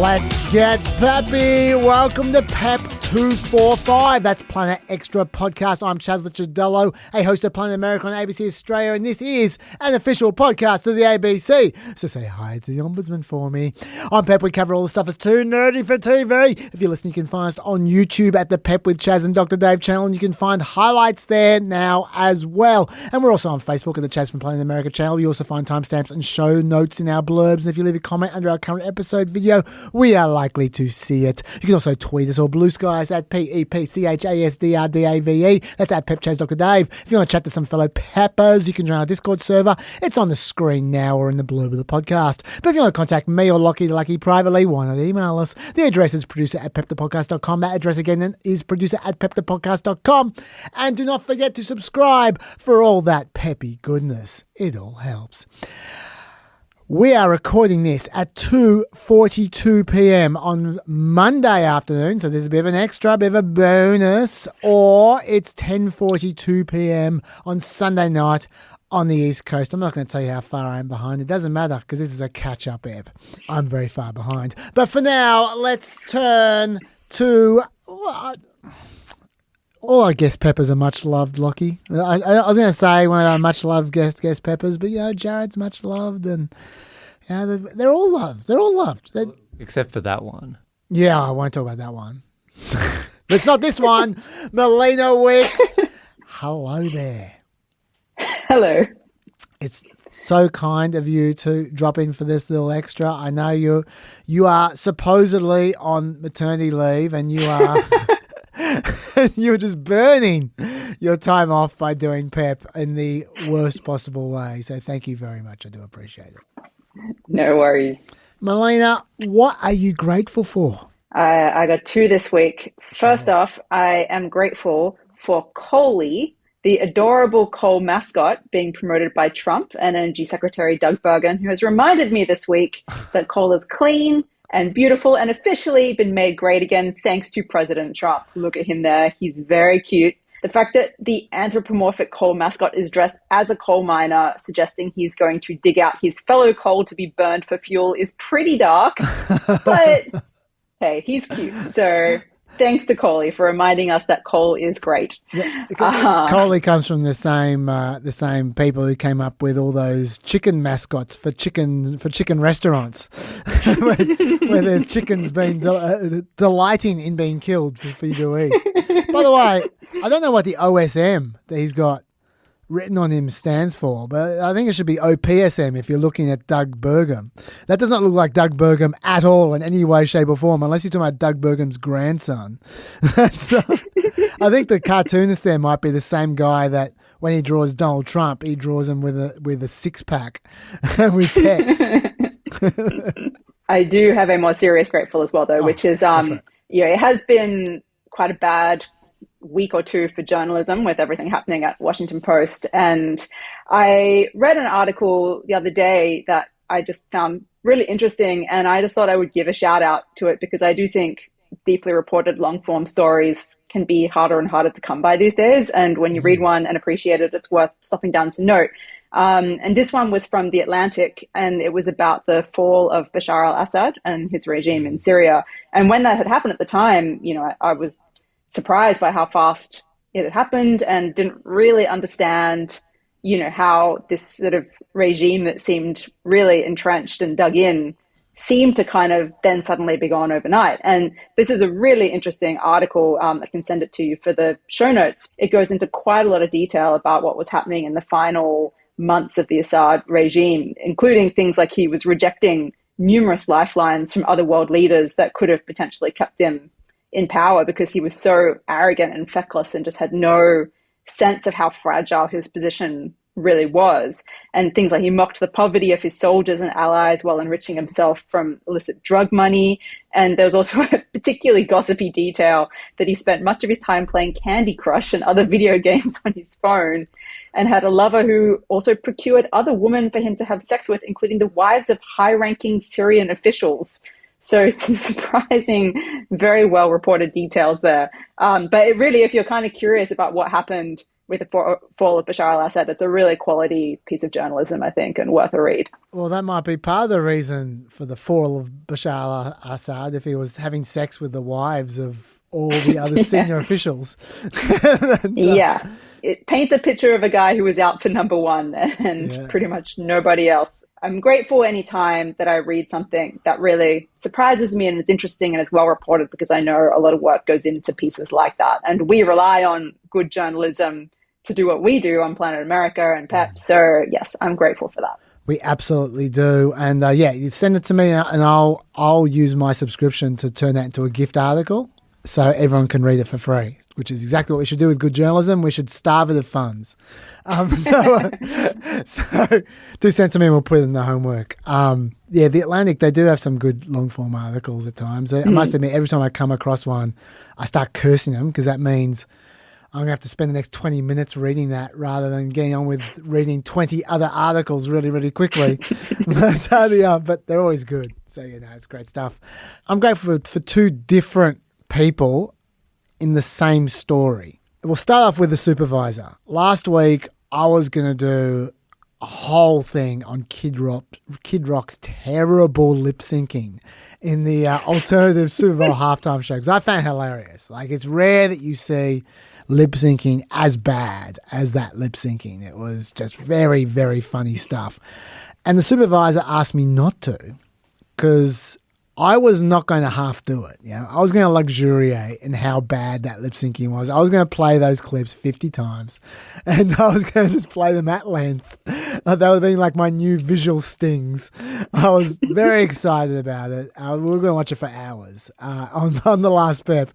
Let's get peppy. Welcome to PEP 245. That's Planet Extra Podcast. I'm Chaz Lichadello, a host of Planet America on ABC Australia, and this is an official podcast of the ABC. So say hi to the Ombudsman for me. On PEP, we cover all the stuff that's too nerdy for TV. If you're listening, you can find us on YouTube at the PEP with Chaz and Dr. Dave channel, and you can find highlights there now as well. And we're also on Facebook at the Chaz from Planet America channel. You also find timestamps and show notes in our blurbs. And if you leave a comment under our current episode video, we are likely to see it. You can also tweet us or blue skies at PEPCHASDRDAVE. That's at PepChaz Dr. Dave. If you want to chat to some fellow peppers, you can join our Discord server. It's on the screen now or in the blurb of the podcast. But if you want to contact me or Lockie the Lucky privately, why not email us? The address is producer at pepthepodcast.com. That address again is producer at pepthepodcast.com. And do not forget to subscribe for all that peppy goodness. It all helps. We are recording this at 2:42 p.m. on Monday afternoon, so there's a bit of an extra, bit of a bonus, or it's 10:42 p.m. on Sunday night on the East Coast. I'm not going to tell you how far I am behind. It doesn't matter because this is a catch-up ep. I'm very far behind. But for now, let's turn to... all our guest peppers are much loved, Lockie. I was going to say one of our much loved guest peppers, but Jared's much loved, and they're all loved. They're all loved. Except for that one. Yeah, I won't talk about that one. But it's not this one. Melina Wicks. Hello there. Hello. It's so kind of you to drop in for this little extra. I know you are supposedly on maternity leave, and you are... You're just burning your time off by doing PEP in the worst possible way. So thank you very much. I do appreciate it. No worries. Melina, what are you grateful for? I got two this week. First off, I am grateful for Coley, the adorable coal mascot being promoted by Trump and Energy Secretary Doug Burgum, who has reminded me this week that coal is clean and beautiful and officially been made great again thanks to President Trump. Look at him there. He's very cute. The fact that the anthropomorphic coal mascot is dressed as a coal miner, suggesting he's going to dig out his fellow coal to be burned for fuel, is pretty dark. But hey, he's cute. So thanks to Coley for reminding us that coal is great. Yeah, Coley comes from the same people who came up with all those chicken mascots for chicken restaurants, where there's chickens being delighting in being killed for you to eat. By the way, I don't know what the OSM that he's got written on him stands for, but I think it should be OPSM if you're looking at Doug Burgum. That does not look like Doug Burgum at all in any way, shape or form, unless you're talking about Doug Burgum's grandson. So, I think the cartoonist there might be the same guy that when he draws Donald Trump, he draws him with a six-pack with pecs. I do have a more serious grateful as well, though, which is, it has been quite a bad week or two for journalism with everything happening at Washington Post. And I read an article the other day that I just found really interesting, and I just thought I would give a shout out to it because I do think deeply reported long form stories can be harder and harder to come by these days. And when you read one and appreciate it, it's worth stopping down to note. And this one was from The Atlantic, and it was about the fall of Bashar al-Assad and his regime in Syria. And when that had happened at the time, I was surprised by how fast it had happened and didn't really understand, how this sort of regime that seemed really entrenched and dug in seemed to kind of then suddenly be gone overnight. And this is a really interesting article. I can send it to you for the show notes. It goes into quite a lot of detail about what was happening in the final months of the Assad regime, including things like he was rejecting numerous lifelines from other world leaders that could have potentially kept him in power because he was so arrogant and feckless and just had no sense of how fragile his position really was. And things like he mocked the poverty of his soldiers and allies while enriching himself from illicit drug money. And there was also a particularly gossipy detail that he spent much of his time playing Candy Crush and other video games on his phone, and had a lover who also procured other women for him to have sex with, including the wives of high-ranking Syrian officials. So some surprising, very well reported details there. But it really, if you're kind of curious about what happened with the fall of Bashar al-Assad, it's a really quality piece of journalism, I think, and worth a read. Well, that might be part of the reason for the fall of Bashar al-Assad, if he was having sex with the wives of all the other senior officials. Yeah. It paints a picture of a guy who was out for number one and pretty much nobody else. I'm grateful anytime that I read something that really surprises me and it's interesting and it's well reported, because I know a lot of work goes into pieces like that. And we rely on good journalism to do what we do on Planet America and PEP. So yes, I'm grateful for that. We absolutely do. And you send it to me and I'll use my subscription to turn that into a gift article, so everyone can read it for free, which is exactly what we should do with good journalism. We should starve it of funds. So do send it to me and we'll put it in the homework. The Atlantic, they do have some good long-form articles at times. I must admit, every time I come across one, I start cursing them, because that means I'm going to have to spend the next 20 minutes reading that rather than getting on with reading 20 other articles really, really quickly. But they're always good. So, it's great stuff. I'm grateful for two different people in the same story. We'll start off with the supervisor. Last week, I was going to do a whole thing on Kid Rock's terrible lip syncing in the alternative Super Bowl halftime show, because I found it hilarious. Like, it's rare that you see lip syncing as bad as that lip syncing. It was just very, very funny stuff. And the supervisor asked me not to, because I was not going to half do it. I was going to luxuriate in how bad that lip syncing was. I was going to play those clips 50 times and I was going to just play them at length. That would have been like my new visual stings. I was very excited about it. We were going to watch it for hours on the last PEP.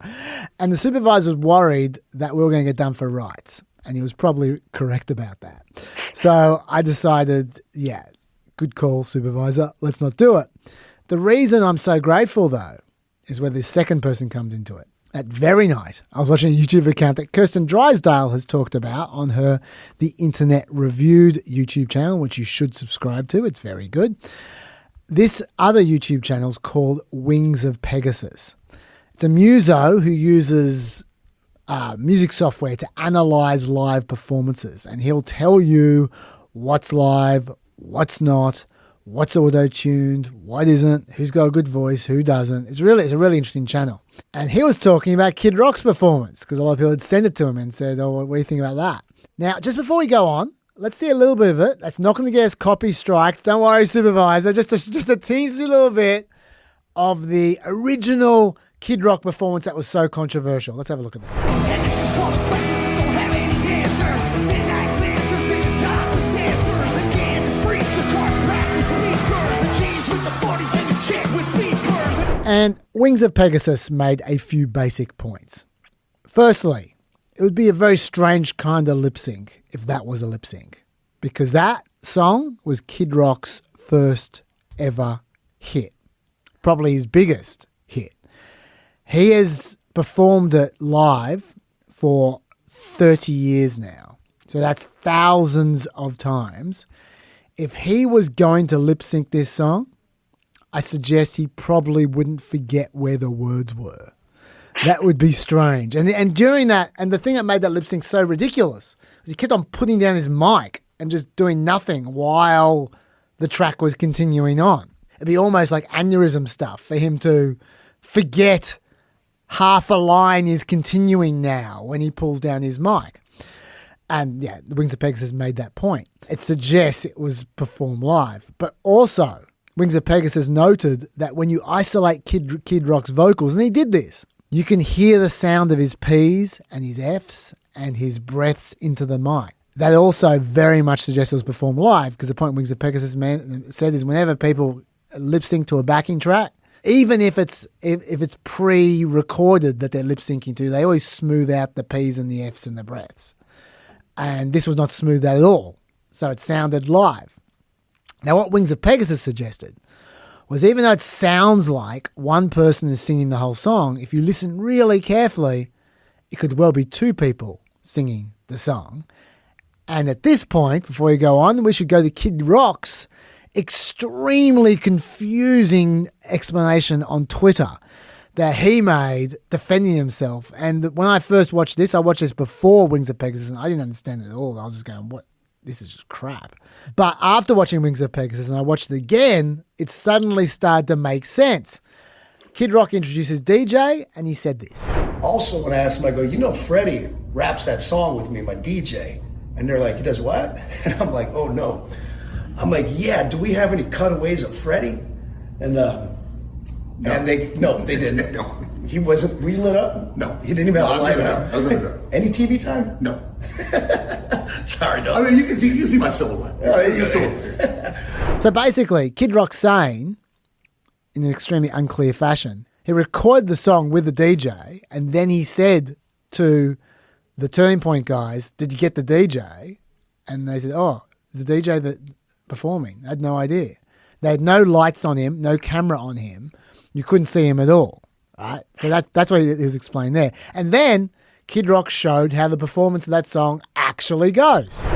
And the supervisor was worried that we were going to get done for rights. And he was probably correct about that. So I decided, good call, supervisor. Let's not do it. The reason I'm so grateful, though, is where the second person comes into it. That very night, I was watching a YouTube account that Kirsten Drysdale has talked about on her The Internet Reviewed YouTube channel, which you should subscribe to. It's very good. This other YouTube channel is called Wings of Pegasus. It's a muso who uses music software to analyze live performances, and he'll tell you what's live, what's not, what's auto-tuned, what isn't, who's got a good voice, who doesn't. It's a really interesting channel. And he was talking about Kid Rock's performance, because a lot of people had sent it to him and said, oh, what do you think about that? Now, just before we go on, let's see a little bit of it. That's not going to get us copy striked. Don't worry, supervisor. Just a teensy little bit of the original Kid Rock performance that was so controversial. Let's have a look at that. And this is for the questions that don't have any answers. The midnight lancers in the top of dancers. Again, freeze the cars back with beepers. The G's with the 40s and the chicks with beepers. And Wings of Pegasus made a few basic points. Firstly, it would be a very strange kind of lip sync if that was a lip sync, because that song was Kid Rock's first ever hit, probably his biggest hit. He has performed it live for 30 years now, so that's thousands of times. If he was going to lip sync this song, I suggest he probably wouldn't forget where the words were. That would be strange. And during that, and the thing that made that lip sync so ridiculous was he kept on putting down his mic and just doing nothing while the track was continuing on. It'd be almost like aneurysm stuff for him to forget half a line is continuing now when he pulls down his mic. And yeah, the Wings of Pegasus made that point. It suggests it was performed live. But also, Wings of Pegasus noted that when you isolate Kid Rock's vocals, and he did this, you can hear the sound of his P's and his F's and his breaths into the mic. That also very much suggests it was performed live, because the point Wings of Pegasus said is whenever people lip sync to a backing track, even if it's pre-recorded that they're lip syncing to, they always smooth out the P's and the F's and the breaths. And this was not smooth at all. So it sounded live. Now, what Wings of Pegasus suggested was, even though it sounds like one person is singing the whole song, if you listen really carefully, it could well be two people singing the song. And at this point, before we go on, we should go to Kid Rock's extremely confusing explanation on Twitter that he made defending himself. And when I first watched this, I watched this before Wings of Pegasus, and I didn't understand it at all. I was just going, what? This is just crap. But after watching Wings of Pegasus and I watched it again, it suddenly started to make sense. Kid Rock introduces DJ and he said this. Also, when I asked him, I go, Freddie raps that song with me, my DJ. And they're like, he does what? And I'm like, oh no. I'm like, yeah, do we have any cutaways of Freddie? And No, they didn't. No. He wasn't, were you lit up? No. He didn't even have a light up. I was lit up. Any TV time? No. Sorry, no. I mean, you can see my silhouette. So basically, Kid Rock's saying, in an extremely unclear fashion, he recorded the song with the DJ and then he said to the Turning Point guys, did you get the DJ? And they said, oh, the DJ that performing. I had no idea. They had no lights on him, no camera on him. You couldn't see him at all. Right? So that's what he was explaining there. And then Kid Rock showed how the performance of that song actually goes.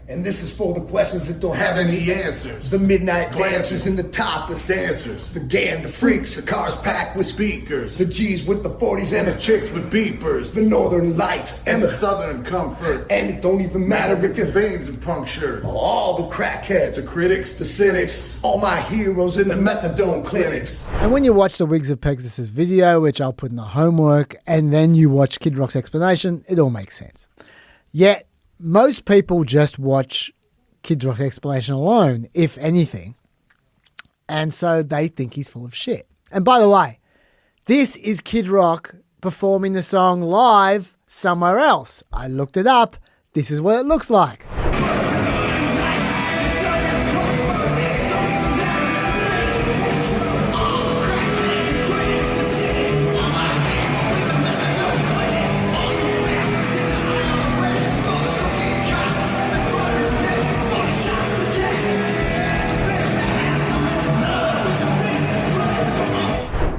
And this is for the questions that don't Have any answers? The midnight dancers and the topless dancers. The gang, the freaks, the cars packed with Speakers. the G's with the 40s and The chicks with beepers. the northern lights And the southern comfort. and it don't even matter if Your you're veins are punctured. all the crackheads, The critics, the cynics. all my heroes in the methadone clinics. And when you watch the Wigs of Pegasus video, which I'll put in the homework, and then you watch Kid Rock's explanation, it all makes sense. Yet, most people just watch Kid Rock's explanation alone, if anything. And so they think he's full of shit. And by the way, this is Kid Rock performing the song live somewhere else. I looked it up. This is what it looks like.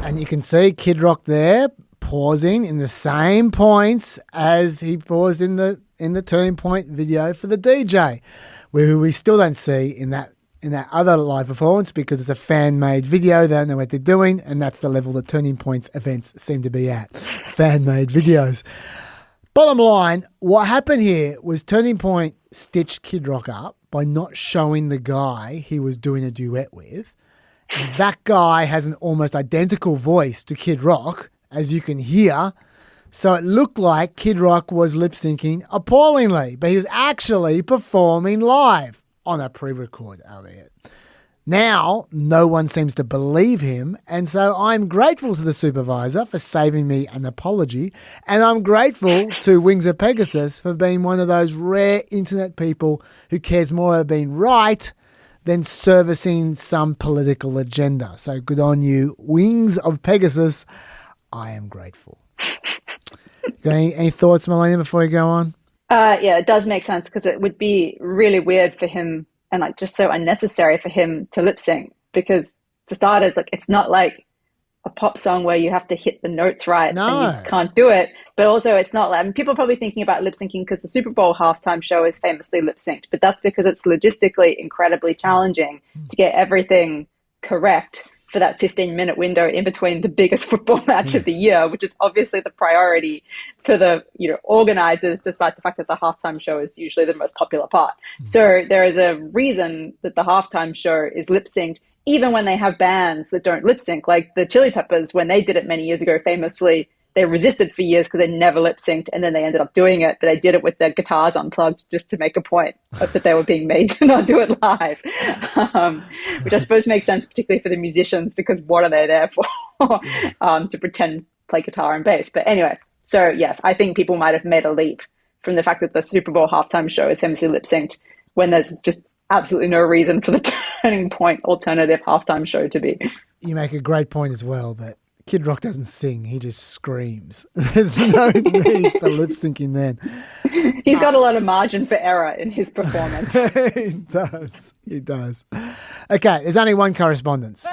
And you can see Kid Rock there pausing in the same points as he paused in the Turning Point video for the DJ, where we still don't see in that other live performance because it's a fan-made video. They don't know what they're doing, and that's the level that Turning Point's events seem to be at. Fan-made videos. Bottom line, what happened here was Turning Point stitched Kid Rock up by not showing the guy he was doing a duet with. And that guy has an almost identical voice to Kid Rock, as you can hear. So it looked like Kid Rock was lip-syncing appallingly, but he was actually performing live on a pre-record, albeit. Now, no one seems to believe him, and so I'm grateful to the supervisor for saving me an apology, and I'm grateful to Wings of Pegasus for being one of those rare internet people who cares more about being right than servicing some political agenda. So good on you, Wings of Pegasus. I am grateful. Got any thoughts, Melina, before we go on? Yeah, it does make sense because it would be really weird for him and like just so unnecessary for him to lip sync because for starters, like it's not like a pop song where you have to hit the notes right and you can't do it. But also it's not like, I mean, people are probably thinking about lip syncing because the Super Bowl halftime show is famously lip synced, but that's because it's logistically incredibly challenging to get everything correct for that 15-minute window in between the biggest football match of the year, which is obviously the priority for the organizers, despite the fact that the halftime show is usually the most popular part. So there is a reason that the halftime show is lip synced, even when they have bands that don't lip sync, like the Chili Peppers, when they did it many years ago, famously, they resisted for years because they never lip synced, and then they ended up doing it, but they did it with their guitars unplugged just to make a point that they were being made to not do it live, which I suppose makes sense, particularly for the musicians, because what are they there for? To pretend play guitar and bass. But anyway, so yes, I think people might have made a leap from the fact that the Super Bowl halftime show is famously lip synced when there's just absolutely no reason for the Turning Point alternative halftime show to be. You make a great point as well that Kid Rock doesn't sing, he just screams. There's no need for lip syncing then. He's got a lot of margin for error in his performance. He does. Okay, there's only one correspondence.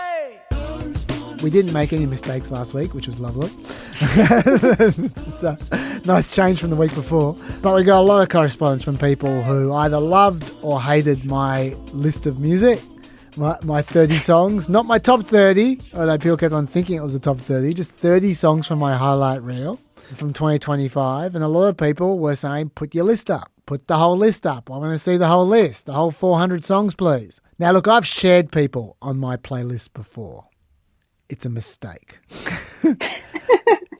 We didn't make any mistakes last week, which was lovely. It's a nice change from the week before. But we got a lot of correspondence from people who either loved or hated my list of music, my 30 songs, not my top 30, although people kept on thinking it was the top 30, just 30 songs from my highlight reel from 2025. And a lot of people were saying, put your list up, put the whole list up. I want to see the whole list, the whole 400 songs, please. Now, look, I've shared people on my playlist before. It's a mistake.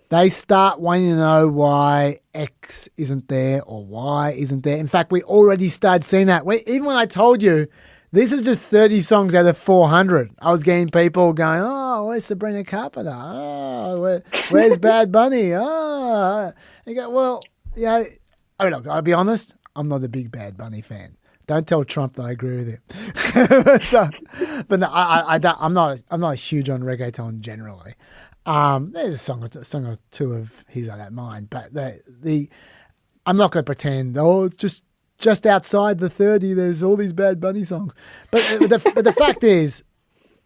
They start wanting to know why X isn't there or Y isn't there. In fact, we already started seeing that. Even when I told you, this is just 30 songs out of 400. I was getting people going, oh, where's Sabrina Carpenter? Oh, where's Bad Bunny? Oh. You go, well, yeah, look, I'll be honest, I'm not a big Bad Bunny fan. Don't tell Trump that I agree with him. but no, I'm not huge on reggaeton generally. There's a song or two of his I don't mind, but I'm not going to pretend. Oh, it's just outside the 30. There's all these Bad Bunny songs. But the fact is,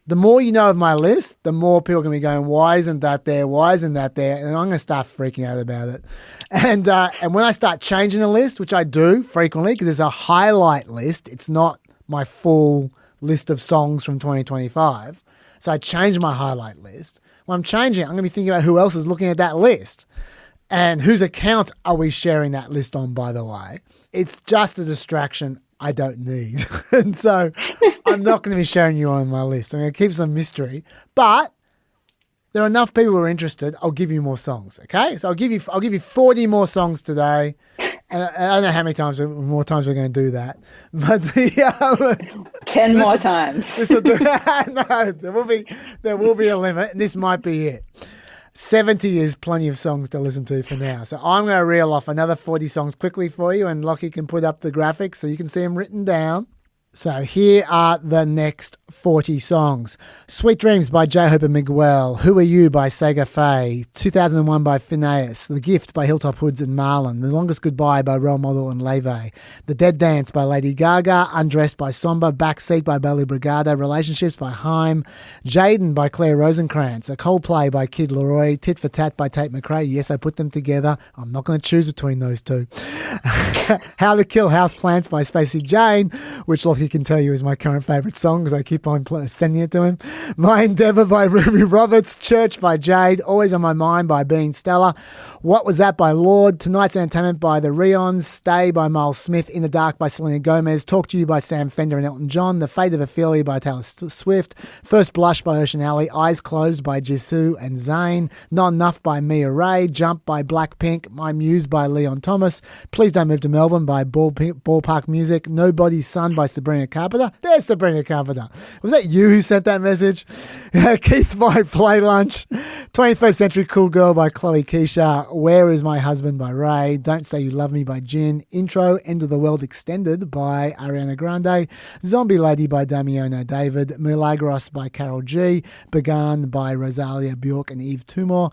the more you know of my list, the more people are going to be going, why isn't that there? Why isn't that there? And I'm going to start freaking out about it. And when I start changing a list, which I do frequently, because there's a highlight list, it's not my full list of songs from 2025. So I change my highlight list. When I'm changing it, I'm going to be thinking about who else is looking at that list and whose account are we sharing that list on, by the way. It's just a distraction I don't need. And so I'm not going to be sharing you on my list. I'm going to keep some mystery. But there are enough people who are interested. I'll give you more songs, okay? So I'll give you 40 more songs today. And I don't know how many more times we're going to do that. But 10 more times. No, there will be a limit, and this might be it. 70 is plenty of songs to listen to for now. So I'm going to reel off another 40 songs quickly for you, and Lockie can put up the graphics so you can see them written down. So here are the next 40 songs. Sweet Dreams by J-Hope and Miguel. Who Are You by Sega Faye. 2001 by Phineas. The Gift by Hilltop Hoods and Marlon. The Longest Goodbye by Role Model and Leve. The Dead Dance by Lady Gaga. Undressed by Somber. Backseat by Belly Brigada. Relationships by Haim. Jaden by Claire Rosenkrantz. A Coldplay by Kid Laroi. Tit for Tat by Tate McRae. Yes, I put them together. I'm not going to choose between those two. How to Kill Houseplants by Spacey Jane, which Lockie can tell you is my current favourite song because I keep on sending it to him. My Endeavour by Ruby Roberts. Church by Jade. Always on My Mind by Bean Stella. What Was That by Lord. Tonight's Entertainment by the Rions. Stay by Miles Smith. In the Dark by Selena Gomez. Talk to You by Sam Fender and Elton John. The Fate of Ophelia by Taylor Swift. First Blush by Ocean Alley. Eyes Closed by Jisoo and Zayn. Not Enough by Mia Ray. Jump by Blackpink. My Muse by Leon Thomas. Please Don't Move to Melbourne by Ballpark Music. Nobody's Son by Sabrina Carpenter. There's Sabrina Carpenter. Was that you who sent that message? Keith by Play Lunch. 21st Century Cool Girl by Chloe Keisha. Where Is My Husband by Ray. Don't Say You Love Me by Jin. Intro End of the World Extended by Ariana Grande. Zombie Lady by Damiano David. Milagros by Carol G. Began by Rosalia Bjork and Eve Tumor.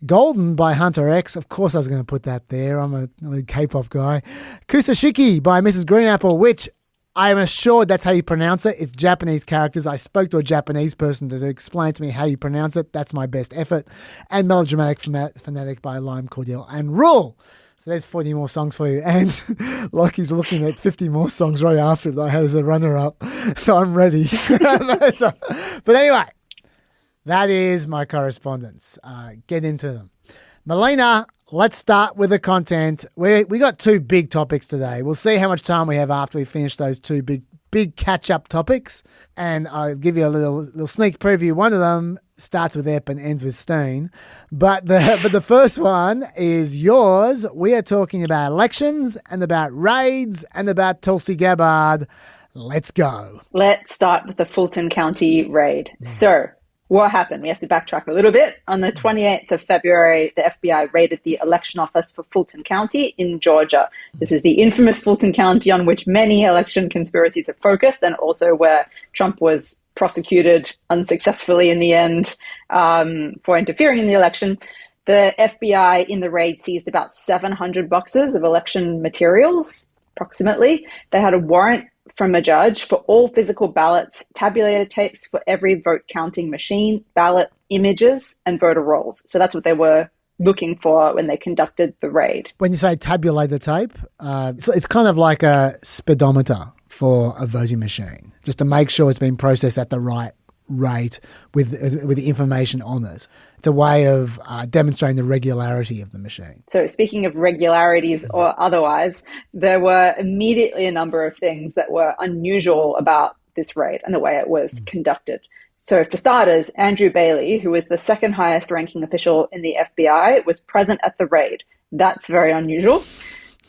Golden by Hunter X. Of course I was going to put that there. I'm a K-pop guy. Kusashiki by Mrs. Greenapple, which I am assured that's how you pronounce it. It's Japanese characters. I spoke to a Japanese person to explain to me how you pronounce it. That's my best effort. And Melodramatic Fanatic by Lime Cordial and Rule. So there's 40 more songs for you. And Lockie's looking at 50 more songs right after it I had as a runner-up. So I'm ready. But anyway, that is my correspondence. Get into them. Melina, let's start with the content. We got two big topics today. We'll see how much time we have after we finish those two big catch-up topics. And I'll give you a little sneak preview. One of them starts with Ep and ends with Steen. But the first one is yours. We are talking about elections and about raids and about Tulsi Gabbard. Let's go. Let's start with the Fulton County raid. So what happened? We have to backtrack a little bit. On the 28th of February, the FBI raided the election office for Fulton County in Georgia. This is the infamous Fulton County on which many election conspiracies are focused, and also where Trump was prosecuted unsuccessfully in the end for interfering in the election. The FBI in the raid seized about 700 boxes of election materials, approximately. They had a warrant from a judge for all physical ballots, tabulator tapes for every vote counting machine, ballot images, and voter rolls. So that's what they were looking for when they conducted the raid. When you say tabulator tape, it's kind of like a speedometer for a voting machine, just to make sure it's been processed at the right rate with the information on it. It's a way of demonstrating the regularity of the machine. So speaking of regularities or otherwise, there were immediately a number of things that were unusual about this raid and the way it was conducted. So for starters, Andrew Bailey, who was the second highest ranking official in the FBI, was present at the raid. That's very unusual.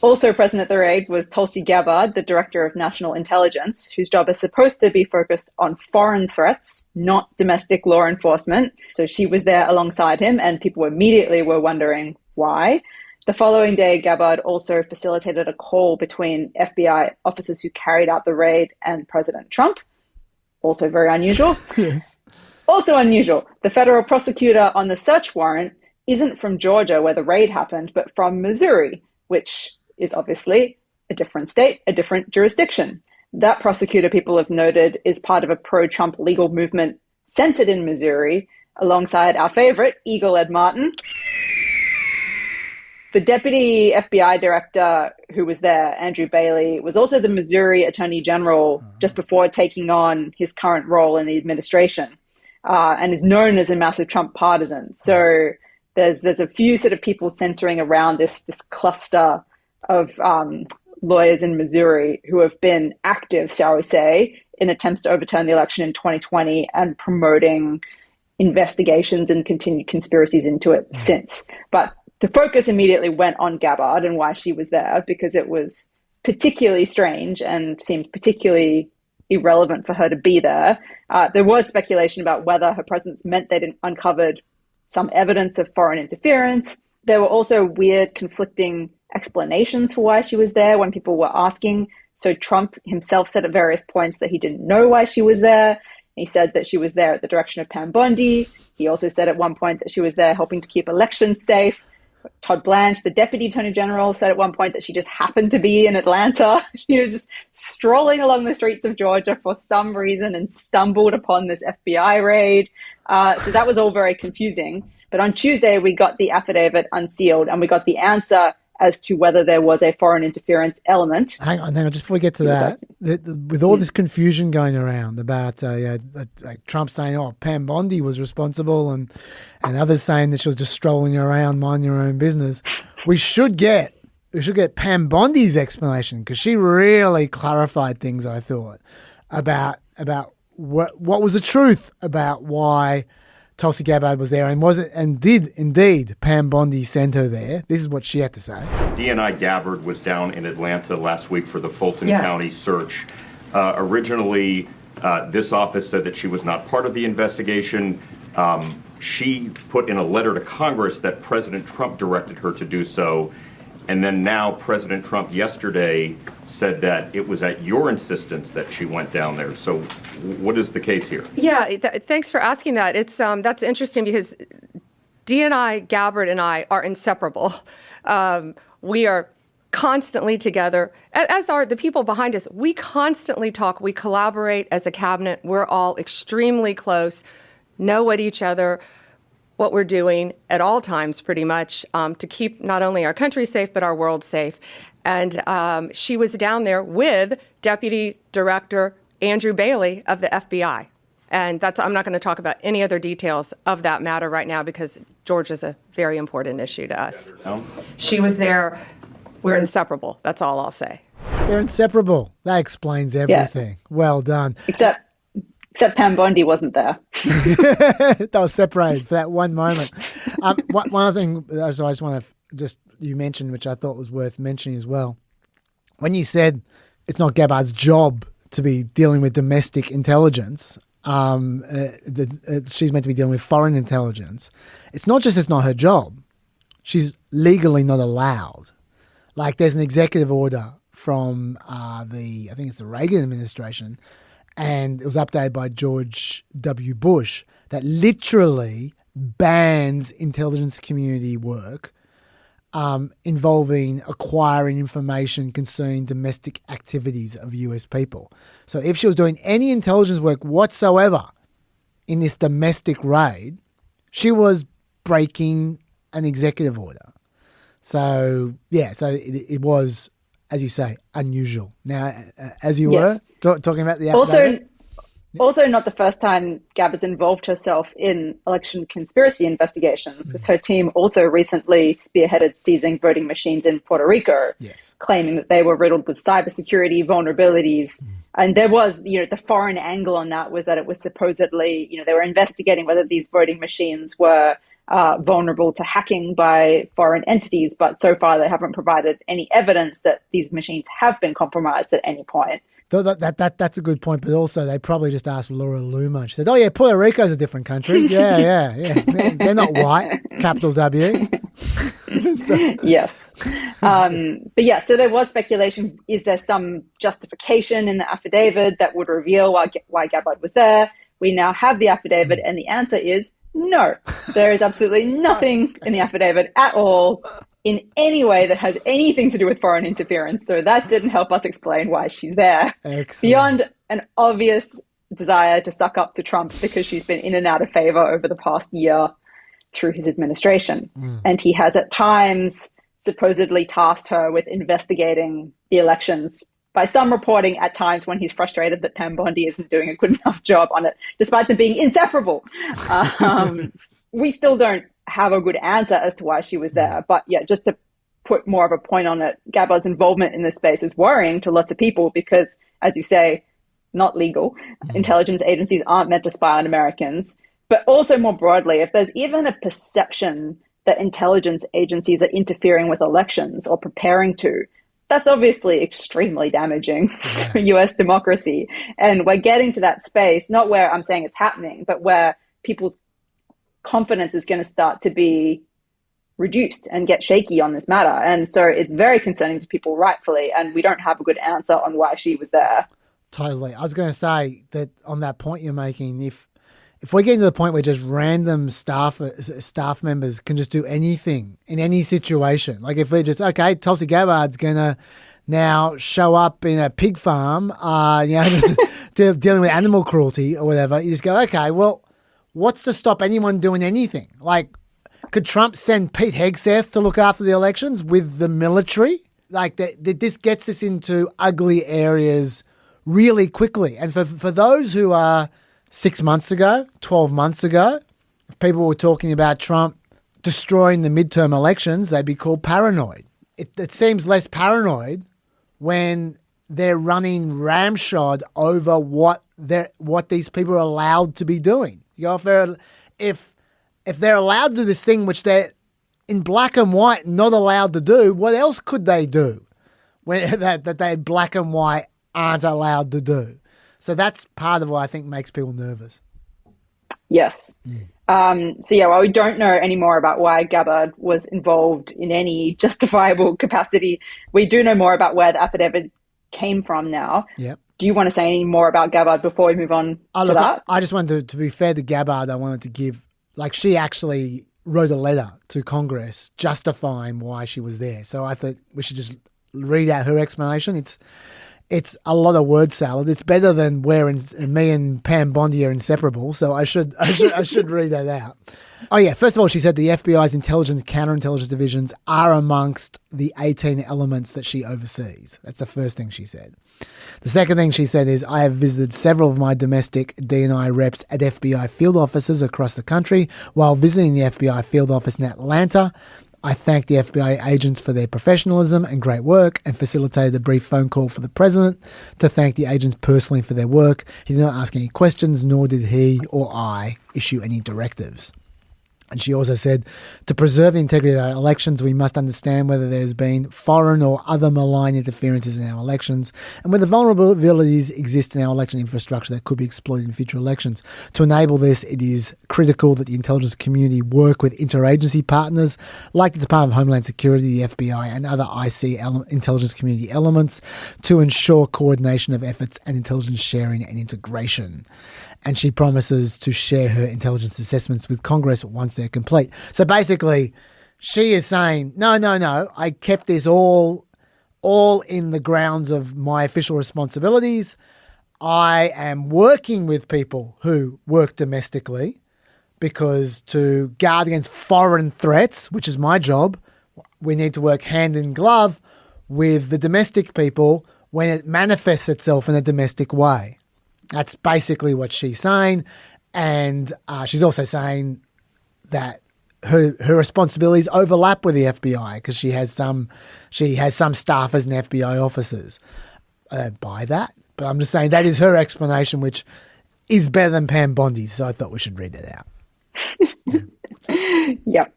Also present at the raid was Tulsi Gabbard, the Director of National Intelligence, whose job is supposed to be focused on foreign threats, not domestic law enforcement. So she was there alongside him, and people immediately were wondering why. The following day, Gabbard also facilitated a call between FBI officers who carried out the raid and President Trump. Also very unusual. Yes. Also unusual, the federal prosecutor on the search warrant isn't from Georgia, where the raid happened, but from Missouri, which is obviously a different state, a different jurisdiction. That prosecutor, people have noted, is part of a pro-Trump legal movement centered in Missouri, alongside our favorite, Eagle Ed Martin. The deputy FBI director who was there, Andrew Bailey, was also the Missouri Attorney General just before taking on his current role in the administration, and is known as a massive Trump partisan. So there's a few sort of people centering around this cluster of lawyers in Missouri who have been active, shall we say, in attempts to overturn the election in 2020 and promoting investigations and continued conspiracies into it since. But the focus immediately went on Gabbard and why she was there, because it was particularly strange and seemed particularly irrelevant for her to be there. There was speculation about whether her presence meant they'd uncovered some evidence of foreign interference. There were also weird conflicting explanations for why she was there when people were asking. So Trump himself said at various points that he didn't know why she was there. He said that she was there at the direction of Pam Bondi. He also said at one point that she was there helping to keep elections safe. Todd Blanche, the deputy attorney general, said at one point that she just happened to be in Atlanta. She was just strolling along the streets of Georgia for some reason and stumbled upon this FBI raid. So that was all very confusing. But on Tuesday, we got the affidavit unsealed and we got the answer as to whether there was a foreign interference element. Hang on. Just before we get to that, with all this confusion going around about like Trump saying, "Oh, Pam Bondi was responsible," and others saying that she was just strolling around, minding her own business, we should get Pam Bondi's explanation, because she really clarified things, I thought, about what was the truth about why Tulsi Gabbard was there, and did indeed Pam Bondi send her there. This is what she had to say. DNI Gabbard was down in Atlanta last week for the Fulton County search. Originally, this office said that she was not part of the investigation. She put in a letter to Congress that President Trump directed her to do so. And then now President Trump yesterday said that it was at your insistence that she went down there. So what is the case here? Yeah, thanks for asking that. It's that's interesting because DNI Gabbard and I are inseparable. We are constantly together, as are the people behind us. We constantly talk. We collaborate as a cabinet. We're all extremely close, know what each other, what we're doing at all times, pretty much, to keep not only our country safe, but our world safe. And she was down there with Deputy Director Andrew Bailey of the FBI. And I'm not going to talk about any other details of that matter right now, because Georgia's a very important issue to us. She was there. We're inseparable. That's all I'll say. They're inseparable. That explains everything. Yeah. Well done. Except Pam Bondi wasn't there. They were separated for that one moment. One other thing, I just want to you mentioned, which I thought was worth mentioning as well. When you said it's not Gabbard's job to be dealing with domestic intelligence, she's meant to be dealing with foreign intelligence. It's not just it's not her job. She's legally not allowed. Like, there's an executive order from I think it's the Reagan administration, and it was updated by George W. Bush, that literally bans intelligence community work involving acquiring information concerning domestic activities of US people. So if she was doing any intelligence work whatsoever in this domestic raid, she was breaking an executive order. So, yeah, so it was as you say, unusual. Now, as you Yes. were talking about the affidavit. Also not the first time Gabbard's involved herself in election conspiracy investigations, because her team also recently spearheaded seizing voting machines in Puerto Rico, claiming that they were riddled with cybersecurity vulnerabilities. And there was, the foreign angle on that was that it was supposedly, they were investigating whether these voting machines were vulnerable to hacking by foreign entities, but so far they haven't provided any evidence that these machines have been compromised at any point. That's a good point, but also they probably just asked Laura Loomer. She said, "Oh yeah, Puerto Rico's a different country. Yeah. They're not white, capital W." Yes, but yeah. So there was speculation: is there some justification in the affidavit that would reveal why Gabbard was there? We now have the affidavit, and the answer is no. There is absolutely nothing in the affidavit at all in any way that has anything to do with foreign interference. So that didn't help us explain why she's there. Excellent. Beyond an obvious desire to suck up to Trump because she's been in and out of favor over the past year through his administration. And he has at times supposedly tasked her with investigating the elections, by some reporting at times when he's frustrated that Pam Bondi isn't doing a good enough job on it, despite them being inseparable. We still don't have a good answer as to why she was there. But yeah, just to put more of a point on it, Gabbard's involvement in this space is worrying to lots of people because, as you say, not legal. Intelligence agencies aren't meant to spy on Americans. But also more broadly, if there's even a perception that intelligence agencies are interfering with elections or preparing to, that's obviously extremely damaging for US democracy. And we're getting to that space, not where I'm saying it's happening, but where people's confidence is going to start to be reduced and get shaky on this matter. And so it's very concerning to people, rightfully, and we don't have a good answer on why she was there. Totally. I was going to say that on that point you're making, if we're getting to the point where just random staff members can just do anything in any situation, like if we're just, okay, Tulsi Gabbard's going to now show up in a pig farm, just dealing with animal cruelty or whatever, you just go, okay, well, what's to stop anyone doing anything? Like, could Trump send Pete Hegseth to look after the elections with the military? Like, this gets us into ugly areas really quickly. And for those who are 6 months ago, 12 months ago, if people were talking about Trump destroying the midterm elections, they'd be called paranoid. It seems less paranoid when they're running ramshod over what these people are allowed to be doing. If they're allowed to do this thing which they're in black and white not allowed to do, what else could they do when that they black and white aren't allowed to do? So that's part of what I think makes people nervous. Yes. While we don't know any more about why Gabbard was involved in any justifiable capacity, we do know more about where the affidavit came from now. Yep. Do you want to say any more about Gabbard before we move on to that? I just wanted to be fair to Gabbard, I wanted to give, she actually wrote a letter to Congress justifying why she was there. So I thought we should just read out her explanation. It's a lot of word salad. It's better than me and Pam Bondi are inseparable. So I should read that out. Oh yeah. First of all, she said the FBI's intelligence, counterintelligence divisions are amongst the 18 elements that she oversees. That's the first thing she said. The second thing she said is, I have visited several of my domestic D&I reps at FBI field offices across the country. While visiting the FBI field office in Atlanta, I thanked the FBI agents for their professionalism and great work and facilitated a brief phone call for the president to thank the agents personally for their work. He did not ask any questions, nor did he or I issue any directives. And she also said, to preserve the integrity of our elections, we must understand whether there has been foreign or other malign interferences in our elections and whether vulnerabilities exist in our election infrastructure that could be exploited in future elections. To enable this, it is critical that the intelligence community work with interagency partners like the Department of Homeland Security, the FBI, and other IC intelligence community elements to ensure coordination of efforts and intelligence sharing and integration. And she promises to share her intelligence assessments with Congress once they're complete. So basically, she is saying, no, I kept this all in the grounds of my official responsibilities. I am working with people who work domestically because to guard against foreign threats, which is my job, we need to work hand in glove with the domestic people when it manifests itself in a domestic way. That's basically what she's saying. And she's also saying that her responsibilities overlap with the FBI because she has some staffers and FBI officers. I don't buy that, but I'm just saying that is her explanation, which is better than Pam Bondi's, so I thought we should read it out. Yep.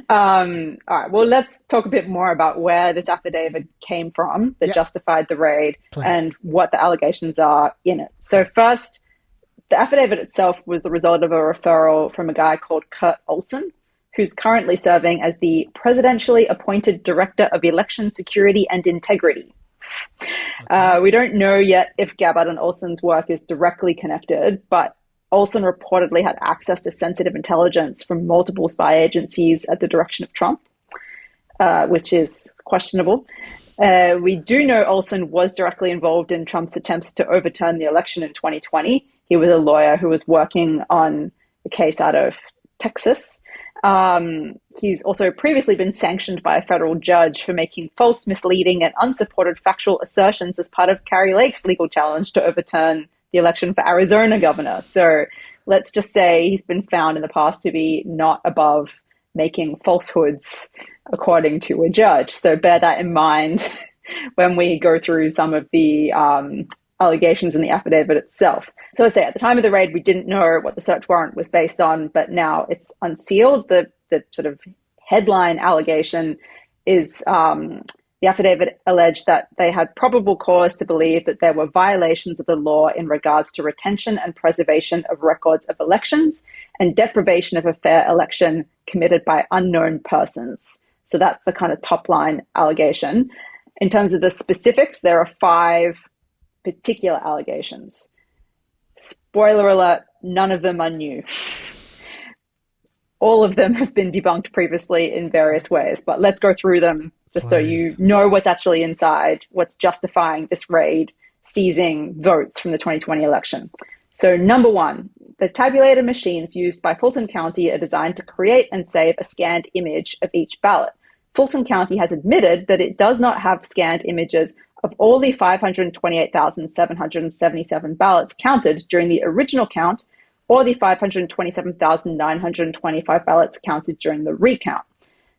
All right. Well, let's talk a bit more about where this affidavit came from that justified the raid. Please. And what the allegations are in it. So first, the affidavit itself was the result of a referral from a guy called Kurt Olson, who's currently serving as the presidentially appointed Director of Election Security and Integrity. Okay. We don't know yet if Gabbard and Olson's work is directly connected, but Olson reportedly had access to sensitive intelligence from multiple spy agencies at the direction of Trump, which is questionable. We do know Olson was directly involved in Trump's attempts to overturn the election in 2020. He was a lawyer who was working on a case out of Texas. He's also previously been sanctioned by a federal judge for making false, misleading, and unsupported factual assertions as part of Kari Lake's legal challenge to overturn the election for Arizona governor. So let's just say he's been found in the past to be not above making falsehoods according to a judge. So bear that in mind when we go through some of the allegations in the affidavit itself. So let's say at the time of the raid, we didn't know what the search warrant was based on, but now it's unsealed. The sort of headline allegation is the affidavit alleged that they had probable cause to believe that there were violations of the law in regards to retention and preservation of records of elections and deprivation of a fair election committed by unknown persons. So that's the kind of top line allegation. In terms of the specifics, there are 5 particular allegations. Spoiler alert, none of them are new. All of them have been debunked previously in various ways, but let's go through them just so you know what's actually inside, what's justifying this raid, seizing votes from the 2020 election. So number 1, the tabulator machines used by Fulton County are designed to create and save a scanned image of each ballot. Fulton County has admitted that it does not have scanned images of all the 528,777 ballots counted during the original count or the 527,925 ballots counted during the recount.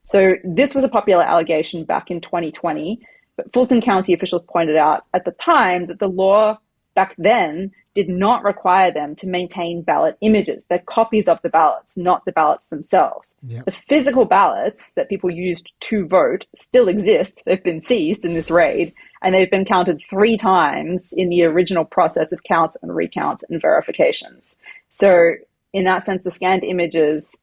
So this was a popular allegation back in 2020, but Fulton County officials pointed out at the time that the law back then did not require them to maintain ballot images. They're copies of the ballots, not the ballots themselves. Yep. The physical ballots that people used to vote still exist. They've been seized in this raid, and they've been counted 3 times in the original process of counts and recounts and verifications. So in that sense, the scanned images,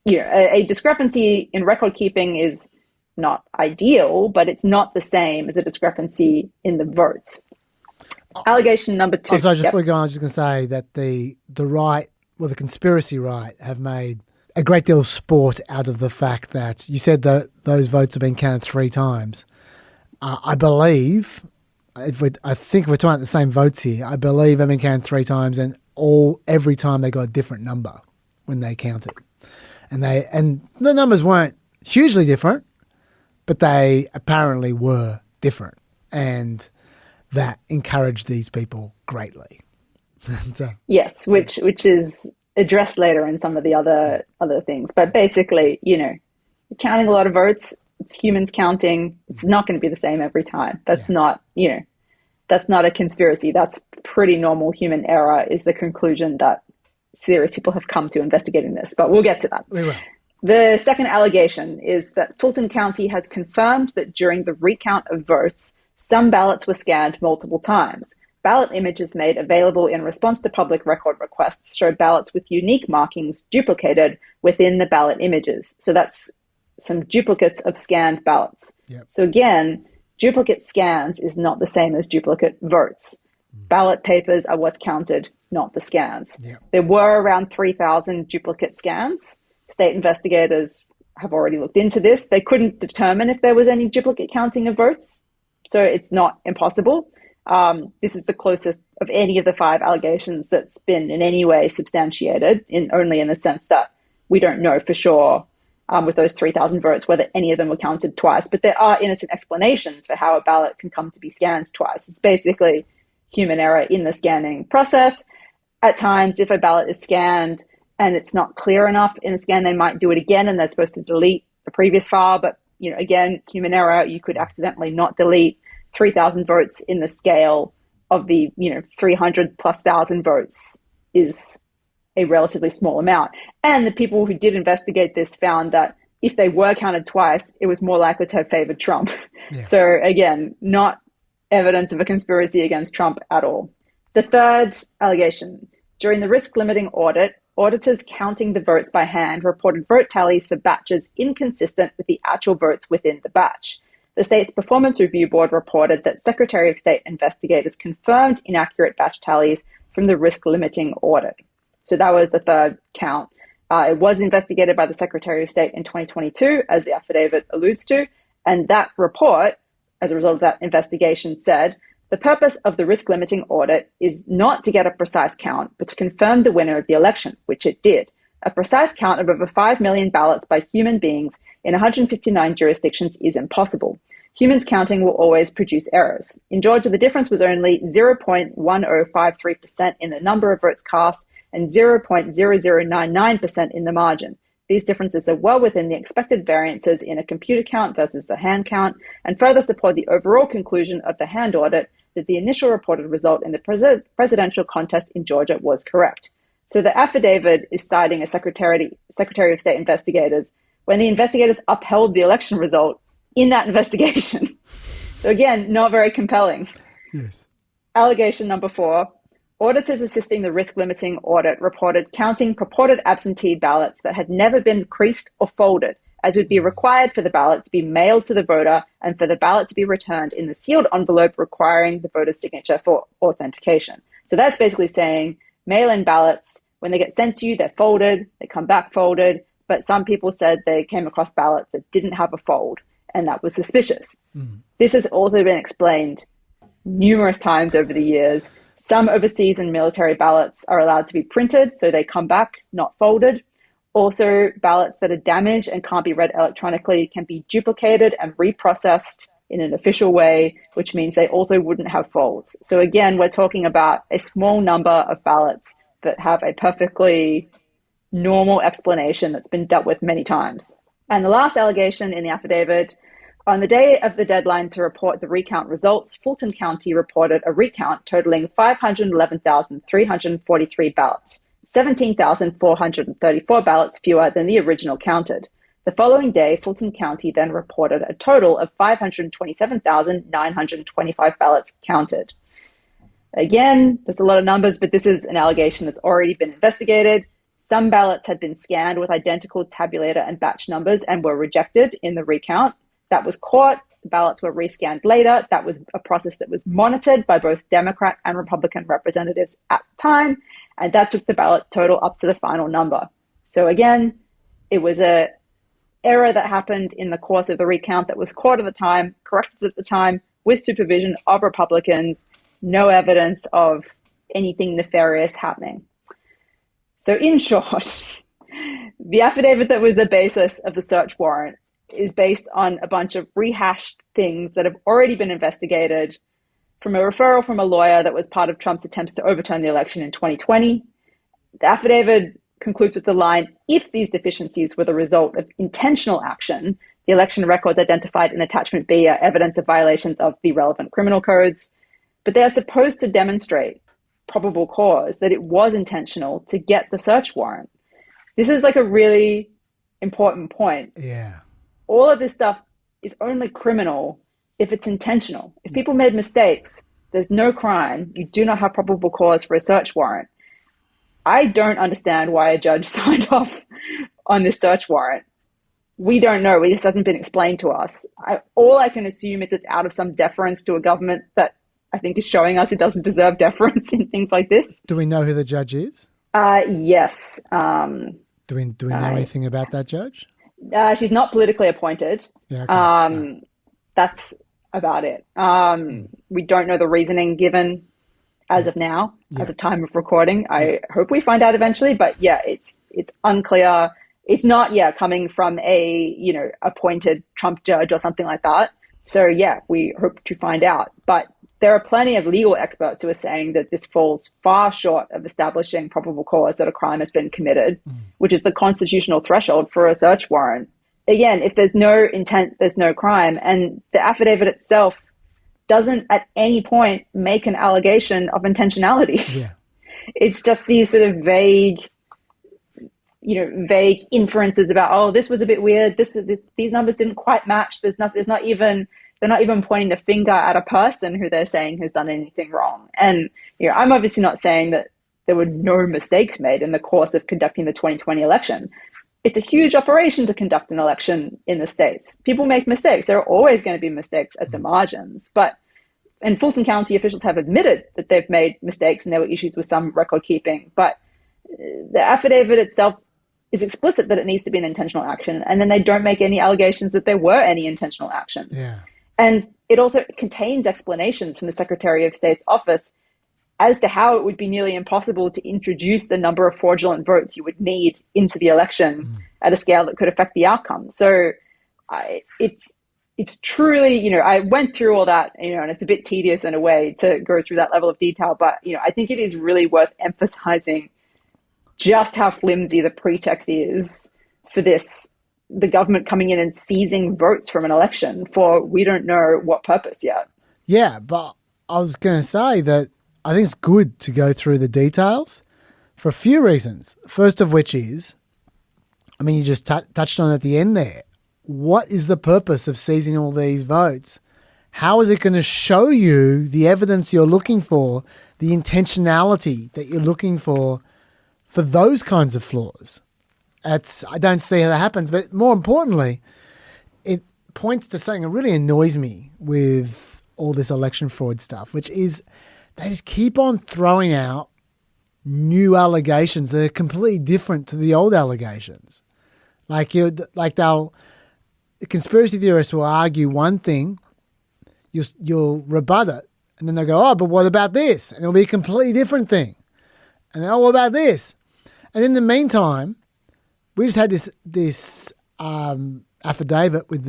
a discrepancy in record keeping is not ideal, but it's not the same as a discrepancy in the votes. Allegation number 2. Also, just before we go on, I was just going to say that the right, well, the conspiracy right, have made a great deal of sport out of the fact that you said that those votes have been counted 3 times. I believe, I think if we're talking about the same votes here, I believe they've been counted 3 times, and every time they got a different number when they counted, and the numbers weren't hugely different, but they apparently were different, and that encouraged these people greatly. Yes, which is addressed later in some of the other things. But basically, you're counting a lot of votes. It's humans counting. It's not going to be the same every time. That's not, that's not a conspiracy. That's pretty normal human error is the conclusion that serious people have come to investigating this. But we'll get to that. We will. The second allegation is that Fulton County has confirmed that during the recount of votes, some ballots were scanned multiple times. Ballot images made available in response to public record requests showed ballots with unique markings duplicated within the ballot images. So that's some duplicates of scanned ballots. Yep. So again, duplicate scans is not the same as duplicate votes. Ballot papers are what's counted, not the scans. Yep. There were around 3,000 duplicate scans. State investigators have already looked into this. They couldn't determine if there was any duplicate counting of votes. So it's not impossible. This is the closest of any of the 5 allegations that's been in any way substantiated, only in the sense that we don't know for sure with those 3,000 votes, whether any of them were counted twice. But there are innocent explanations for how a ballot can come to be scanned twice. It's basically human error in the scanning process. At times, if a ballot is scanned and it's not clear enough in the scan, they might do it again and they're supposed to delete the previous file. But, again, human error, you could accidentally not delete 3,000 votes in the scale of the, 300 plus thousand votes is a relatively small amount. And the people who did investigate this found that if they were counted twice, it was more likely to have favored Trump. Yeah. So again, not evidence of a conspiracy against Trump at all. The third allegation, during the risk limiting audit, auditors counting the votes by hand reported vote tallies for batches inconsistent with the actual votes within the batch. The state's Performance Review Board reported that Secretary of State investigators confirmed inaccurate batch tallies from the risk limiting audit. So that was the third count. It was investigated by the Secretary of State in 2022, as the affidavit alludes to. And that report, as a result of that investigation, said, the purpose of the risk limiting audit is not to get a precise count, but to confirm the winner of the election, which it did. A precise count of over 5 million ballots by human beings in 159 jurisdictions is impossible. Humans counting will always produce errors. In Georgia, the difference was only 0.1053% in the number of votes cast and 0.0099% in the margin. These differences are well within the expected variances in a computer count versus a hand count, and further support the overall conclusion of the hand audit that the initial reported result in the presidential contest in Georgia was correct. So the affidavit is citing a Secretary of State investigators when the investigators upheld the election result in that investigation. So again, not very compelling. Yes. Allegation number 4. Auditors assisting the risk-limiting audit reported counting purported absentee ballots that had never been creased or folded, as would be required for the ballot to be mailed to the voter and for the ballot to be returned in the sealed envelope requiring the voter's signature for authentication. So that's basically saying mail-in ballots, when they get sent to you, they're folded, they come back folded, but some people said they came across ballots that didn't have a fold, and that was suspicious. This has also been explained numerous times over the years. Some overseas and military ballots are allowed to be printed, so they come back not folded. Also, ballots that are damaged and can't be read electronically can be duplicated and reprocessed in an official way, which means they also wouldn't have folds. So again, we're talking about a small number of ballots that have a perfectly normal explanation that's been dealt with many times. And the last allegation in the affidavit, on the day of the deadline to report the recount results, Fulton County reported a recount totaling 511,343 ballots, 17,434 ballots fewer than the original counted. The following day, Fulton County then reported a total of 527,925 ballots counted. Again, there's a lot of numbers, but this is an allegation that's already been investigated. Some ballots had been scanned with identical tabulator and batch numbers and were rejected in the recount. That was caught. The ballots were rescanned later. That was a process that was monitored by both Democrat and Republican representatives at the time, and that took the ballot total up to the final number. So again, it was an error that happened in the course of the recount that was caught at the time, corrected at the time, with supervision of Republicans, no evidence of anything nefarious happening. So in short, the affidavit that was the basis of the search warrant is based on a bunch of rehashed things that have already been investigated from a referral from a lawyer that was part of Trump's attempts to overturn the election in 2020. The affidavit concludes with the line, if these deficiencies were the result of intentional action, the election records identified in Attachment B are evidence of violations of the relevant criminal codes, but they are supposed to demonstrate probable cause that it was intentional to get the search warrant. This is like a really important point. Yeah. All of this stuff is only criminal if it's intentional. If people made mistakes, there's no crime. You do not have probable cause for a search warrant. I don't understand why a judge signed off on this search warrant. We don't know. This hasn't been explained to us. All I can assume is it's out of some deference to a government that I think is showing us it doesn't deserve deference in things like this. Do we know who the judge is? Yes. Do we know anything about that judge? She's not politically appointed. Yeah, okay. That's about it. We don't know the reasoning given as of now, as of time of recording. I hope we find out eventually, but yeah, it's unclear. It's not, coming from a, appointed Trump judge or something like that. So, we hope to find out. But there are plenty of legal experts who are saying that this falls far short of establishing probable cause that a crime has been committed, which is the constitutional threshold for a search warrant. Again, if there's no intent, there's no crime. And the affidavit itself doesn't at any point make an allegation of intentionality. Yeah. It's just these sort of vague inferences about, oh, this was a bit weird. These numbers didn't quite match. They're not even pointing the finger at a person who they're saying has done anything wrong. And I'm obviously not saying that there were no mistakes made in the course of conducting the 2020 election. It's a huge operation to conduct an election in the States. People make mistakes. There are always going to be mistakes at the margins. And Fulton County officials have admitted that they've made mistakes and there were issues with some record keeping. But the affidavit itself is explicit that it needs to be an intentional action. And then they don't make any allegations that there were any intentional actions. Yeah. And it also contains explanations from the Secretary of State's office as to how it would be nearly impossible to introduce the number of fraudulent votes you would need into the election at a scale that could affect the outcome. So it's truly, I went through all that, and it's a bit tedious in a way to go through that level of detail, but, I think it is really worth emphasizing just how flimsy the pretext is for this, the government coming in and seizing votes from an election for we don't know what purpose yet. Yeah, but I was going to say that I think it's good to go through the details for a few reasons. First of which is, you just touched on at the end there. What is the purpose of seizing all these votes? How is it going to show you the evidence you're looking for, the intentionality that you're looking for those kinds of flaws? I don't see how that happens. But more importantly, it points to something that really annoys me with all this election fraud stuff, which is they just keep on throwing out new allegations that are completely different to the old allegations. The conspiracy theorists will argue one thing, you'll rebut it, and then they'll go, oh, but what about this? And it'll be a completely different thing. And then, oh, what about this? And in the meantime, we just had this affidavit with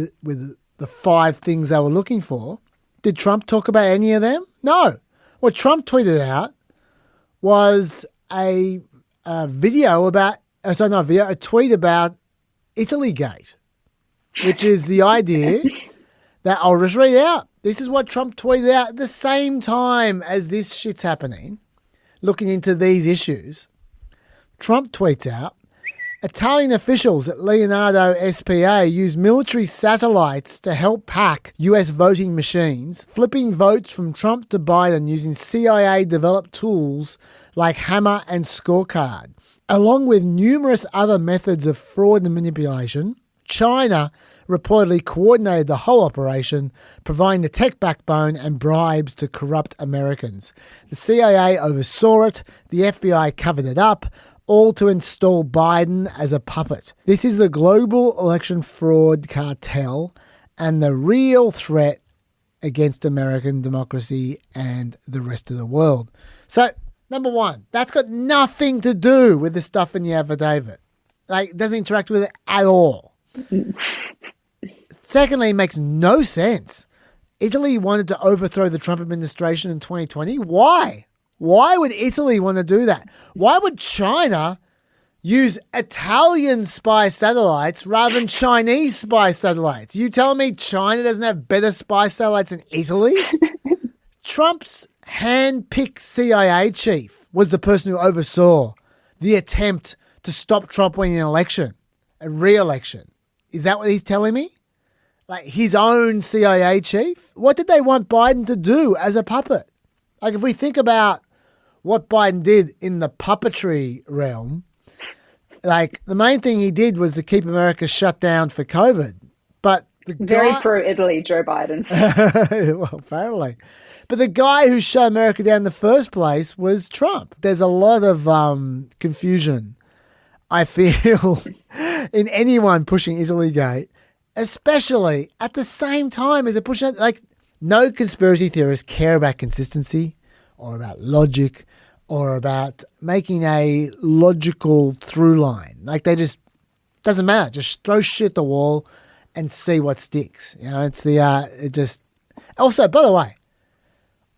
the 5 things they were looking for. Did Trump talk about any of them? No. What Trump tweeted out was a tweet about Italy-gate, which is the idea that I'll just read out. This is what Trump tweeted out at the same time as this shit's happening, looking into these issues. Trump tweets out, Italian officials at Leonardo SPA use military satellites to help pack US voting machines, flipping votes from Trump to Biden using CIA-developed tools like Hammer and Scorecard. Along with numerous other methods of fraud and manipulation, China reportedly coordinated the whole operation, providing the tech backbone and bribes to corrupt Americans. The CIA oversaw it, the FBI covered it up, all to install Biden as a puppet. This is the global election fraud cartel and the real threat against American democracy and the rest of the world. So, number one, that's got nothing to do with the stuff in the affidavit. It doesn't interact with it at all. Secondly, it makes no sense. Italy wanted to overthrow the Trump administration in 2020. Why? Why would Italy want to do that? Why would China use Italian spy satellites rather than Chinese spy satellites? You telling me China doesn't have better spy satellites than Italy? Trump's hand-picked CIA chief was the person who oversaw the attempt to stop Trump winning an election, a re-election. Is that what he's telling me? His own CIA chief? What did they want Biden to do as a puppet? If we think about what Biden did in the puppetry realm, the main thing he did was to keep America shut down for COVID. But very pro-Italy, Joe Biden. Well, apparently. But the guy who shut America down in the first place was Trump. There's a lot of confusion, I feel, in anyone pushing Italy-gate, especially at the same time as they're pushing it. No conspiracy theorists care about consistency or about logic or about making a logical through line. They just Doesn't matter. Just throw shit at the wall and see what sticks. You know, it's it just. Also, by the way,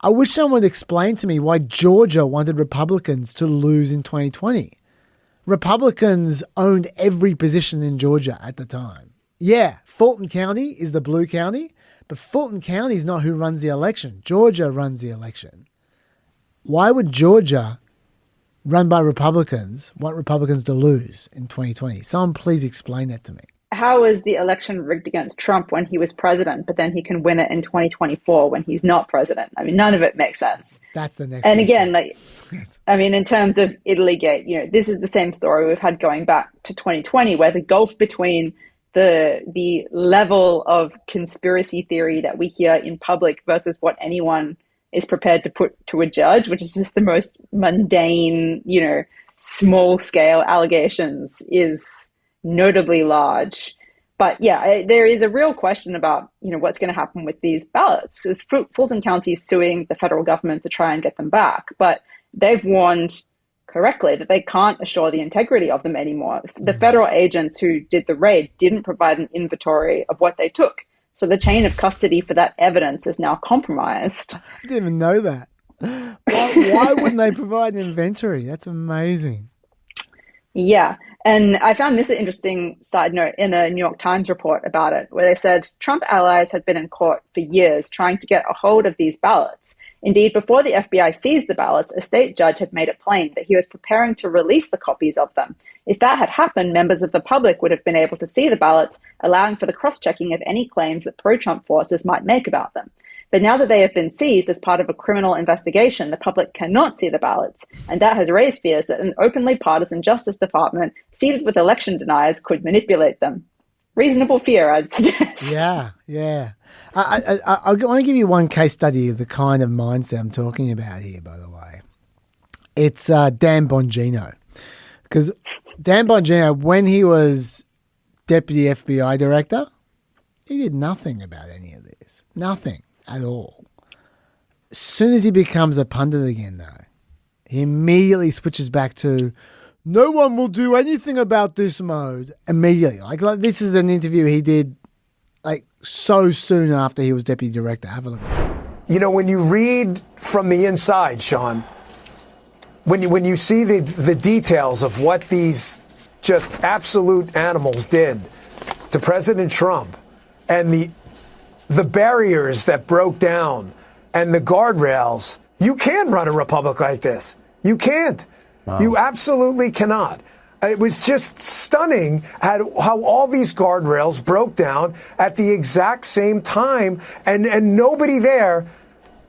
I wish someone would explain to me why Georgia wanted Republicans to lose in 2020. Republicans owned every position in Georgia at the time. Yeah, Fulton County is the blue county, but Fulton County is not who runs the election. Georgia runs the election. Why would Georgia, run by Republicans, want Republicans to lose in 2020? Someone please explain that to me. How is the election rigged against Trump when he was president, but then he can win it in 2024 when he's not president? I mean, none of it makes sense. That's the next. And question. again, Yes. I mean, in terms of Italygate, this is the same story we've had going back to 2020, where the gulf between the level of conspiracy theory that we hear in public versus what anyone is prepared to put to a judge, which is just the most mundane, small scale allegations, is notably large. But yeah, there is a real question about, what's going to happen with these ballots. Fulton County is suing the federal government to try and get them back, but they've warned correctly that they can't assure the integrity of them anymore. The federal agents who did the raid didn't provide an inventory of what they took. So the chain of custody for that evidence is now compromised. I didn't even know that. Why wouldn't they provide an inventory? That's amazing. Yeah. And I found this an interesting side note in a New York Times report about it, where they said Trump allies had been in court for years trying to get a hold of these ballots. Indeed, before the FBI seized the ballots, a state judge had made it plain that he was preparing to release the copies of them. If that had happened, members of the public would have been able to see the ballots, allowing for the cross-checking of any claims that pro-Trump forces might make about them. But now that they have been seized as part of a criminal investigation, the public cannot see the ballots, and that has raised fears that an openly partisan Justice Department seated with election deniers could manipulate them. Reasonable fear, I'd suggest. Yeah. I want to give you one case study of the kind of mindset I'm talking about here, by the way. It's Dan Bongino. Because Dan Bongino, when he was Deputy FBI Director, he did nothing about any of this. Nothing at all. As soon as he becomes a pundit again, though, he immediately switches back to no one will do anything about this mode. Immediately. Like this is an interview he did so soon after he was Deputy Director. Have a look at it. When you read from the inside, Sean, when you see the details of what these just absolute animals did to President Trump and the barriers that broke down and the guardrails, you can't run a republic like this. You can't. Wow. You absolutely cannot. It was just stunning at how all these guardrails broke down at the exact same time, and nobody there.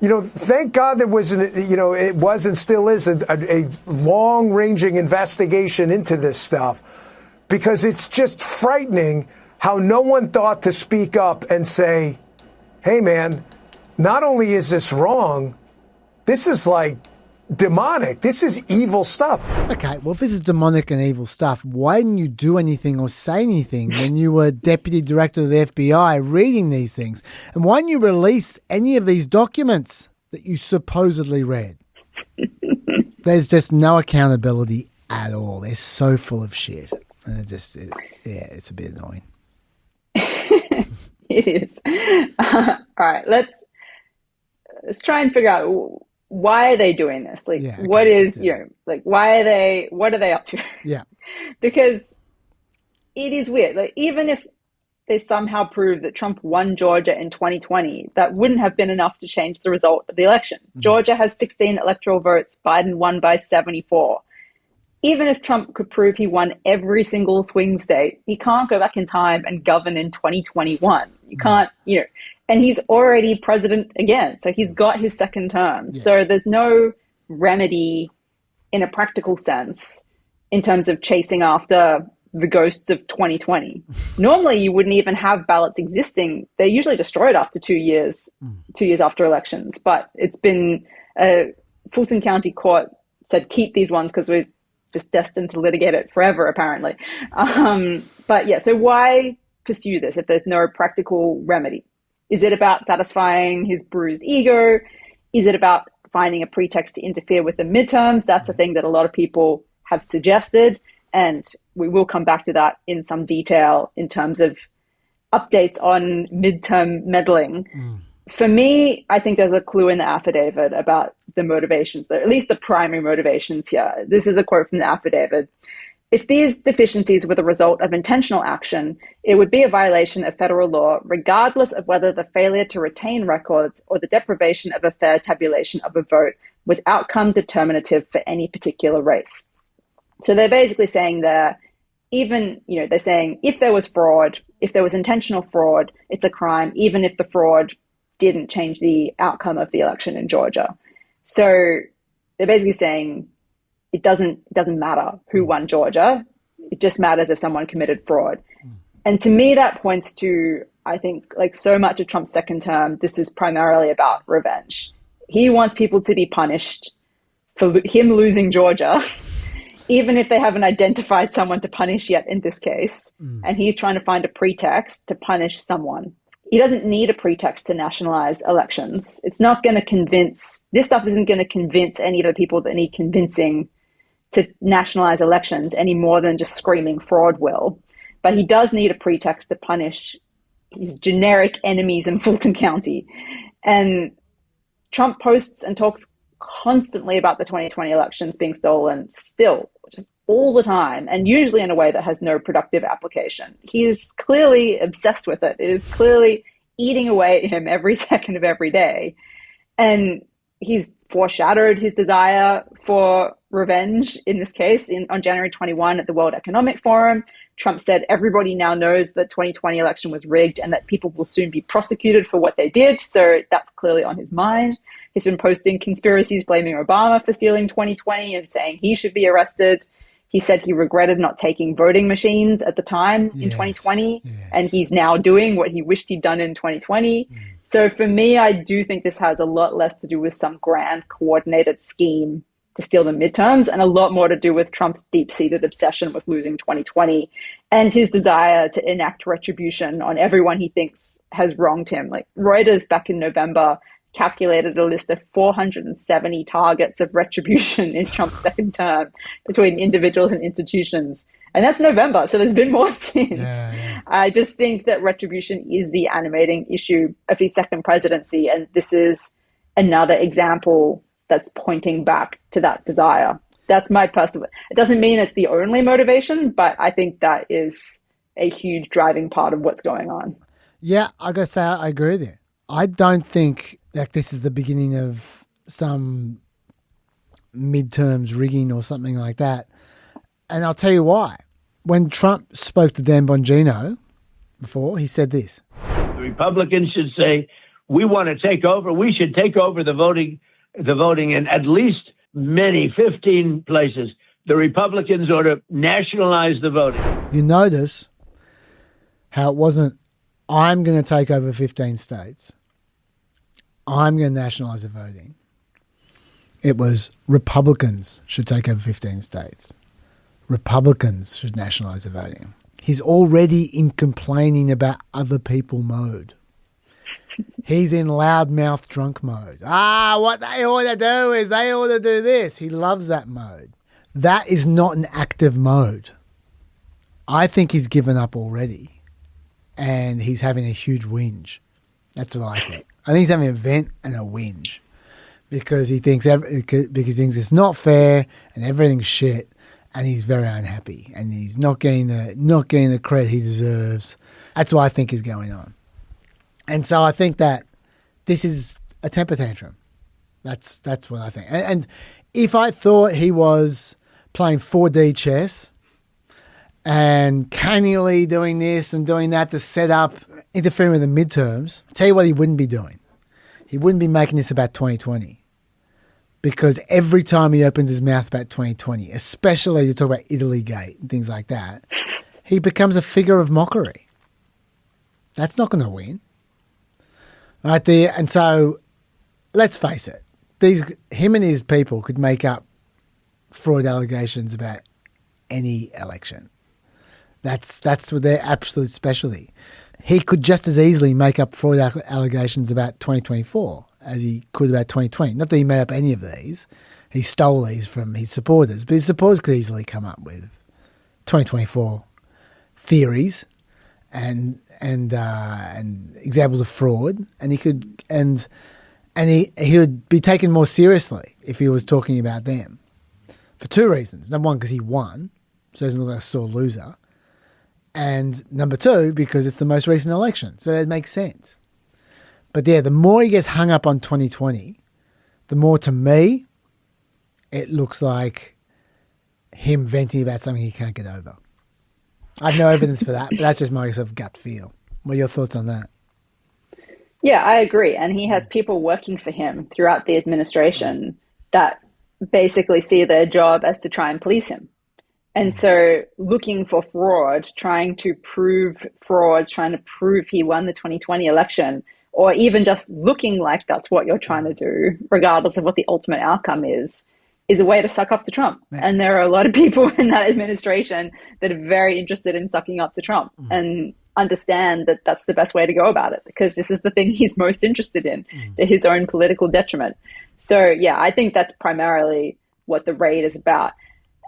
Thank God there was it was and still is a long-ranging investigation into this stuff, because it's just frightening how no one thought to speak up and say, hey, man, not only is this wrong, this is demonic. This is evil stuff. Okay, well, if this is demonic and evil stuff, why didn't you do anything or say anything when you were Deputy Director of the FBI reading these things? And why didn't you release any of these documents that you supposedly read? There's just no accountability at all. They're so full of shit. And it's a bit annoying. It is. All right, let's try and figure out why are they doing this? What are they up to? Yeah. Because it is weird. Even if they somehow prove that Trump won Georgia in 2020, that wouldn't have been enough to change the result of the election. Mm-hmm. Georgia has 16 electoral votes. Biden won by 74. Even if Trump could prove he won every single swing state, he can't go back in time and govern in 2021. You can't, and he's already president again. So he's got his second term. Yes. So there's no remedy in a practical sense in terms of chasing after the ghosts of 2020. Normally, you wouldn't even have ballots existing. They're usually destroyed after 2 years, 2 years after elections. But it's been, Fulton County Court said, keep these ones because we're just destined to litigate it forever, apparently. But yeah, so why pursue this if there's no practical remedy? Is it about satisfying his bruised ego? Is it about finding a pretext to interfere with the midterms? That's a thing that a lot of people have suggested. And we will come back to that in some detail in terms of updates on midterm meddling. For me, I think there's a clue in the affidavit about the motivations, at least the primary motivations here. This is a quote from the affidavit. If these deficiencies were the result of intentional action, it would be a violation of federal law, regardless of whether the failure to retain records or the deprivation of a fair tabulation of a vote was outcome determinative for any particular race. So they're basically saying they're saying if there was fraud, if there was intentional fraud, it's a crime, even if the fraud didn't change the outcome of the election in Georgia. So they're basically saying it doesn't matter who won Georgia. It just matters if someone committed fraud. And to me, that points to, I think, like so much of Trump's second term, this is primarily about revenge. He wants people to be punished for him losing Georgia, even if they haven't identified someone to punish yet in this case. And he's trying to find a pretext to punish someone. He doesn't need a pretext to nationalize elections. It's not going to convince, this stuff isn't going to convince any of the people that need convincing to nationalize elections any more than just screaming fraud will. But he does need a pretext to punish his generic enemies in Fulton County. And Trump posts and talks constantly about the 2020 elections being stolen still, just all the time, and usually in a way that has no productive application. He is clearly obsessed with it. It is clearly eating away at him every second of every day. And he's foreshadowed his desire for revenge in this case on January 21 at the World Economic Forum. Trump said everybody now knows the 2020 election was rigged and that people will soon be prosecuted for what they did. So that's clearly on his mind. He's been posting conspiracies blaming Obama for stealing 2020 and saying he should be arrested. He said he regretted not taking voting machines at the time in 2020, and he's now doing what he wished he'd done in 2020. So for me, I do think this has a lot less to do with some grand coordinated scheme to steal the midterms and a lot more to do with Trump's deep-seated obsession with losing 2020 and his desire to enact retribution on everyone he thinks has wronged him. Like Reuters back in November calculated a list of 470 targets of retribution in Trump's second term between individuals and institutions. And that's November, so there's been more since. I just think that retribution is the animating issue of his second presidency, and this is another example that's pointing back to that desire. That's my personal... It doesn't mean it's the only motivation, but I think that is a huge driving part of what's going on. Yeah, I gotta say, I agree with you. I don't think like this is the beginning of some midterms rigging or something like that. And I'll tell you why. When Trump spoke to Dan Bongino before, he said this. The Republicans should say, we want to take over. We should take over the voting in at least 15 places. The Republicans ought to nationalize the voting. You notice how it wasn't, I'm going to take over 15 states. I'm going to nationalize the voting. It was Republicans should take over 15 states. Republicans should nationalize the voting. He's already in complaining about other people mode. He's in loudmouth drunk mode. What they ought to do is they ought to do this. He loves that mode. That is not an active mode. I think he's given up already and he's having a huge whinge. That's what I think. I think he's having a vent and a whinge because he thinks it's not fair and everything's shit, and he's very unhappy and he's not getting the credit he deserves. That's what I think is going on. And so I think that this is a temper tantrum. That's what I think. And if I thought he was playing 4D chess and cunningly doing this and doing that to set up, interfering with the midterms, I'll tell you what he wouldn't be doing. He wouldn't be making this about 2020. Because every time he opens his mouth about 2020, especially to talk about Italy-gate and things like that, he becomes a figure of mockery. That's not going to win. Right there. And so, let's face it, him and his people could make up fraud allegations about any election. That's what their absolute specialty. He could just as easily make up fraud allegations about 2024 as he could about 2020. Not that he made up any of these. He stole these from his supporters, but his supporters could easily come up with 2024 theories and examples of fraud, and he would be taken more seriously if he was talking about them for two reasons. Number one, because he won, so he doesn't look like a sore loser, and number two, because it's the most recent election, so that makes sense. But yeah, the more he gets hung up on 2020, the more, to me, it looks like him venting about something he can't get over. I have no evidence for that, but that's just my sort of gut feel. What are your thoughts on that? Yeah, I agree. And he has people working for him throughout the administration that basically see their job as to try and police him. And so looking for fraud, trying to prove fraud, trying to prove he won the 2020 election, or even just looking like that's what you're trying to do, regardless of what the ultimate outcome is a way to suck up to Trump. Yeah. And there are a lot of people in that administration that are very interested in sucking up to Trump and understand that that's the best way to go about it, because this is the thing he's most interested in to his own political detriment. So, yeah, I think that's primarily what the raid is about.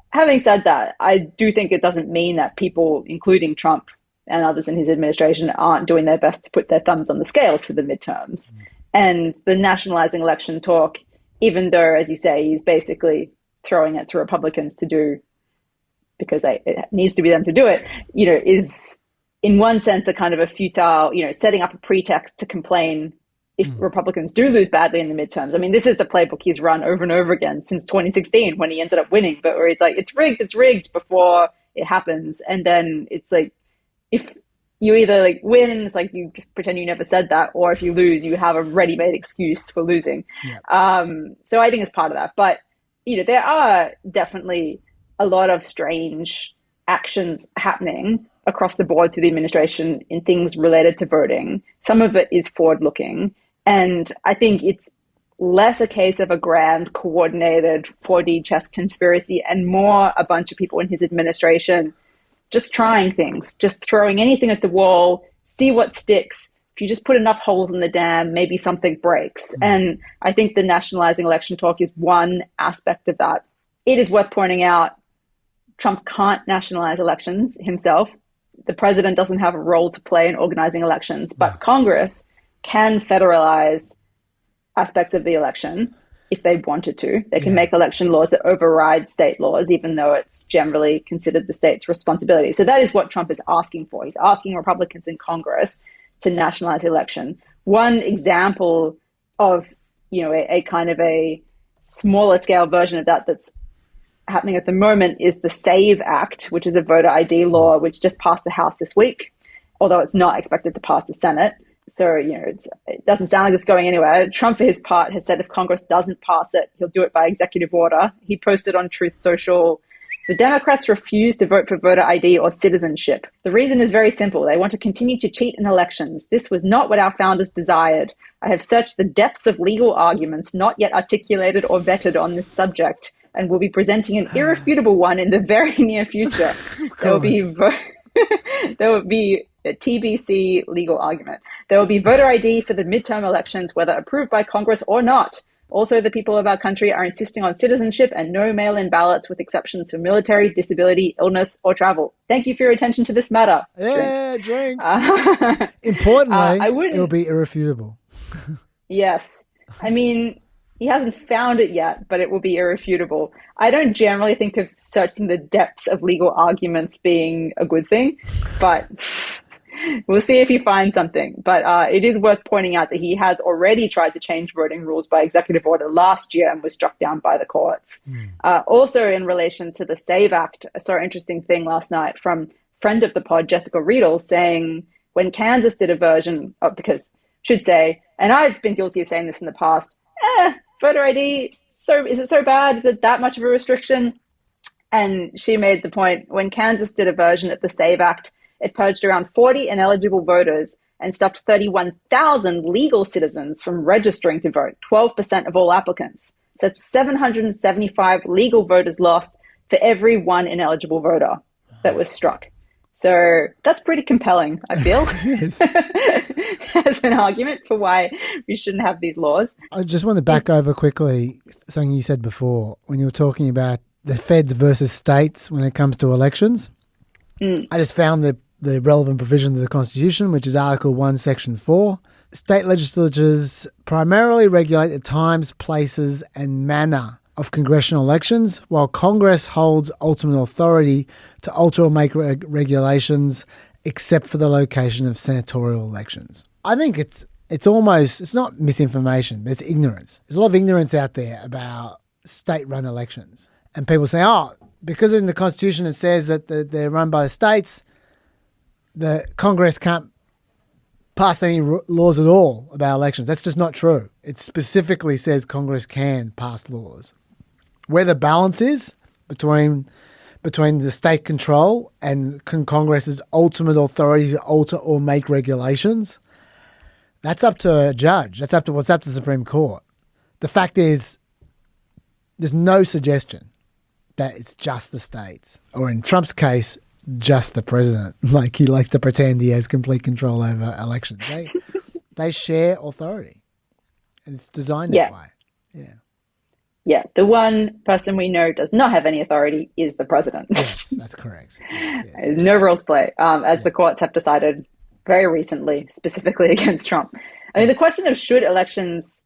Having said that, I do think it doesn't mean that people, including Trump and others in his administration, aren't doing their best to put their thumbs on the scales for the midterms. And the nationalizing election talk, even though, as you say, he's basically throwing it to Republicans to do because it needs to be them to do it, is in one sense a kind of a futile, setting up a pretext to complain if Republicans do lose badly in the midterms. I mean, this is the playbook he's run over and over again since 2016 when he ended up winning, but where he's like, it's rigged before it happens. And then it's like, if you either win, it's like you just pretend you never said that, or if you lose, you have a ready-made excuse for losing. Yeah. So I think it's part of that. But, there are definitely a lot of strange actions happening across the board through the administration in things related to voting. Some of it is forward-looking. And I think it's less a case of a grand, coordinated 4D chess conspiracy and more a bunch of people in his administration just trying things, just throwing anything at the wall, see what sticks. If you just put enough holes in the dam, maybe something breaks. And I think the nationalizing election talk is one aspect of that. It is worth pointing out Trump can't nationalize elections himself. The president doesn't have a role to play in organizing elections, but Congress can federalize aspects of the election if they wanted to. They can make election laws that override state laws, even though it's generally considered the state's responsibility. So that is what Trump is asking for. He's asking Republicans in Congress to nationalize the election. One example of, a kind of a smaller scale version of that that's happening at the moment is the SAVE Act, which is a voter ID law, which just passed the House this week, although it's not expected to pass the Senate. So, it doesn't sound like it's going anywhere. Trump, for his part, has said if Congress doesn't pass it, he'll do it by executive order. He posted on Truth Social, the Democrats refuse to vote for voter ID or citizenship. The reason is very simple. They want to continue to cheat in elections. This was not what our founders desired. I have searched the depths of legal arguments not yet articulated or vetted on this subject, and will be presenting an irrefutable one in the very near future. There will be a TBC legal argument. There will be voter ID for the midterm elections, whether approved by Congress or not. Also, the people of our country are insisting on citizenship and no mail-in ballots with exceptions for military, disability, illness, or travel. Thank you for your attention to this matter. Yeah, drink. Importantly, it will be irrefutable. Yes. I mean, he hasn't found it yet, but it will be irrefutable. I don't generally think of searching the depths of legal arguments being a good thing, but we'll see if he finds something. But it is worth pointing out that he has already tried to change voting rules by executive order last year and was struck down by the courts. Also, in relation to the SAVE Act, I saw an interesting thing last night from friend of the pod, Jessica Riedel, saying when Kansas did a version of, and I've been guilty of saying this in the past, voter ID, so is it so bad? Is it that much of a restriction? And she made the point, when Kansas did a version of the SAVE Act, it purged around 40 ineligible voters and stopped 31,000 legal citizens from registering to vote, 12% of all applicants. So it's 775 legal voters lost for every one ineligible voter that was struck. So that's pretty compelling, I feel, as an argument for why we shouldn't have these laws. I just want to back over quickly something you said before when you were talking about the feds versus states when it comes to elections. I just found the relevant provision of the Constitution, which is Article 1, Section 4. State legislatures primarily regulate the times, places, and manner of congressional elections, while Congress holds ultimate authority to alter or make regulations except for the location of senatorial elections. I think it's not misinformation, but it's ignorance. There's a lot of ignorance out there about state-run elections. And people say, because in the Constitution it says that they're run by the states, the Congress can't pass any laws at all about elections. That's just not true. It specifically says Congress can pass laws. Where the balance is between the state control and Congress's ultimate authority to alter or make regulations, that's up to a judge. That's up to the Supreme Court. The fact is, there's no suggestion that it's just the states, or in Trump's case, just the president. Like, he likes to pretend he has complete control over elections. They share authority, and it's designed that way. Yeah. Yeah, the one person we know does not have any authority is the president. Yes, that's correct. Yes. No role to play, as the courts have decided very recently, specifically against Trump. I mean, the question of should elections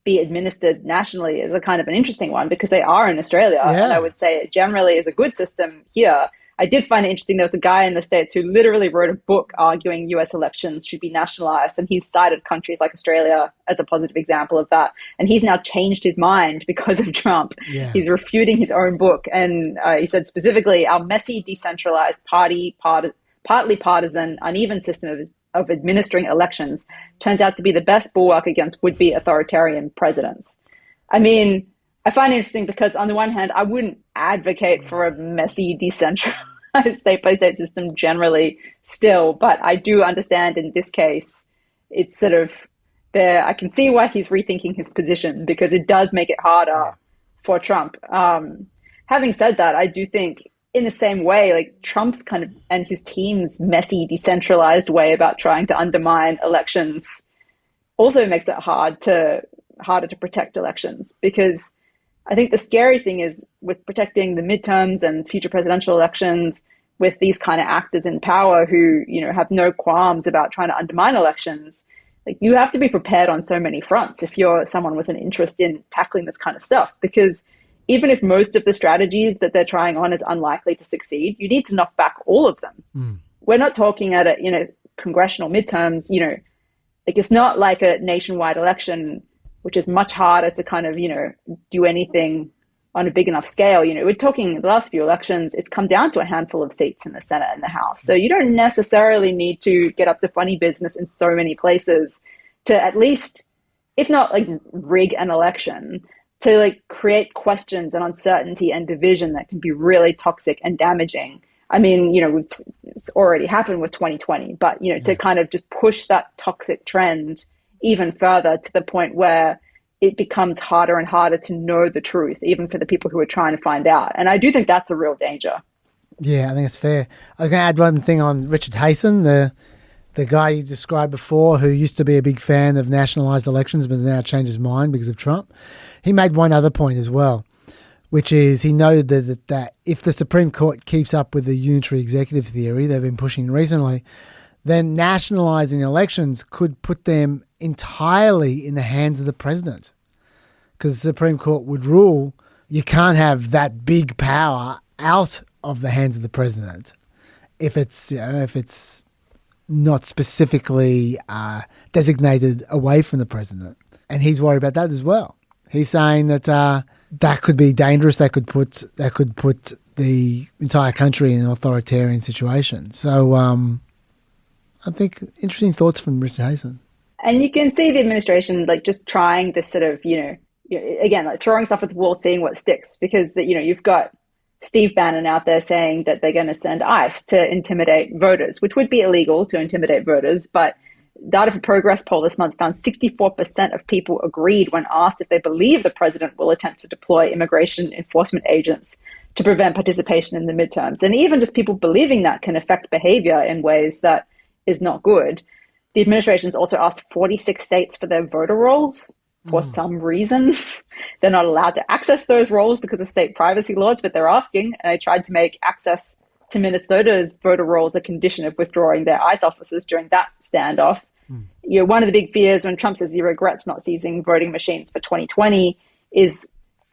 be administered nationally is a kind of an interesting one, because they are in Australia. And I would say it generally is a good system here. I did find it interesting. There was a guy in the States who literally wrote a book arguing US elections should be nationalized. And he's cited countries like Australia as a positive example of that. And he's now changed his mind because of Trump. Yeah. He's refuting his own book. And he said specifically, our messy, decentralized, partly partisan, uneven system of administering elections turns out to be the best bulwark against would-be authoritarian presidents. I mean, I find it interesting because on the one hand, I wouldn't advocate for a messy, decentralized state-by-state system generally still, but I do understand in this case, it's sort of there. I can see why he's rethinking his position, because it does make it harder for Trump. Having said that, I do think in the same way, like Trump's kind of and his team's messy, decentralized way about trying to undermine elections also makes it harder to protect elections, because I think the scary thing is with protecting the midterms and future presidential elections with these kind of actors in power who, have no qualms about trying to undermine elections. Like, you have to be prepared on so many fronts if you're someone with an interest in tackling this kind of stuff, because even if most of the strategies that they're trying on is unlikely to succeed, you need to knock back all of them. We're not talking at congressional midterms, like it's not like a nationwide election, which is much harder to kind of, do anything on a big enough scale. We're talking the last few elections, it's come down to a handful of seats in the Senate and the House. So you don't necessarily need to get up to funny business in so many places to at least, if not like rig an election, to like create questions and uncertainty and division that can be really toxic and damaging. I mean, it's already happened with 2020, but, to kind of just push that toxic trend even further to the point where it becomes harder and harder to know the truth, even for the people who are trying to find out. And I do think that's a real danger. Yeah, I think it's fair. I was going to add one thing on Richard Hasen, the guy you described before, who used to be a big fan of nationalised elections but now changed his mind because of Trump. He made one other point as well, which is he noted that if the Supreme Court keeps up with the unitary executive theory they've been pushing recently, then nationalising elections could put them entirely in the hands of the president, because the Supreme Court would rule you can't have that big power out of the hands of the president if it's not specifically designated away from the president. And he's worried about that as well. He's saying that that could be dangerous. That could put the entire country in an authoritarian situation. So I think interesting thoughts from Richard Hasen. And you can see the administration like just trying this sort of, again, like throwing stuff at the wall, seeing what sticks, because you've got Steve Bannon out there saying that they're going to send ICE to intimidate voters, which would be illegal to intimidate voters. But Data for Progress poll this month found 64% of people agreed when asked if they believe the president will attempt to deploy immigration enforcement agents to prevent participation in the midterms. And even just people believing that can affect behavior in ways that is not good. The administration's also asked 46 states for their voter rolls for some reason. They're not allowed to access those rolls because of state privacy laws, but they're asking. And they tried to make access to Minnesota's voter rolls a condition of withdrawing their ICE officers during that standoff. You know, one of the big fears when Trump says he regrets not seizing voting machines for 2020 is,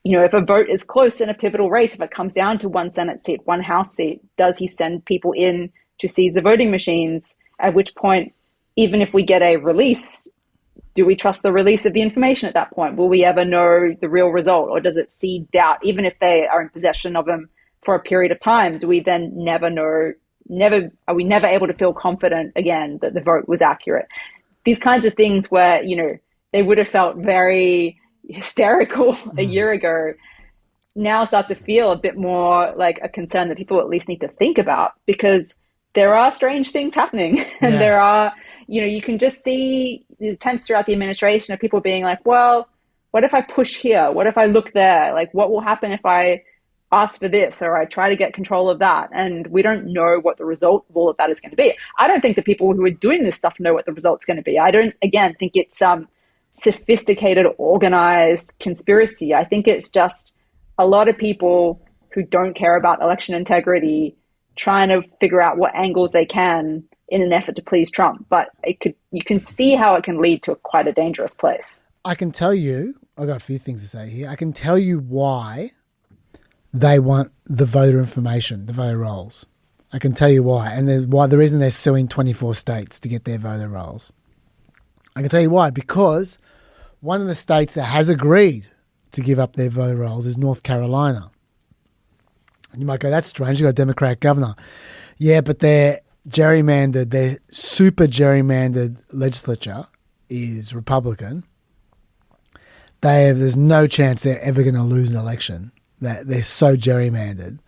you know, if a vote is close in a pivotal race, if it comes down to one Senate seat, one House seat, does he send people in to seize the voting machines? At which point, even if we get a release, do we trust the release of the information at that point? Will we ever know the real result, or does it seed doubt? Even if they are in possession of them for a period of time, do we then never know? Are we never able to feel confident again that the vote was accurate? These kinds of things where, you know, they would have felt very hysterical a year ago, now start to feel a bit more like a concern that people at least need to think about, because there are strange things happening. And there are, you know, you can just see these attempts throughout the administration of people being like, well, what if I push here? What if I look there? Like, what will happen if I ask for this, or I try to get control of that? And we don't know what the result of all of that is going to be. I don't think the people who are doing this stuff know what the result's going to be. I don't, again, think it's some sophisticated, organized conspiracy. I think it's just a lot of people who don't care about election integrity trying to figure out what angles they can in an effort to please Trump. But you can see how it can lead to quite a dangerous place. I can tell you, I've got a few things to say here. I can tell you why they want the voter information, the voter rolls. I can tell you why. And the reason they're suing 24 states to get their voter rolls. I can tell you why. Because one of the states that has agreed to give up their voter rolls is North Carolina. And you might go, that's strange, you've got a Democratic governor. Yeah, but they're gerrymandered, their super gerrymandered legislature is Republican. There's no chance they're ever going to lose an election. That they're so gerrymandered,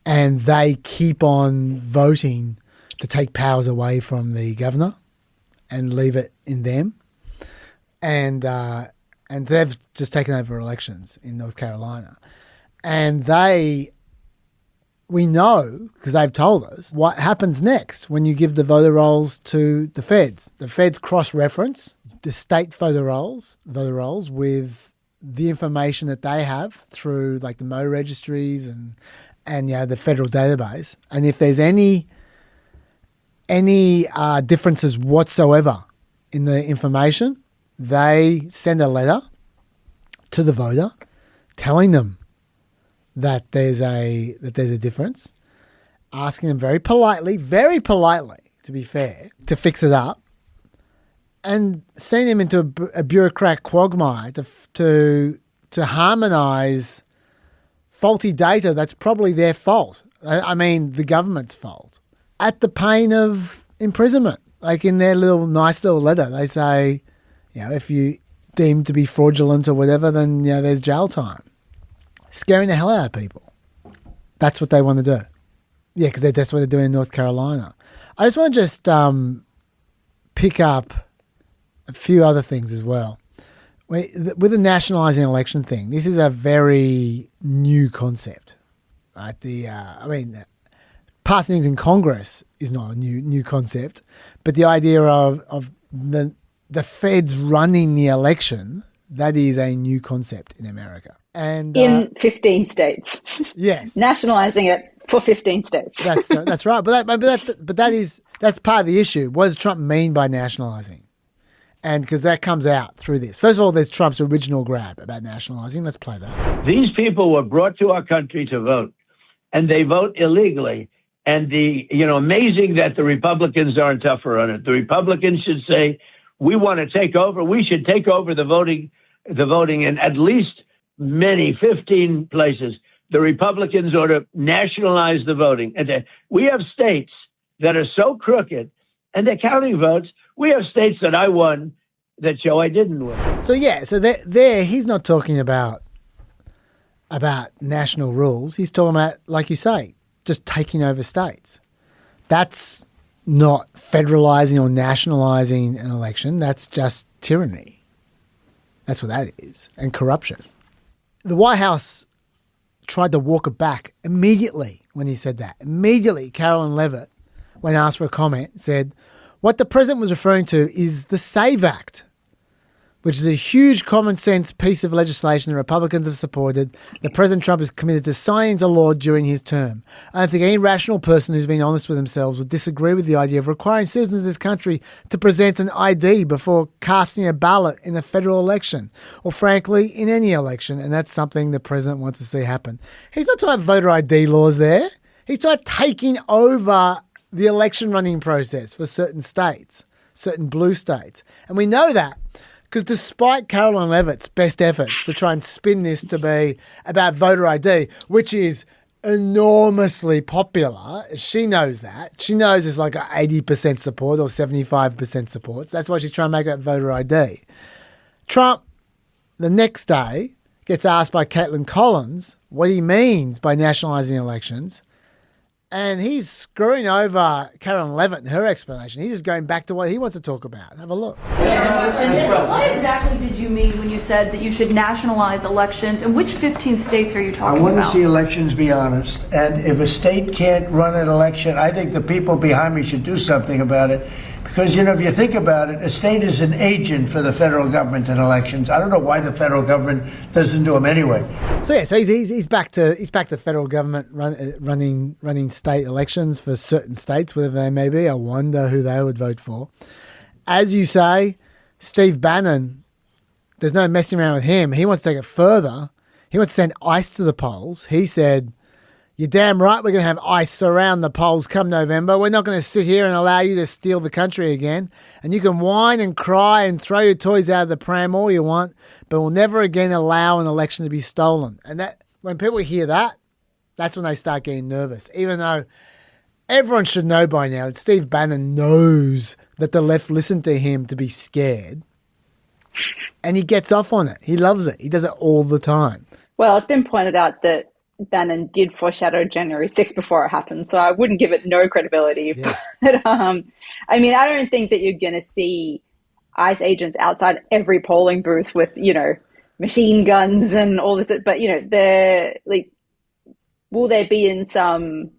and they keep on voting to take powers away from the governor and leave it in them. And they've just taken over elections in North Carolina. And we know, because they've told us, what happens next when you give the voter rolls to the feds. The feds cross-reference the state voter rolls with the information that they have through like the motor registries and you know, the federal database. And if there's any differences whatsoever in the information, they send a letter to the voter telling them that there's a difference, asking them very politely, to be fair, to fix it up, and sending them into a bureaucrat quagmire to harmonise faulty data that's probably their fault. I mean, the government's fault, at the pain of imprisonment. Like in their nice little letter, they say, you know, if you deemed to be fraudulent or whatever, then, you know, there's jail time. Scaring the hell out of people. That's what they want to do. Yeah, because that's what they're doing in North Carolina. I just want to pick up a few other things as well. With the nationalising election thing, this is a very new concept. Right? Passing things in Congress is not a new concept, but the idea of the feds running the election, that is a new concept in America. And in 15 states. Yes. Nationalising it for 15 states. That's right. But that's part of the issue. What does Trump mean by nationalising? And because that comes out through this. First of all, there's Trump's original grab about nationalising. Let's play that. These people were brought to our country to vote, and they vote illegally. And amazing that the Republicans aren't tougher on it. The Republicans should say, we want to take over. We should take over the voting in at least 15 places. The Republicans ought to nationalize the voting. And we have states that are so crooked, and they're counting votes. We have states that I won that show I didn't win. So there he's not talking about national rules. He's talking about, like you say, just taking over states. That's not federalizing or nationalizing an election. That's just tyranny. That's what that is, and corruption. The White House tried to walk it back immediately when he said that. Immediately, Carolyn Leavitt, when asked for a comment, said, what the president was referring to is the SAVE Act, which is a huge common sense piece of legislation the Republicans have supported, that President Trump is committed to signing into law during his term. I don't think any rational person who's been honest with themselves would disagree with the idea of requiring citizens of this country to present an ID before casting a ballot in a federal election, or frankly, in any election, and that's something the president wants to see happen. He's not talking about voter ID laws there. He's talking about taking over the election running process for certain states, certain blue states. And we know that because despite Caroline Leavitt's best efforts to try and spin this to be about voter ID, which is enormously popular, she knows that. She knows it's like 80% support or 75% support. So that's why she's trying to make it voter ID. Trump, the next day, gets asked by Caitlin Collins what he means by nationalising elections. And he's screwing over Caroline Leavitt and her explanation. He's just going back to what he wants to talk about. Have a look. What exactly did you mean when you said that you should nationalize elections? And which 15 states are you talking about? I want to see elections be honest. And if a state can't run an election, I think the people behind me should do something about it. Because, if you think about it, a state is an agent for the federal government in elections. I don't know why the federal government doesn't do them anyway. So he's back to federal government running state elections for certain states, whatever they may be. I wonder who they would vote for. As you say, Steve Bannon, there's no messing around with him. He wants to take it further. He wants to send ICE to the polls. He said, "You're damn right we're going to have ICE surround the polls come November. We're not going to sit here and allow you to steal the country again. And you can whine and cry and throw your toys out of the pram all you want, but we'll never again allow an election to be stolen." And that, when people hear that, that's when they start getting nervous. Even though everyone should know by now that Steve Bannon knows that the left listened to him to be scared. And he gets off on it. He loves it. He does it all the time. Well, it's been pointed out that Bannon did foreshadow January 6th before it happened, so I wouldn't give it no credibility. Yes. But, I don't think that you're going to see ICE agents outside every polling booth with, machine guns and all this. But, they're like, will they be in some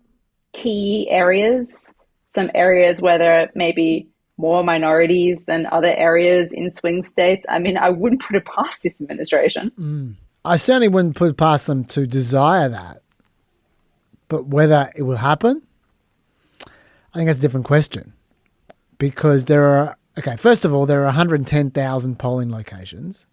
key areas, some areas where there may be more minorities than other areas in swing states? I wouldn't put it past this administration. I certainly wouldn't put it past them to desire that. But whether it will happen, I think that's a different question. Because first of all, there are 110,000 polling locations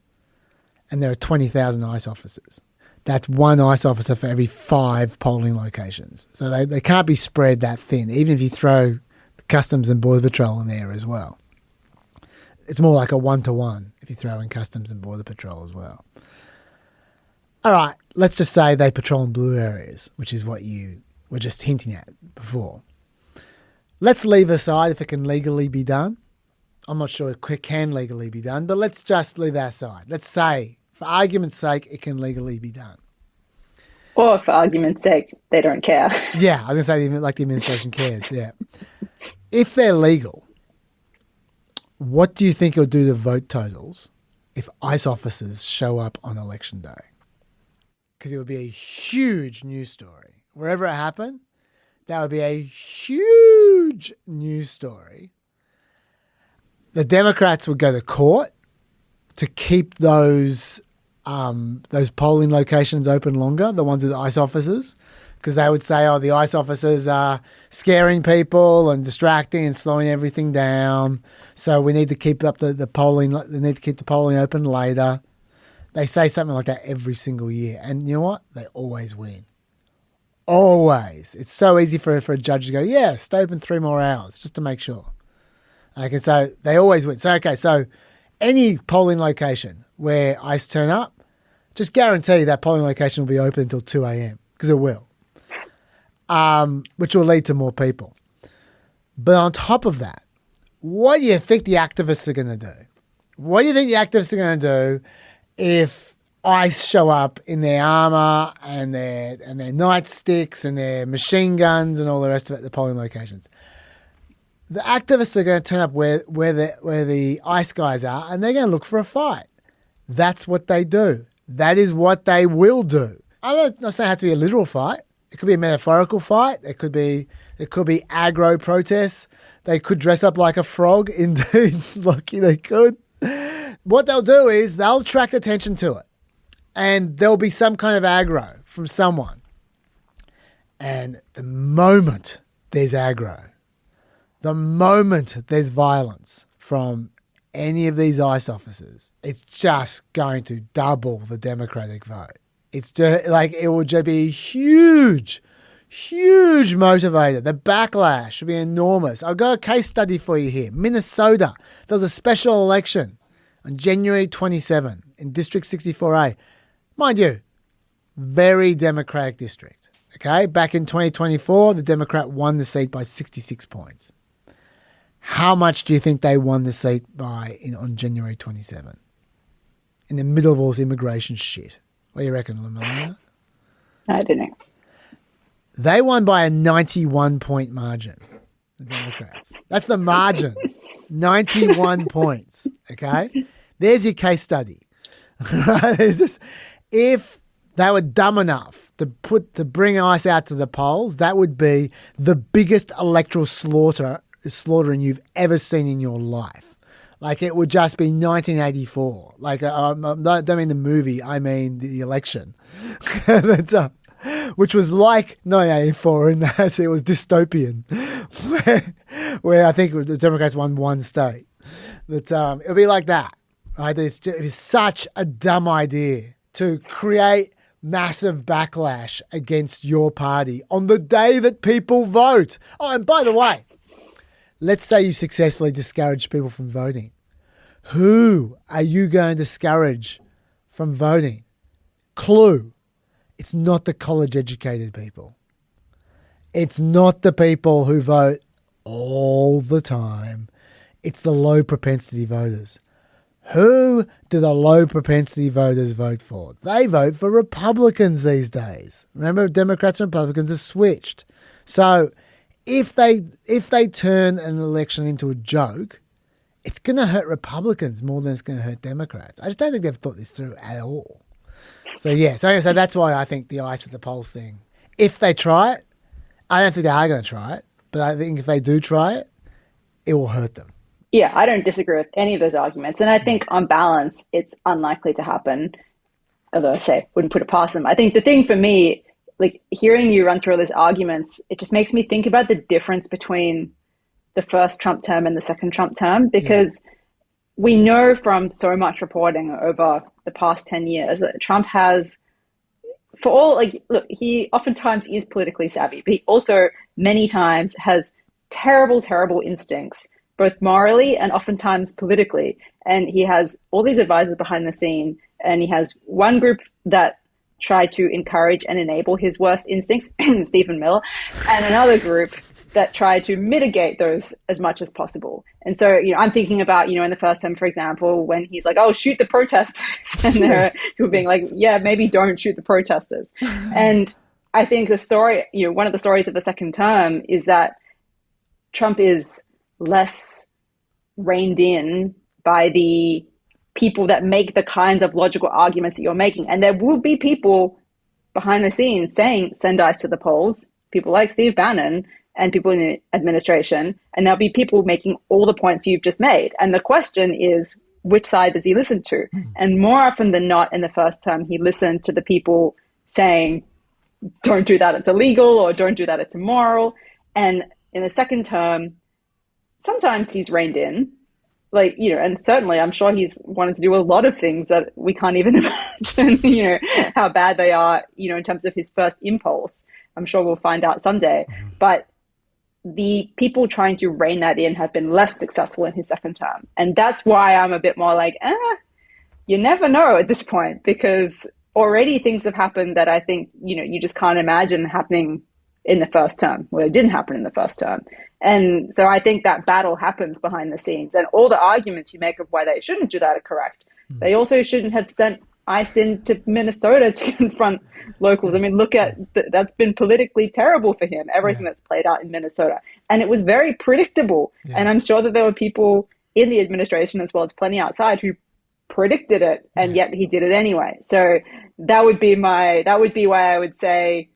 and there are 20,000 ICE officers. That's one ICE officer for every 5 polling locations. So they can't be spread that thin, even if you throw Customs and Border Patrol in there as well. It's more like a 1-to-1 if you throw in Customs and Border Patrol as well. All right, let's just say they patrol in blue areas, which is what you were just hinting at before. Let's leave aside if it can legally be done. I'm not sure it can legally be done, but let's just leave that aside. Let's say, for argument's sake, it can legally be done. Or for argument's sake, they don't care. Yeah, I was going to say, like the administration cares, yeah. If they're legal, what do you think it'll do to vote totals if ICE officers show up on election day? Because it would be a huge news story. Wherever it happened, that would be a huge news story. The Democrats would go to court to keep those polling locations open longer, the ones with ICE officers, because they would say, the ICE officers are scaring people and distracting and slowing everything down. So we need to keep up the polling. They need to keep the polling open later. They say something like that every single year. And you know what? They always win. Always. It's so easy for a judge to go, yeah, stay open 3 more hours just to make sure. Okay, so they always win. So any polling location where ICE turn up, just guarantee that polling location will be open until 2 a.m. because it will, which will lead to more people. But on top of that, what do you think the activists are going to do? What do you think the activists are going to do if ICE show up in their armour and their nightsticks and their machine guns and all the rest of it at the polling locations? The activists are going to turn up where the ICE guys are, and they're going to look for a fight. That's what they do. That is what they will do. I'm not saying it has to be a literal fight. It could be a metaphorical fight. It could be aggro protests. They could dress up like a frog. Indeed, lucky they could. what they'll do is they'll attract attention to it. And there'll be some kind of aggro from someone. And the moment there's aggro, the moment there's violence from any of these ICE officers, it's just going to double the Democratic vote. It's just like, it will just be huge motivator. The backlash will be enormous. I've got a case study for you here. Minnesota, there was a special election on January 27 in District 64A. Mind you, very Democratic district. Okay, back in 2024, the Democrat won the seat by 66 points. How much do you think they won the seat by on January 27? In the middle of all this immigration shit. What do you reckon, Melina? I don't know. They won by a 91-point margin, the Democrats. That's the margin. 91 points, okay? There's your case study. It's just, if they were dumb enough to bring ICE out to the polls, that would be the biggest electoral slaughtering you've ever seen in your life. Like, it would just be 1984. Like, I don't mean the movie, I mean the election. Which was like 1984 in that it was dystopian, where I think the Democrats won one state. But it'll be like that. Right? It's such a dumb idea to create massive backlash against your party on the day that people vote. Oh, and by the way, let's say you successfully discourage people from voting. Who are you going to discourage from voting? Clue. It's not the college-educated people. It's not the people who vote all the time. It's the low-propensity voters. Who do the low-propensity voters vote for? They vote for Republicans these days. Remember, Democrats and Republicans are switched. So if they turn an election into a joke, it's going to hurt Republicans more than it's going to hurt Democrats. I just don't think they've thought this through at all. So that's why I think the ICE at the polls thing, if they try it, I don't think they are going to try it, but I think if they do try it, it will hurt them. Yeah, I don't disagree with any of those arguments. And I think on balance, it's unlikely to happen, although I say, wouldn't put it past them. I think the thing for me, like hearing you run through all those arguments, it just makes me think about the difference between the first Trump term and the second Trump term, because we know from so much reporting over the past 10 years that Trump has, for all, like, look, he oftentimes is politically savvy, but he also many times has terrible, terrible instincts, both morally and oftentimes politically. And he has all these advisors behind the scene, and he has one group that try to encourage and enable his worst instincts, Stephen Miller, and another group that try to mitigate those as much as possible. And so, I'm thinking about, in the first term, for example, when he's like, oh, shoot the protesters. And there are people being like, yeah, maybe don't shoot the protesters. And I think the story, one of the stories of the second term is that Trump is less reined in by the people that make the kinds of logical arguments that you're making. And there will be people behind the scenes saying, send ICE to the polls, people like Steve Bannon, and people in the administration, and there'll be people making all the points you've just made. And the question is, which side does he listen to? And more often than not, in the first term, he listened to the people saying, don't do that, it's illegal, or don't do that, it's immoral. And in the second term, sometimes he's reined in, and certainly I'm sure he's wanted to do a lot of things that we can't even imagine, how bad they are, in terms of his first impulse. I'm sure we'll find out someday. But the people trying to rein that in have been less successful in his second term. And that's why I'm a bit more like, you never know at this point, because already things have happened that I think, you just can't imagine happening in the first term. Well, it didn't happen in the first term. And so I think that battle happens behind the scenes. And all the arguments you make of why they shouldn't do that are correct. They also shouldn't have sent ICE into Minnesota to confront locals. I mean, look at that's been politically terrible for him, everything that's played out in Minnesota. And it was very predictable. And I'm sure that there were people in the administration, as well as plenty outside, who predicted it, and yet he did it anyway. So that would be why I would say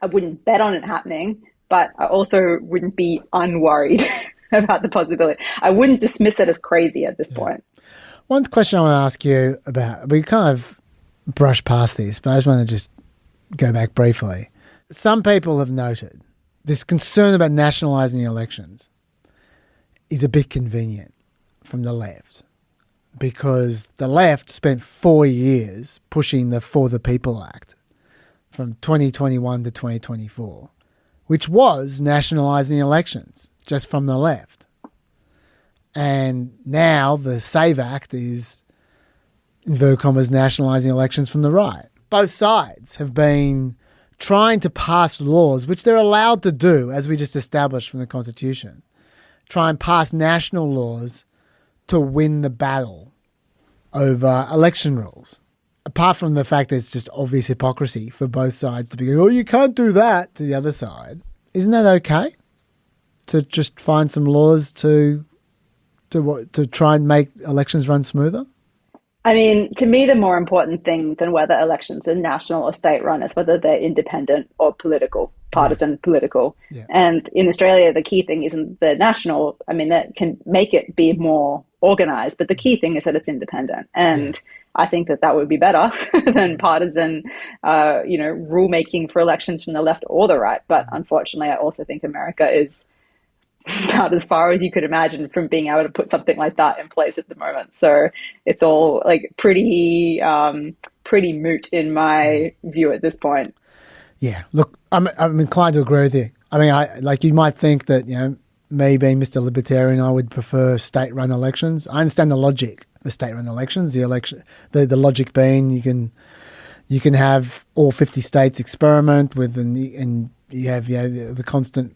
I wouldn't bet on it happening, but I also wouldn't be unworried about the possibility. I wouldn't dismiss it as crazy at this point. One question I want to ask you about, we kind of brushed past this, but I just want to just go back briefly. Some people have noted this concern about nationalising elections is a bit convenient from the left, because the left spent 4 years pushing the For the People Act from 2021 to 2024, which was nationalising elections just from the left. And now the SAVE Act is, inverted commas, nationalising elections from the right. Both sides have been trying to pass laws, which they're allowed to do, as we just established from the Constitution, try and pass national laws to win the battle over election rules. Apart from the fact that it's just obvious hypocrisy for both sides to be going, oh, you can't do that, to the other side. Isn't that okay? To just find some laws to try and make elections run smoother? I mean, to me, the more important thing than whether elections are national or state run is whether they're independent or political, partisan political. Yeah. And in Australia, the key thing isn't the national. I mean, that can make it be more organized, but the key thing is that it's independent. And I think that would be better than partisan, rulemaking for elections from the left or the right. But unfortunately, I also think America is about as far as you could imagine from being able to put something like that in place at the moment. So it's all like pretty moot in my view at this point. Yeah, look, I'm inclined to agree with you. I mean, you might think that, me being Mr. Libertarian, I would prefer state-run elections. I understand the logic for state-run elections. The logic being you can have all 50 states experiment with, and you have the constant,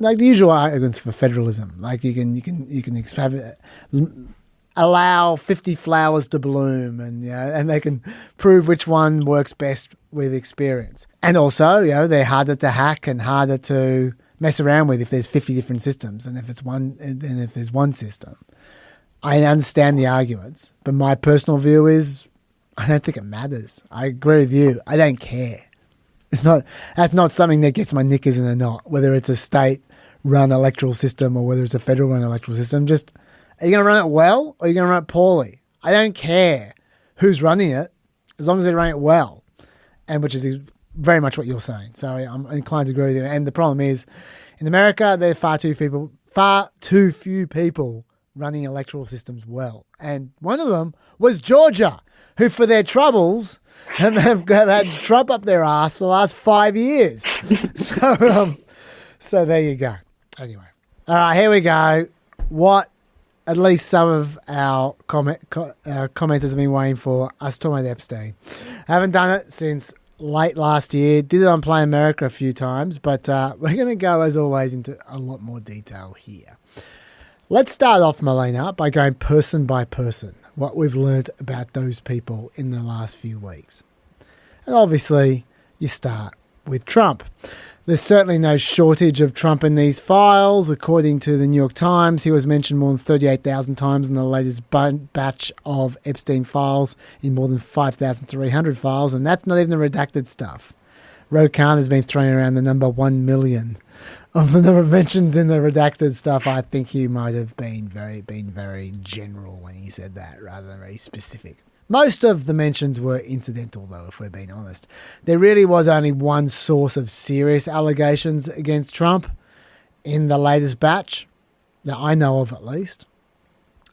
like the usual arguments for federalism. Like you can allow 50 flowers to bloom, and they can prove which one works best with experience. And also, they're harder to hack and harder to mess around with if there's 50 different systems, and if there's one system. I understand the arguments, but my personal view is I don't think it matters. I agree with you. I don't care. That's not something that gets my knickers in a knot, whether it's a state-run electoral system or whether it's a federal-run electoral system. Just, are you going to run it well or are you going to run it poorly? I don't care who's running it as long as they run it well, and which is very much what you're saying. So I'm inclined to agree with you. And the problem is, in America, there are far too few people running electoral systems well. And one of them was Georgia, who for their troubles have had Trump up their ass for the last 5 years. So there you go. Anyway. All right, here we go. What at least some of our commenters have been waiting for, us talking about Epstein. Haven't done it since late last year. Did it on Play America a few times, but we're going to go, as always, into a lot more detail here. Let's start off, Melina, by going person by person, what we've learnt about those people in the last few weeks. And obviously, you start with Trump. There's certainly no shortage of Trump in these files. According to the New York Times, he was mentioned more than 38,000 times in the latest batch of Epstein files, in more than 5,300 files, and that's not even the redacted stuff. Rokan has been throwing around the number 1 million of the number of mentions in the redacted stuff. I think he might have been very general when he said that, rather than very specific. Most of the mentions were incidental, though, if we're being honest. There really was only one source of serious allegations against Trump in the latest batch, that I know of at least.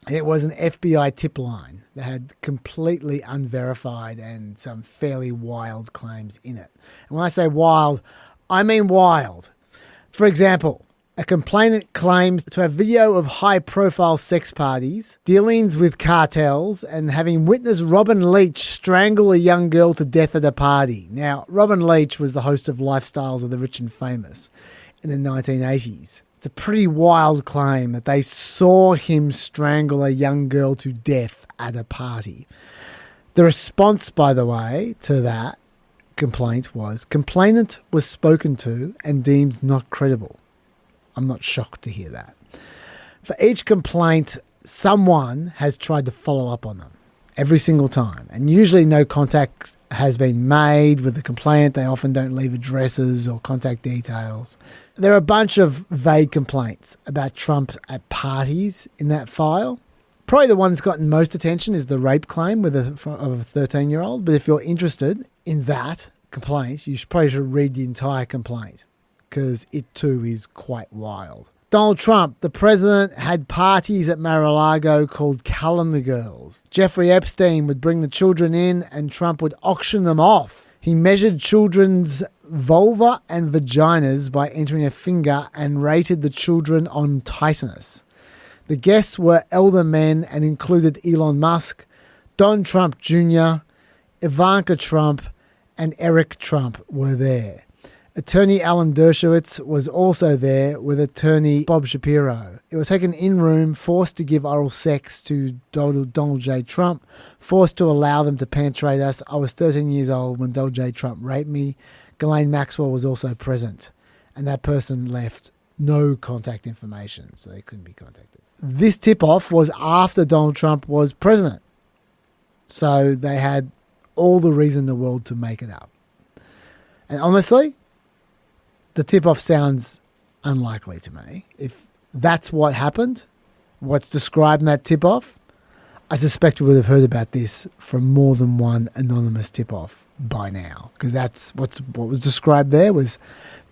It was an FBI tip line that had completely unverified and some fairly wild claims in it. And when I say wild, I mean wild. For example, a complainant claims to have video of high-profile sex parties, dealings with cartels, and having witnessed Robin Leach strangle a young girl to death at a party. Now, Robin Leach was the host of Lifestyles of the Rich and Famous in the 1980s. It's a pretty wild claim that they saw him strangle a young girl to death at a party. The response, by the way, to that complaint was, complainant was spoken to and deemed not credible. I'm not shocked to hear that. For each complaint, someone has tried to follow up on them every single time. And usually no contact has been made with the complainant. They often don't leave addresses or contact details. There are a bunch of vague complaints about Trump at parties in that file. Probably the one that's gotten most attention is the rape claim of a 13-year-old. But if you're interested in that complaint, you probably should read the entire complaint because it too is quite wild. Donald Trump, the president, had parties at Mar-a-Lago called Calendar Girls. Jeffrey Epstein would bring the children in and Trump would auction them off. He measured children's vulva and vaginas by entering a finger and rated the children on tightness. The guests were elder men and included Elon Musk, Don Trump Jr., Ivanka Trump, and Eric Trump were there. Attorney Alan Dershowitz was also there with attorney Bob Shapiro. It was taken in-room, forced to give oral sex to Donald J. Trump, forced to allow them to penetrate us. I was 13 years old when Donald J. Trump raped me. Ghislaine Maxwell was also present, and that person left no contact information, so they couldn't be contacted. This tip-off was after Donald Trump was president, so they had all the reason in the world to make it up. And honestly, the tip-off sounds unlikely to me. If that's what happened, what's described in that tip-off, I suspect we would have heard about this from more than one anonymous tip-off by now, because that's what was described there was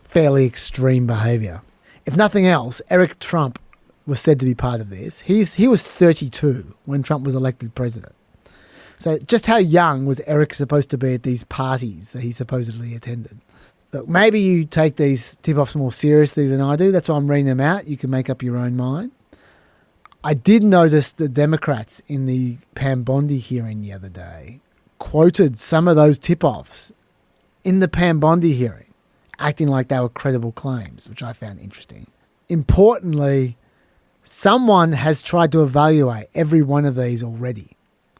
fairly extreme behaviour. If nothing else, Eric Trump was said to be part of this. He was 32 when Trump was elected president. So just how young was Eric supposed to be at these parties that he supposedly attended? Look, maybe you take these tip-offs more seriously than I do. That's why I'm reading them out. You can make up your own mind. I did notice the Democrats in the Pam Bondi hearing the other day quoted some of those tip-offs in the Pam Bondi hearing, acting like they were credible claims, which I found interesting. Importantly, someone has tried to evaluate every one of these already.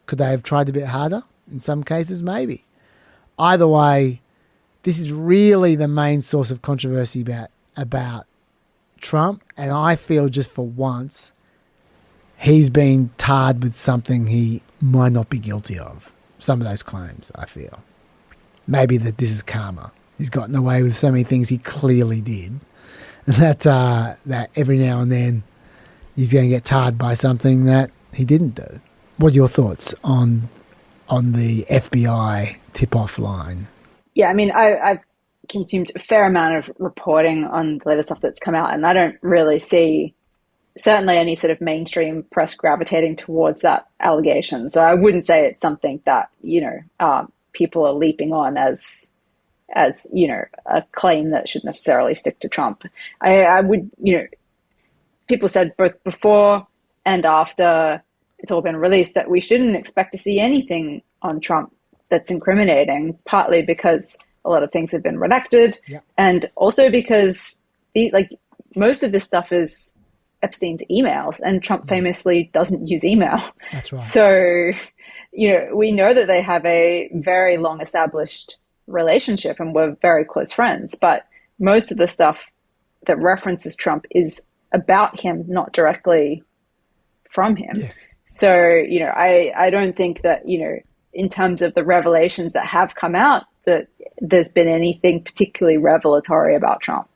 Could they have tried a bit harder? In some cases, maybe. Either way, this is really the main source of controversy about Trump, and I feel just for once he's been tarred with something he might not be guilty of. Some of those claims, I feel. Maybe that this is karma. He's gotten away with so many things he clearly did that every now and then he's going to get tarred by something that he didn't do. What are your thoughts on the FBI tip-off line? Yeah, I mean, I've consumed a fair amount of reporting on the latest stuff that's come out, and I don't really see certainly any sort of mainstream press gravitating towards that allegation. So I wouldn't say it's something that, people are leaping on as a claim that should necessarily stick to Trump. I would, people said both before and after it's all been released that we shouldn't expect to see anything on Trump that's incriminating, partly because a lot of things have been redacted, and also because most of this stuff is Epstein's emails, and Trump famously doesn't use email. That's right. So, we know that they have a very long established relationship and we're very close friends, but most of the stuff that references Trump is about him, not directly from him. Yes. So, I don't think that, in terms of the revelations that have come out, that there's been anything particularly revelatory about Trump.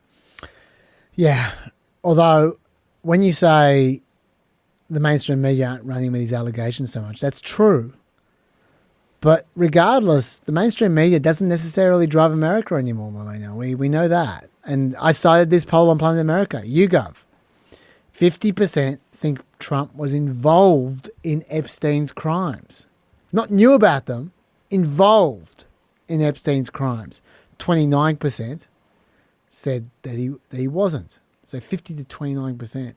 Yeah. Although when you say the mainstream media aren't running with these allegations so much, that's true. But regardless, the mainstream media doesn't necessarily drive America anymore, Melina. We know that. And I cited this poll on Planet America, YouGov. 50% think Trump was involved in Epstein's crimes. Not knew about them, involved in Epstein's crimes. 29% said that he wasn't. So 50 to 29%.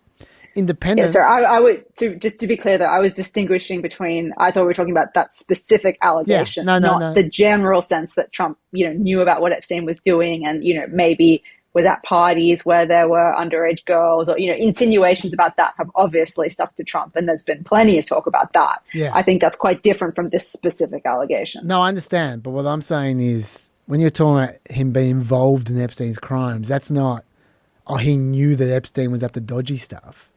Independence. Yeah, so I would, just to be clear though, I was distinguishing between, I thought we were talking about that specific allegation, not the general sense that Trump, knew about what Epstein was doing and, maybe was at parties where there were underage girls or, insinuations about that have obviously stuck to Trump. And there's been plenty of talk about that. Yeah. I think that's quite different from this specific allegation. No, I understand. But what I'm saying is when you're talking about him being involved in Epstein's crimes, that's not, he knew that Epstein was up to dodgy stuff.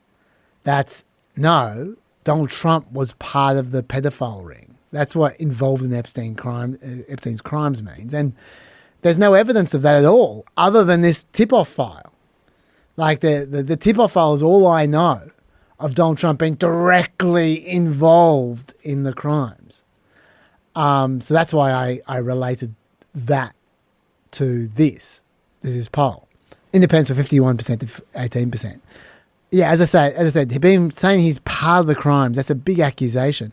Donald Trump was part of the pedophile ring. That's what involved in Epstein's crimes means. And there's no evidence of that at all, other than this tip-off file. Like the tip-off file is all I know of Donald Trump being directly involved in the crimes. So that's why I related that to this poll. Independents for 51% to 18%. Yeah, as I said, he's been saying he's part of the crimes. That's a big accusation.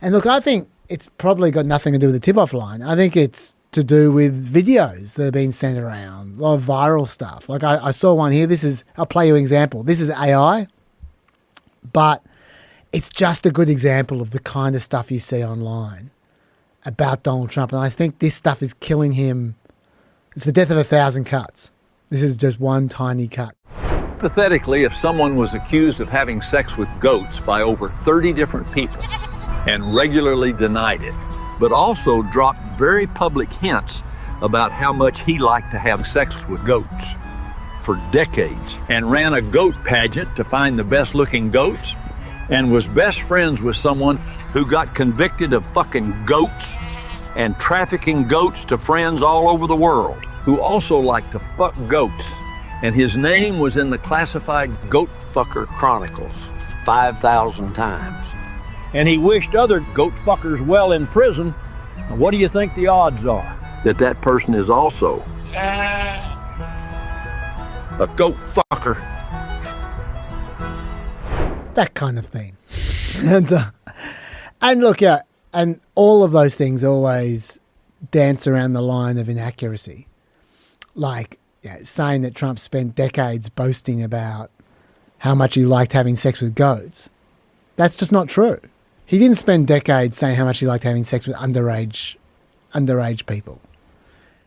And look, I think it's probably got nothing to do with the tip-off line. I think it's to do with videos that have been sent around, a lot of viral stuff. Like I saw one here. I'll play you an example. This is AI, but it's just a good example of the kind of stuff you see online about Donald Trump. And I think this stuff is killing him. It's the death of 1,000 cuts. This is just one tiny cut. Hypothetically, if someone was accused of having sex with goats by over 30 different people and regularly denied it, but also dropped very public hints about how much he liked to have sex with goats for decades, and ran a goat pageant to find the best-looking goats, and was best friends with someone who got convicted of fucking goats and trafficking goats to friends all over the world who also liked to fuck goats. And his name was in the classified Goat Fucker Chronicles 5,000 times. And he wished other goat fuckers well in prison. What do you think the odds are that that person is also a goat fucker? That kind of thing. And look, yeah, and all of those things always dance around the line of inaccuracy. Like, yeah, saying that Trump spent decades boasting about how much he liked having sex with goats. That's just not true. He didn't spend decades saying how much he liked having sex with underage people.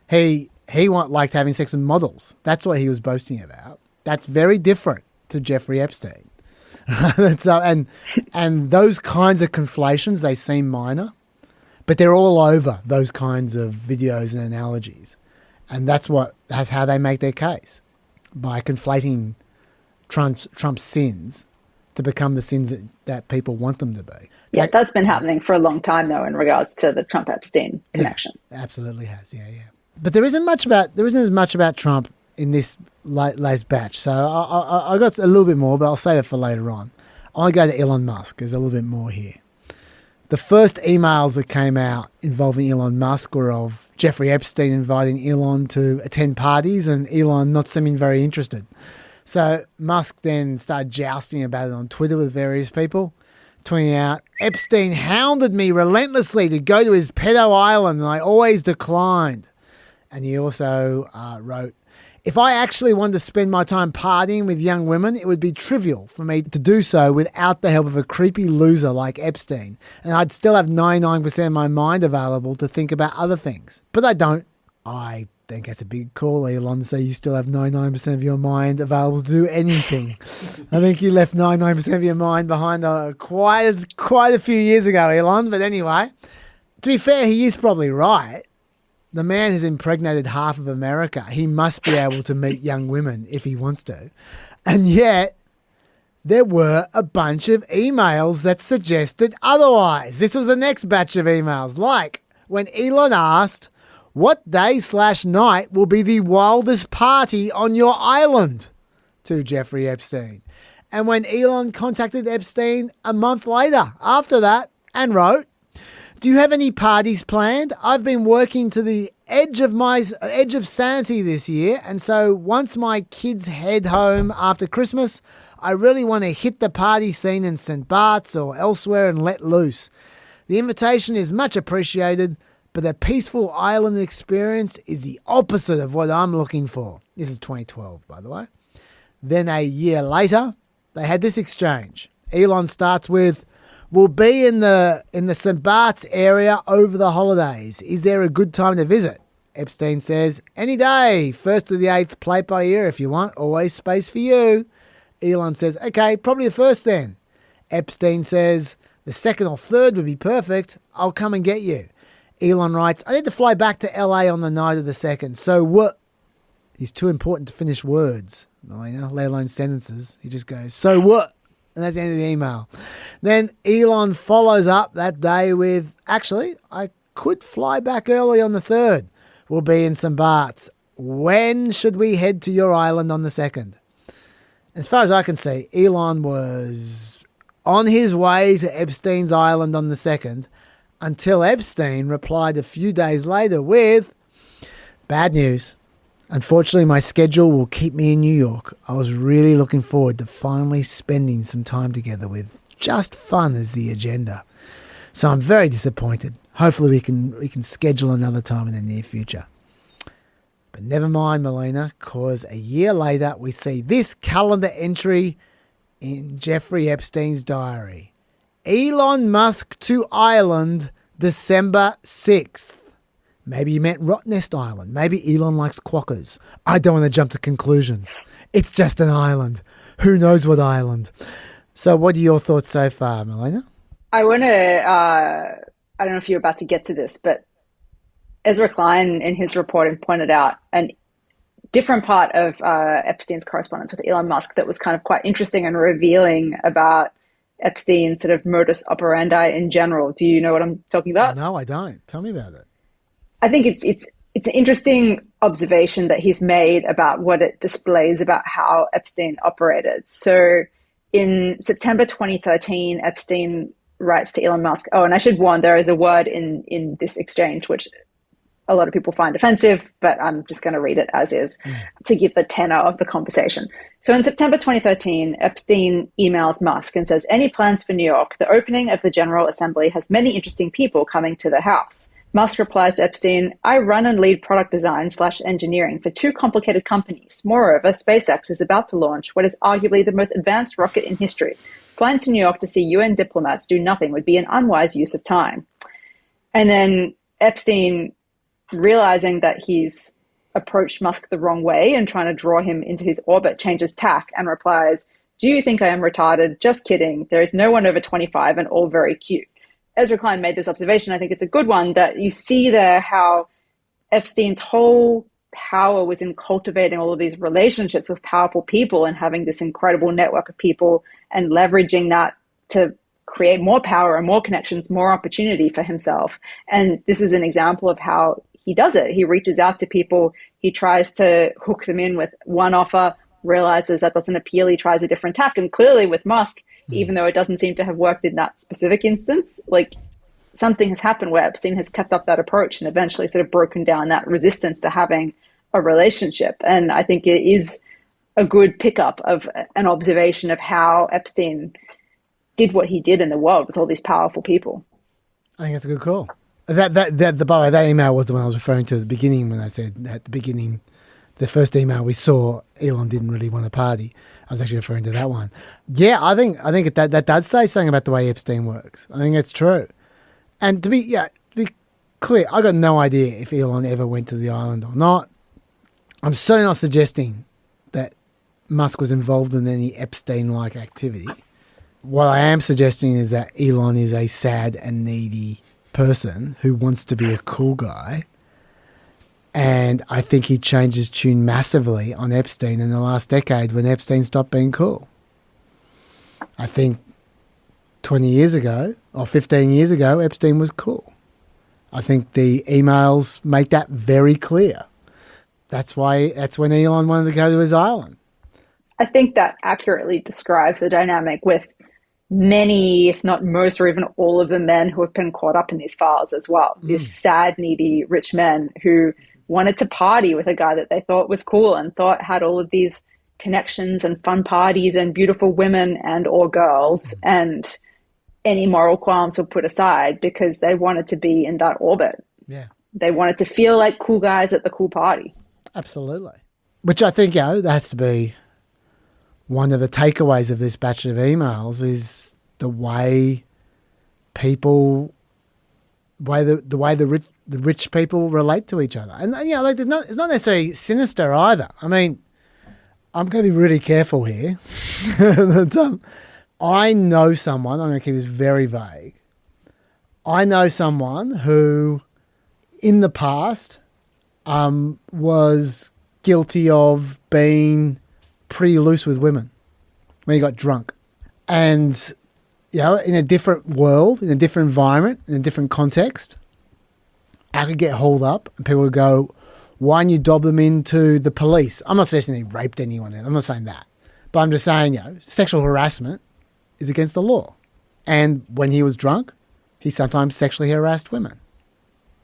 He liked having sex with models. That's what he was boasting about. That's very different to Jeffrey Epstein. And those kinds of conflations, they seem minor, but they're all over those kinds of videos and analogies. And that's how they make their case, by conflating Trump's sins to become the sins that people want them to be. Yeah, that's been happening for a long time, though, in regards to the Trump-Epstein connection. Yeah, absolutely has, yeah. But there isn't as much about Trump in this latest batch. So I got a little bit more, but I'll save it for later on. I'll go to Elon Musk. There's a little bit more here. The first emails that came out involving Elon Musk were of Jeffrey Epstein inviting Elon to attend parties and Elon not seeming very interested. So Musk then started jousting about it on Twitter with various people, tweeting out, Epstein hounded me relentlessly to go to his pedo island and I always declined. And he also wrote, if I actually wanted to spend my time partying with young women, it would be trivial for me to do so without the help of a creepy loser like Epstein. And I'd still have 99% of my mind available to think about other things. But I don't. I think that's a big call, Elon, to say you still have 99% of your mind available to do anything. I think you left 99% of your mind behind quite a few years ago, Elon. But anyway, to be fair, he is probably right. The man has impregnated half of America. He must be able to meet young women if he wants to. And yet, there were a bunch of emails that suggested otherwise. This was the next batch of emails, like when Elon asked, what day/night will be the wildest party on your island? To Jeffrey Epstein. And when Elon contacted Epstein a month later after that and wrote, do you have any parties planned? I've been working to the edge of sanity this year, and so once my kids head home after Christmas, I really want to hit the party scene in St. Bart's or elsewhere and let loose. The invitation is much appreciated, but a peaceful island experience is the opposite of what I'm looking for. This is 2012, by the way. Then a year later, they had this exchange. Elon starts with, we'll be in the St. Bart's area over the holidays. Is there a good time to visit? Epstein says, any day, 1st to the 8th, play by ear if you want, always space for you. Elon says, okay, probably the 1st then. Epstein says, the 2nd or 3rd would be perfect. I'll come and get you. Elon writes, I need to fly back to LA on the night of the 2nd. So what? He's too important to finish words, Melina, let alone sentences. He just goes, so what? And that's the end of the email. Then Elon follows up that day with, actually, I could fly back early on the 3rd. We'll be in St. Bart's. When should we head to your island on the 2nd? As far as I can see, Elon was on his way to Epstein's Island on the 2nd, until Epstein replied a few days later with, "Bad news. Unfortunately, my schedule will keep me in New York. I was really looking forward to finally spending some time together with just fun as the agenda. So I'm very disappointed. Hopefully we can schedule another time in the near future." But never mind, Melina, because a year later we see this calendar entry in Jeffrey Epstein's diary. Elon Musk to Ireland, December 6th. Maybe you meant Rottnest Island. Maybe Elon likes quokkas. I don't want to jump to conclusions. It's just an island. Who knows what island? So what are your thoughts so far, Melina? I want to, I don't know if you're about to get to this, but Ezra Klein in his report had pointed out a different part of Epstein's correspondence with Elon Musk that was kind of quite interesting and revealing about Epstein's sort of modus operandi in general. Do you know what I'm talking about? No, I don't. Tell me about it. I think it's an interesting observation that he's made about what it displays about how Epstein operated. So in September 2013, Epstein writes to Elon Musk. Oh, and I should warn, there is a word in this exchange which a lot of people find offensive, but I'm just going to read it as is to give the tenor of the conversation. So in September 2013, Epstein emails Musk and says, "Any plans for New York? The opening of the General Assembly has many interesting people coming to the House." Musk replies to Epstein, "I run and lead product design / engineering for 2 complicated companies. Moreover, SpaceX is about to launch what is arguably the most advanced rocket in history. Flying to New York to see UN diplomats do nothing would be an unwise use of time." And then Epstein, realizing that he's approached Musk the wrong way and trying to draw him into his orbit, changes tack and replies, "Do you think I am retarded? Just kidding. There is no one over 25 and all very cute." Ezra Klein made this observation. I think it's a good one, that you see there how Epstein's whole power was in cultivating all of these relationships with powerful people and having this incredible network of people and leveraging that to create more power and more connections, more opportunity for himself. And this is an example of how he does it. He reaches out to people. He tries to hook them in with one offer, realizes that doesn't appeal. He tries a different tack. And clearly with Musk, even though it doesn't seem to have worked in that specific instance, like something has happened where Epstein has kept up that approach and eventually sort of broken down that resistance to having a relationship. And I think it is a good pickup of an observation of how Epstein did what he did in the world with all these powerful people. I think that's a good call. By the way, that email was the one I was referring to at the beginning when I said at the beginning, the first email we saw, Elon didn't really want to party. I was actually referring to that one. Yeah, I think that does say something about the way Epstein works. I think that's true. And to be clear, I got no idea if Elon ever went to the island or not. I'm certainly not suggesting that Musk was involved in any Epstein-like activity. What I am suggesting is that Elon is a sad and needy person who wants to be a cool guy. And I think he changed his tune massively on Epstein in the last decade when Epstein stopped being cool. I think 20 years ago or 15 years ago, Epstein was cool. I think the emails make that very clear. That's when Elon wanted to go to his island. I think that accurately describes the dynamic with many, if not most, or even all of the men who have been caught up in these files as well. These sad, needy, rich men who wanted to party with a guy that they thought was cool and thought had all of these connections and fun parties and beautiful women and or girls, and any moral qualms were put aside because they wanted to be in that orbit. Yeah. They wanted to feel like cool guys at the cool party. Absolutely. Which I think, that has to be one of the takeaways of this batch of emails is the way people, the rich people relate to each other. And it's not necessarily sinister either. I mean, I'm going to be really careful here. I know someone, I'm going to keep this very vague. I know someone who in the past was guilty of being pretty loose with women when he got drunk. And, in a different world, in a different environment, in a different context, I could get hauled up and people would go, "Why don't you dob them into the police?" I'm not suggesting he raped anyone. I'm not saying that. But I'm just saying, sexual harassment is against the law. And when he was drunk, he sometimes sexually harassed women.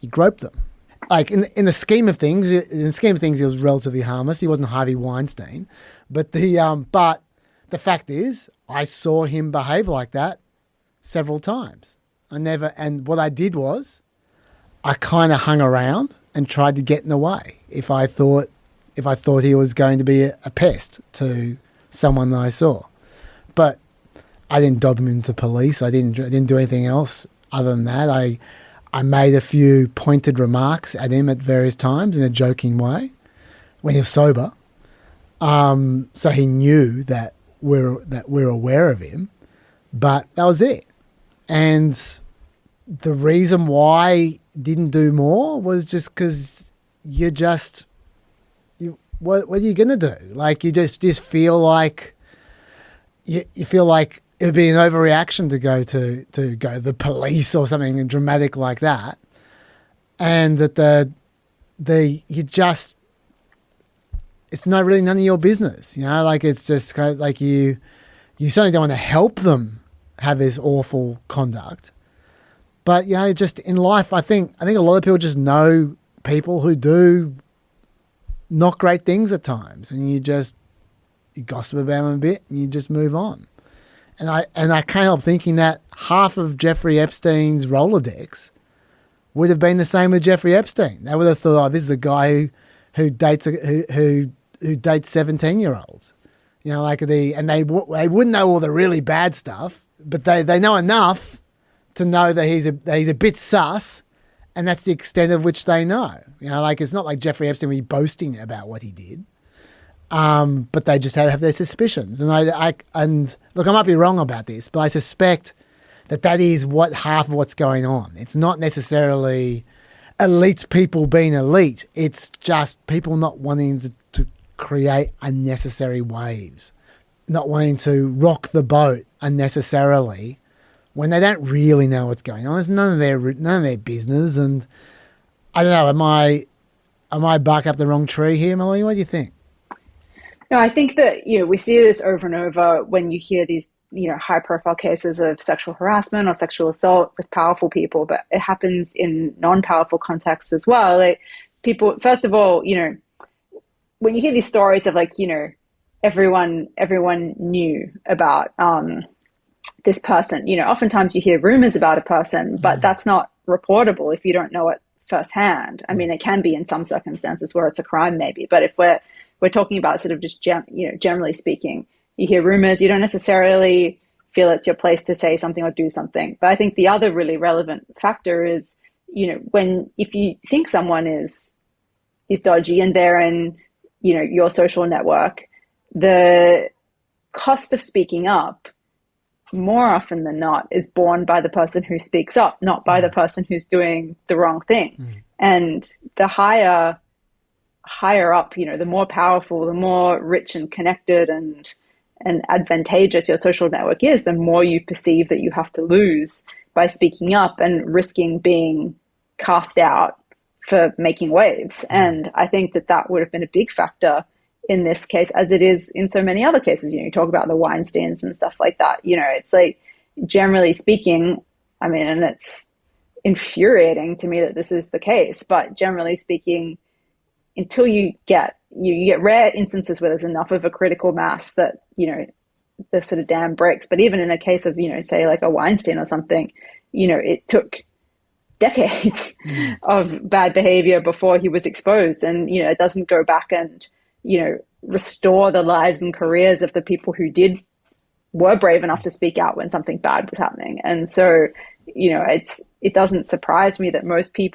He groped them. Like in the scheme of things, he was relatively harmless. He wasn't Harvey Weinstein, but the fact is, I saw him behave like that several times. And what I did was, I kind of hung around and tried to get in the way if I thought he was going to be a pest to someone that I saw. But I didn't dob him into police. I didn't do anything else other than that. I made a few pointed remarks at him at various times in a joking way when he was sober. So he knew that we're aware of him, but that was it. And the reason why I didn't do more was just because what are you going to do? Like, you just feel like you feel like it would be an overreaction to go to the police or something dramatic like that. And that it's not really none of your business, like it's just kind of like you certainly don't want to help them have this awful conduct. But, just in life, I think a lot of people just know people who do not great things at times, and you gossip about them a bit and you just move on. And I can't help thinking that half of Jeffrey Epstein's Rolodex would have been the same with Jeffrey Epstein. They would have thought, this is a guy who dates 17-year-olds. And they wouldn't know all the really bad stuff, but they know enough to know that he's a bit sus, and that's the extent of which they know. It's not like Jeffrey Epstein would be boasting about what he did. But they just have their suspicions. And and look, I might be wrong about this, but I suspect that is half of what's going on. It's not necessarily elite people being elite. It's just people not wanting to create unnecessary waves, not wanting to rock the boat unnecessarily when they don't really know what's going on. It's none of their business. And I don't know, am I barking up the wrong tree here, Melina? What do you think? No, I think that, we see this over and over when you hear these, high profile cases of sexual harassment or sexual assault with powerful people, but it happens in non-powerful contexts as well. Like, people, first of all, when you hear these stories of everyone knew about this person, oftentimes you hear rumors about a person, but that's not reportable if you don't know it firsthand. I mean, it can be in some circumstances where it's a crime maybe, but if we're talking about sort of just generally speaking, you hear rumors, you don't necessarily feel it's your place to say something or do something. But I think the other really relevant factor is, if you think someone is dodgy and they're in, your social network, the cost of speaking up more often than not is borne by the person who speaks up, not by the person who's doing the wrong thing. And the higher up, the more powerful, the more rich and connected and advantageous your social network is, the more you perceive that you have to lose by speaking up and risking being cast out for making waves. And I think that would have been a big factor in this case, as it is in so many other cases. You talk about the Weinsteins and stuff like that. It's like, generally speaking, I mean, and it's infuriating to me that this is the case, but generally speaking, until you get rare instances where there's enough of a critical mass that, the sort of dam breaks. But even in a case of, say like a Weinstein or something, it took decades of bad behavior before he was exposed. And, it doesn't go back and, restore the lives and careers of the people who were brave enough to speak out when something bad was happening. And so, it doesn't surprise me that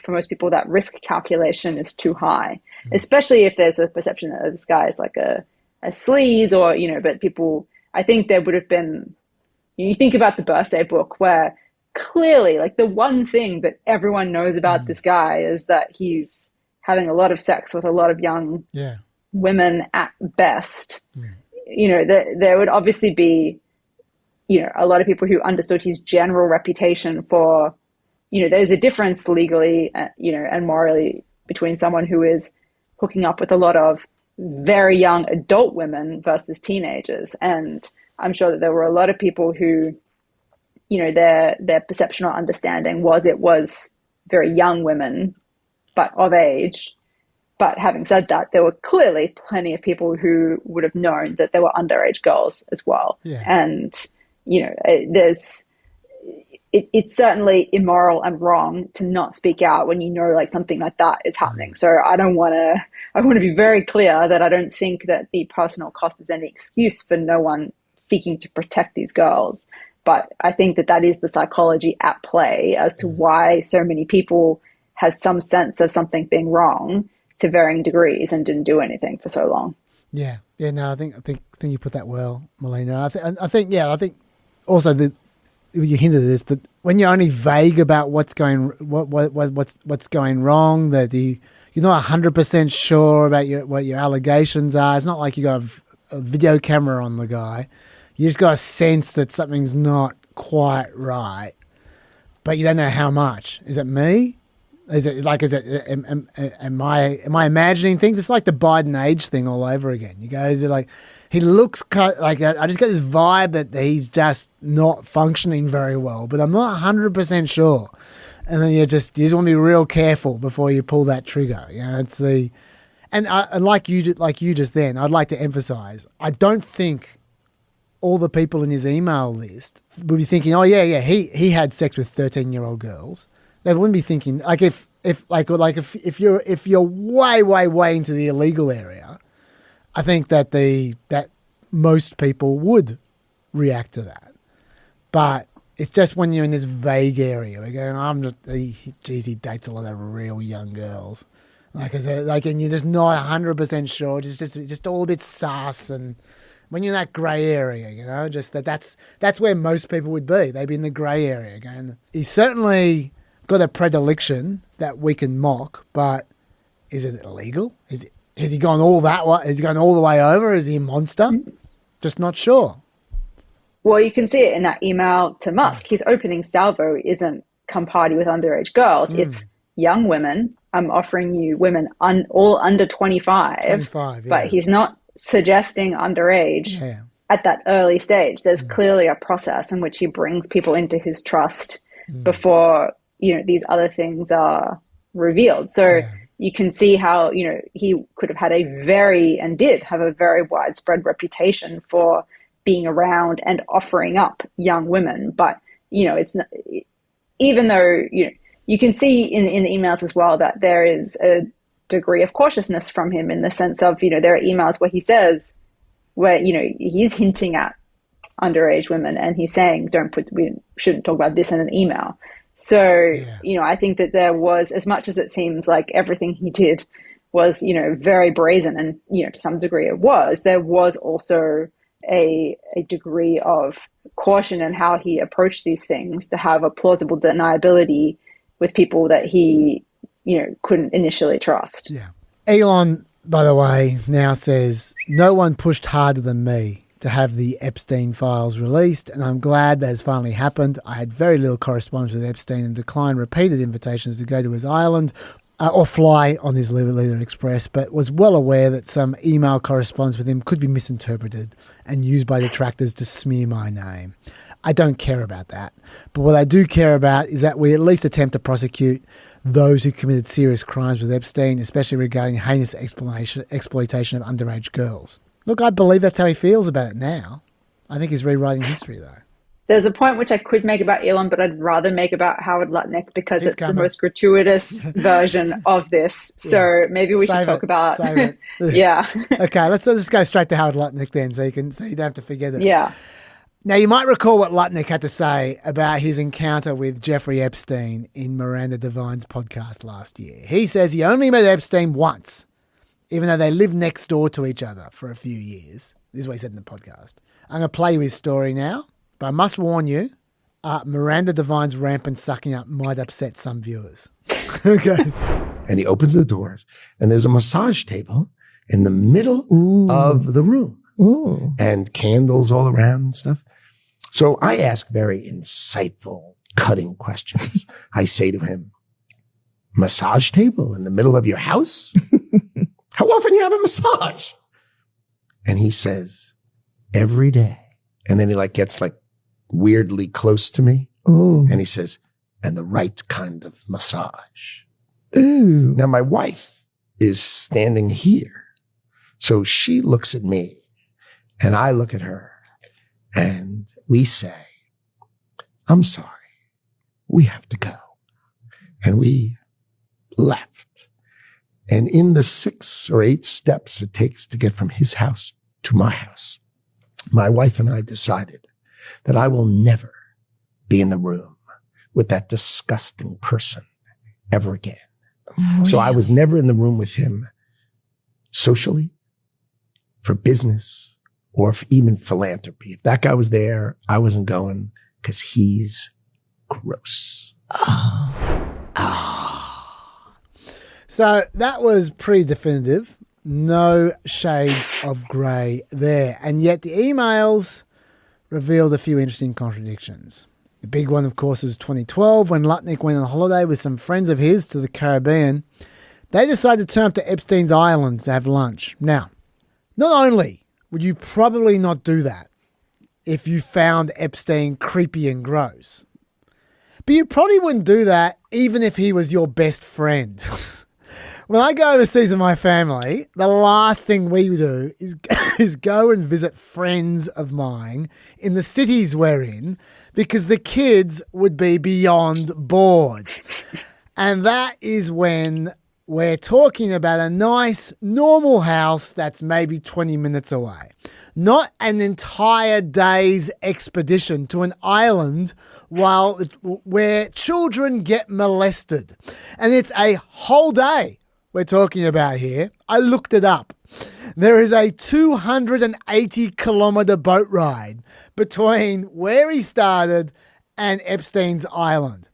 for most people, that risk calculation is too high, especially if there's a perception that this guy is like a sleaze or, but people, I think there would have been, you think about the Birthday book where clearly like the one thing that everyone knows about this guy is that he's having a lot of sex with a lot of young women at best. There would obviously be, a lot of people who understood his general reputation for, there's a difference legally, and morally between someone who is hooking up with a lot of very young adult women versus teenagers. And I'm sure that there were a lot of people who their perception or understanding was it was very young women, but of age. But having said that, there were clearly plenty of people who would have known that there were underage girls as well. Yeah. And, it's certainly immoral and wrong to not speak out when you know like something like that is happening. So I want to be very clear that I don't think that the personal cost is any excuse for no one seeking to protect these girls. But I think that is the psychology at play as to why so many people has some sense of something being wrong to varying degrees and didn't do anything for so long. Yeah. No, I think you put that well, Melina. I think also that you hinted at this, that when you're only vague about what's going wrong, that you're not 100% sure about what your allegations are. It's not like you got a video camera on the guy. You just got a sense that something's not quite right, but you don't know how much. Is it me? Am I imagining things? It's like the Biden age thing all over again. You go, is it like, he looks like, I just get this vibe that he's just not functioning very well, but I'm not 100% sure. And then you just want to be real careful before you pull that trigger. It's and like you just then, I'd like to emphasize, I don't think all the people in his email list would be thinking, oh yeah, he had sex with 13-year-old girls. They wouldn't be thinking like if you're way into the illegal area, I think that most people would react to that. But it's just when you're in this vague area, we're going, he dates a lot of real young girls. And you're just not 100% sure, just all a bit sus, and when you're in that grey area, just that's where most people would be. They'd be in the grey area going, he's certainly got a predilection that we can mock, but is it illegal? Has he gone all that way? Has he gone all the way over? Is he a monster? Just not sure. Well, you can see it in that email to Musk. His opening salvo isn't come party with underage girls. It's young women. I'm offering you women all under 25. But he's not suggesting underage at that early stage. There's clearly a process in which he brings people into his trust before, these other things are revealed. So you can see how, he could have had and did have a very widespread reputation for being around and offering up young women. But, it's not, even though, you can see in the emails as well that there is a degree of cautiousness from him in the sense of, there are emails where he says, he's hinting at underage women and he's saying, we shouldn't talk about this in an email. So, I think that there was, as much as it seems like everything he did was, very brazen and, to some degree it was, there was also a degree of caution in how he approached these things to have a plausible deniability with people that he, couldn't initially trust. Yeah. Elon, by the way, now says, no one pushed harder than me to have the Epstein files released, and I'm glad that has finally happened. I had very little correspondence with Epstein and declined repeated invitations to go to his island or fly on his Leader Express, but was well aware that some email correspondence with him could be misinterpreted and used by detractors to smear my name. I don't care about that. But what I do care about is that we at least attempt to prosecute those who committed serious crimes with Epstein, especially regarding heinous exploitation of underage girls. Look, I believe that's how he feels about it now. I think he's rewriting history, though. There's a point which I could make about Elon, but I'd rather make about Howard Lutnick because it's the most gratuitous version of this. So maybe we should talk about it. Yeah. Okay, let's just go straight to Howard Lutnick then, so you don't have to forget it. Yeah. Now, you might recall what Lutnick had to say about his encounter with Jeffrey Epstein in Miranda Devine's podcast last year. He says he only met Epstein once, even though they lived next door to each other for a few years. This is what he said in the podcast. I'm going to play you his story now, but I must warn you, Miranda Devine's rampant sucking up might upset some viewers. Okay. And he opens the doors, and there's a massage table in the middle of the room. Ooh. And candles all around and stuff. So I ask very insightful, cutting questions. I say to him, massage table in the middle of your house? How often you have a massage? And he says, every day. And then he gets weirdly close to me. Ooh. And he says, and the right kind of massage. Ooh. Now, my wife is standing here. So she looks at me and I look at her and we say, I'm sorry, we have to go. And we left. And in the 6 or 8 steps it takes to get from his house to my house, my wife and I decided that I will never be in the room with that disgusting person ever again. Oh, so yeah. I was never in the room with him socially, for business, or even philanthropy. If that guy was there, I wasn't going because he's gross. So that was pretty definitive. No shades of grey there. And yet the emails revealed a few interesting contradictions. The big one, of course, was 2012 when Lutnick went on holiday with some friends of his to the Caribbean. They decided to turn up to Epstein's Island to have lunch. Now, not only would you probably not do that if you found Epstein creepy and gross, but you probably wouldn't do that even if he was your best friend. When I go overseas with my family, the last thing we do is go and visit friends of mine in the cities we're in because the kids would be beyond bored. And that is when we're talking about a nice, normal house that's maybe 20 minutes away. Not an entire day's expedition to an island where children get molested. And it's a whole day we're talking about here. I looked it up. There is a 280-kilometer boat ride between where he started and Epstein's Island.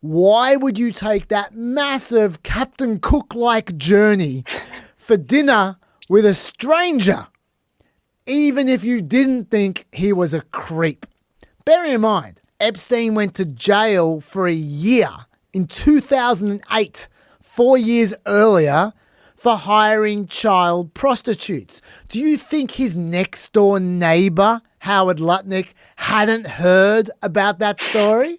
Why would you take that massive Captain Cook-like journey for dinner with a stranger, even if you didn't think he was a creep? Bear in mind, Epstein went to jail for a year in 2008, 4 years earlier, for hiring child prostitutes. Do you think his next door neighbor, Howard Lutnick, hadn't heard about that story?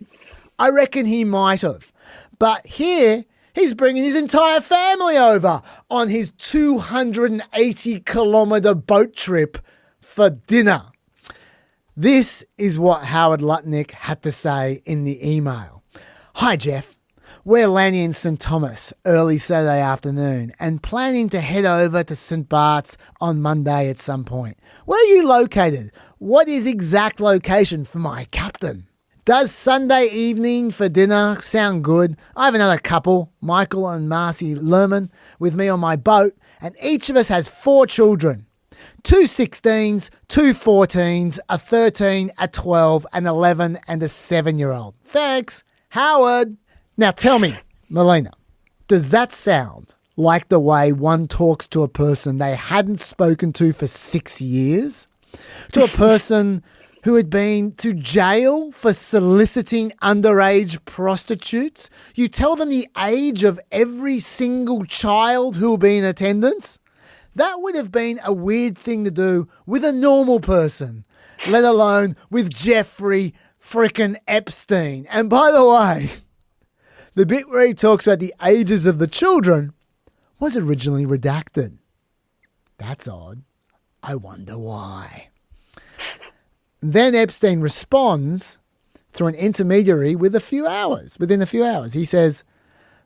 I reckon he might have. But here, he's bringing his entire family over on his 280-kilometer boat trip for dinner. This is what Howard Lutnick had to say in the email. Hi, Jeff. We're landing in St. Thomas early Saturday afternoon and planning to head over to St. Bart's on Monday at some point. Where are you located? What is exact location for my captain? Does Sunday evening for dinner sound good? I have another couple, Michael and Marcy Lerman, with me on my boat, and each of us has 4 children. 2 16s, 2 14s, a 13, a 12, an 11, and a 7-year-old. Thanks, Howard. Now tell me, Melina, does that sound like the way one talks to a person they hadn't spoken to for 6 years? To a person who had been to jail for soliciting underage prostitutes? You tell them the age of every single child who will be in attendance? That would have been a weird thing to do with a normal person, let alone with Jeffrey frickin' Epstein. And by the way, the bit where he talks about the ages of the children was originally redacted. That's odd. I wonder why. Then Epstein responds through an intermediary within a few hours. He says,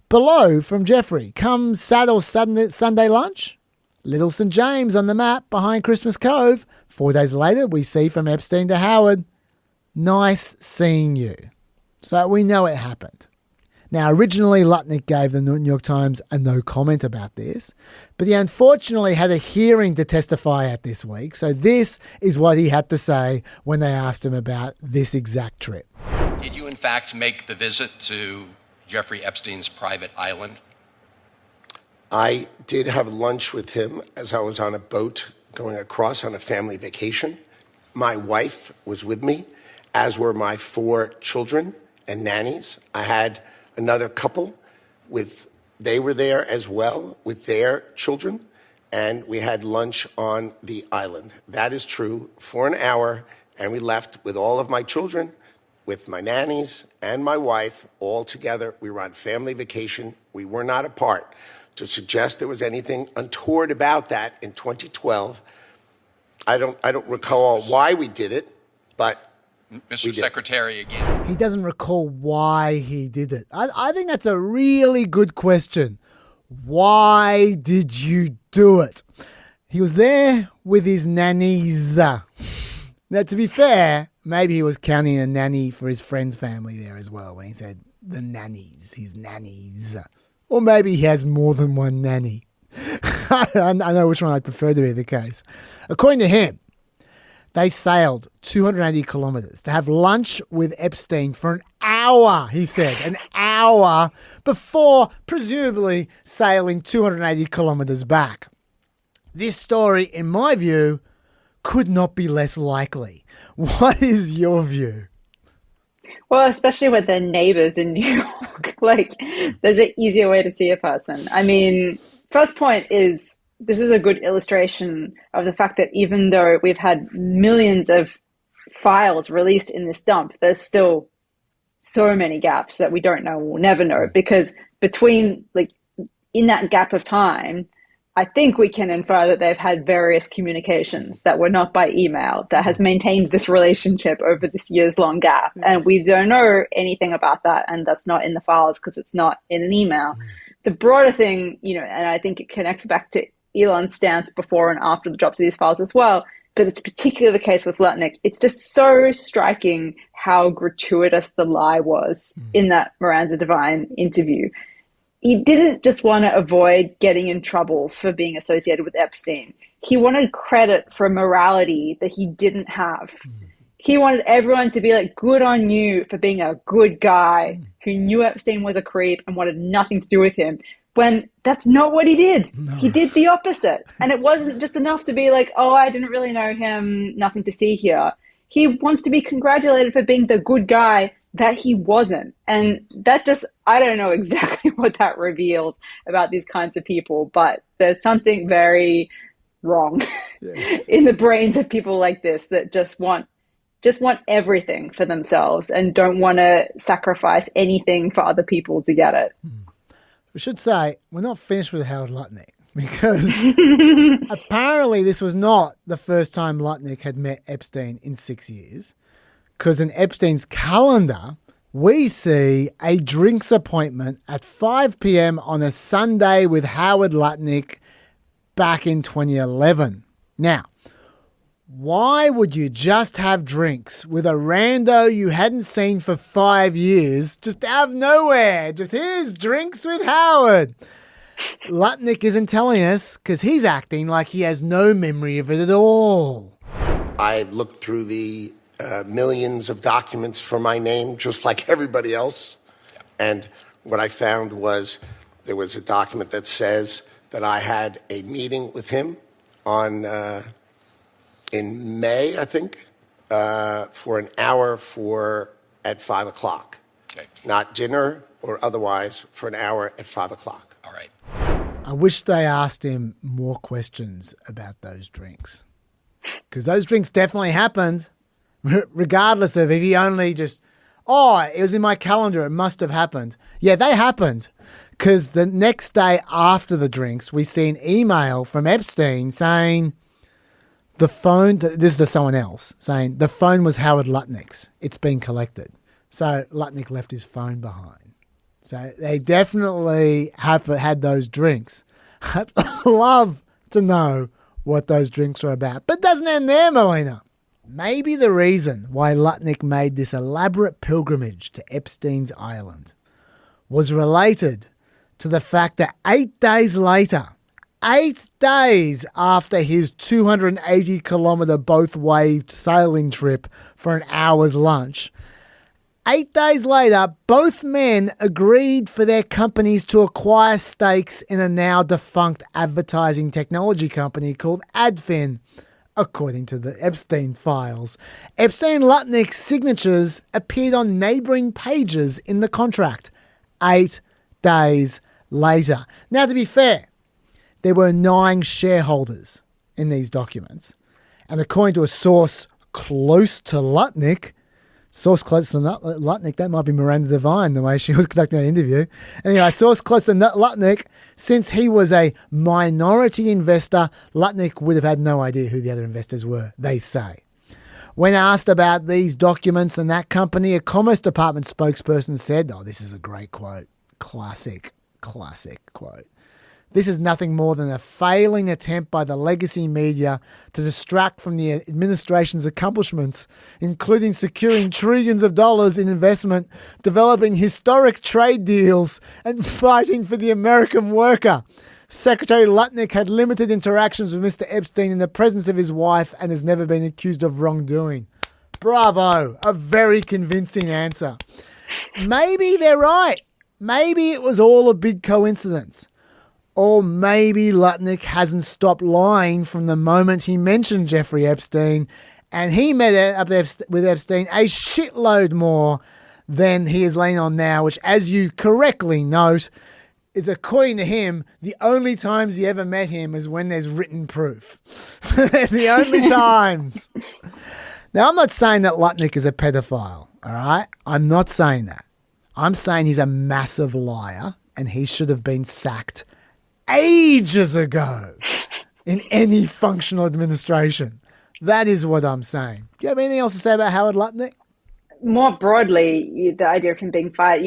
below from Jeffrey, come Sunday lunch. Little St. James on the map behind Christmas Cove. 4 days later, we see from Epstein to Howard, nice seeing you. So we know it happened. Now, originally, Lutnick gave the New York Times a no comment about this, but he unfortunately had a hearing to testify at this week. So this is what he had to say when they asked him about this exact trip. Did you, in fact, make the visit to Jeffrey Epstein's private island? I did have lunch with him as I was on a boat going across on a family vacation. My wife was with me, as were my 4 children and nannies. I had another couple they were there as well with their children, and we had lunch on the island. That is true. For an hour, And we left with all of my children, with my nannies and my wife, all together. We were on family vacation. We were not apart. To suggest there was anything untoward about that in 2012, I don't recall why we did it, but Mr. Secretary, again. He doesn't recall why he did it. I think that's a really good question. Why did you do it? He was there with his nannies. Now, to be fair, maybe he was counting a nanny for his friend's family there as well when he said the nannies, his nannies. Or maybe he has more than one nanny. I know which one I prefer to be the case. According to him, they sailed 280 kilometers to have lunch with Epstein for an hour, he said, an hour before presumably sailing 280 kilometers back. This story, in my view, could not be less likely. What is your view? Well, especially with their neighbors in New York, there's an easier way to see a person. I mean, first point is, this is a good illustration of the fact that even though we've had millions of files released in this dump, there's still so many gaps that we don't know, we'll never know, because between, in that gap of time, I think we can infer that they've had various communications that were not by email that has maintained this relationship over this years-long gap. And we don't know anything about that, and that's not in the files because it's not in an email. The broader thing, and I think it connects back to Elon's stance before and after the drops of these files as well, but it's particularly the case with Lutnick. It's just so striking how gratuitous the lie was in that Miranda Devine interview. He didn't just want to avoid getting in trouble for being associated with Epstein. He wanted credit for morality that he didn't have. He wanted everyone to be like, good on you for being a good guy who knew Epstein was a creep and wanted nothing to do with him, when that's not what he did. No. He did the opposite. And it wasn't just enough to be like, oh, I didn't really know him, nothing to see here. He wants to be congratulated for being the good guy that he wasn't. And that just, I don't know exactly what that reveals about these kinds of people, but there's something very wrong in the brains of people like this that just want everything for themselves and don't want to sacrifice anything for other people to get it. We should say we're not finished with Howard Lutnick, because apparently this was not the first time Lutnick had met Epstein in 6 years, because in Epstein's calendar, we see a drinks appointment at 5 p.m. on a Sunday with Howard Lutnick back in 2011. Now, why would you just have drinks with a rando you hadn't seen for 5 years, just out of nowhere? Just here's drinks with Howard. Lutnick isn't telling us because he's acting like he has no memory of it at all. I looked through the millions of documents for my name, just like everybody else. And what I found was there was a document that says that I had a meeting with him on in May, I think, for an hour at 5 o'clock. Okay. Not dinner or otherwise, for an hour at 5 o'clock. All right. I wish they asked him more questions about those drinks, because those drinks definitely happened, regardless of if he only just, it was in my calendar, it must have happened. Yeah, they happened, because the next day after the drinks, we see an email from Epstein saying the phone, this is to someone else, saying the phone was Howard Lutnick's. It's been collected. So Lutnick left his phone behind. So they definitely had those drinks. I'd love to know what those drinks are about. But it doesn't end there, Melina. Maybe the reason why Lutnick made this elaborate pilgrimage to Epstein's Island was related to the fact that 8 days later, 8 days after his 280-kilometer both-way sailing trip for an hour's lunch, 8 days later, both men agreed for their companies to acquire stakes in a now defunct advertising technology company called Adfin, according to the Epstein files. Epstein and Lutnick's signatures appeared on neighbouring pages in the contract 8 days later. Now, to be fair, there were 9 shareholders in these documents, and according to a source close to Lutnick, that might be Miranda Devine, the way she was conducting that interview. Anyway, source close to Lutnick, since he was a minority investor, Lutnick would have had no idea who the other investors were, they say. When asked about these documents and that company, a Commerce Department spokesperson said, this is a great quote, classic quote. This is nothing more than a failing attempt by the legacy media to distract from the administration's accomplishments, including securing trillions of dollars in investment, developing historic trade deals, and fighting for the American worker. Secretary Lutnick had limited interactions with Mr. Epstein in the presence of his wife and has never been accused of wrongdoing. Bravo. A very convincing answer. Maybe they're right. Maybe it was all a big coincidence. Or maybe Lutnick hasn't stopped lying from the moment he mentioned Jeffrey Epstein, and he met up with Epstein a shitload more than he is laying on now, which, as you correctly note, is, according to him, the only times he ever met him is when there's written proof. The only times. Now, I'm not saying that Lutnick is a pedophile, all right? I'm not saying that. I'm saying he's a massive liar, and he should have been sacked ages ago in any functional administration. That is what I'm saying. Do you have anything else to say about Howard Lutnick? More broadly, the idea of him being fired,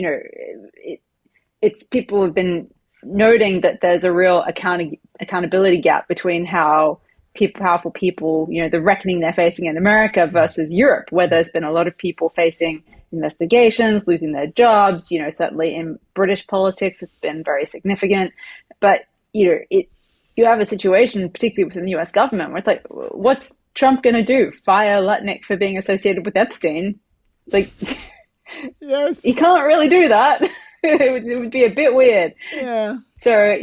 it's people have been noting that there's a real accountability gap between how powerful people, the reckoning they're facing in America versus Europe, where there's been a lot of people facing investigations, losing their jobs. Certainly in British politics, it's been very significant. But, you have a situation, particularly within the US government, where it's like, what's Trump going to do? Fire Lutnick for being associated with Epstein? Like, yes, he can't really do that. It would be a bit weird. Yeah. So,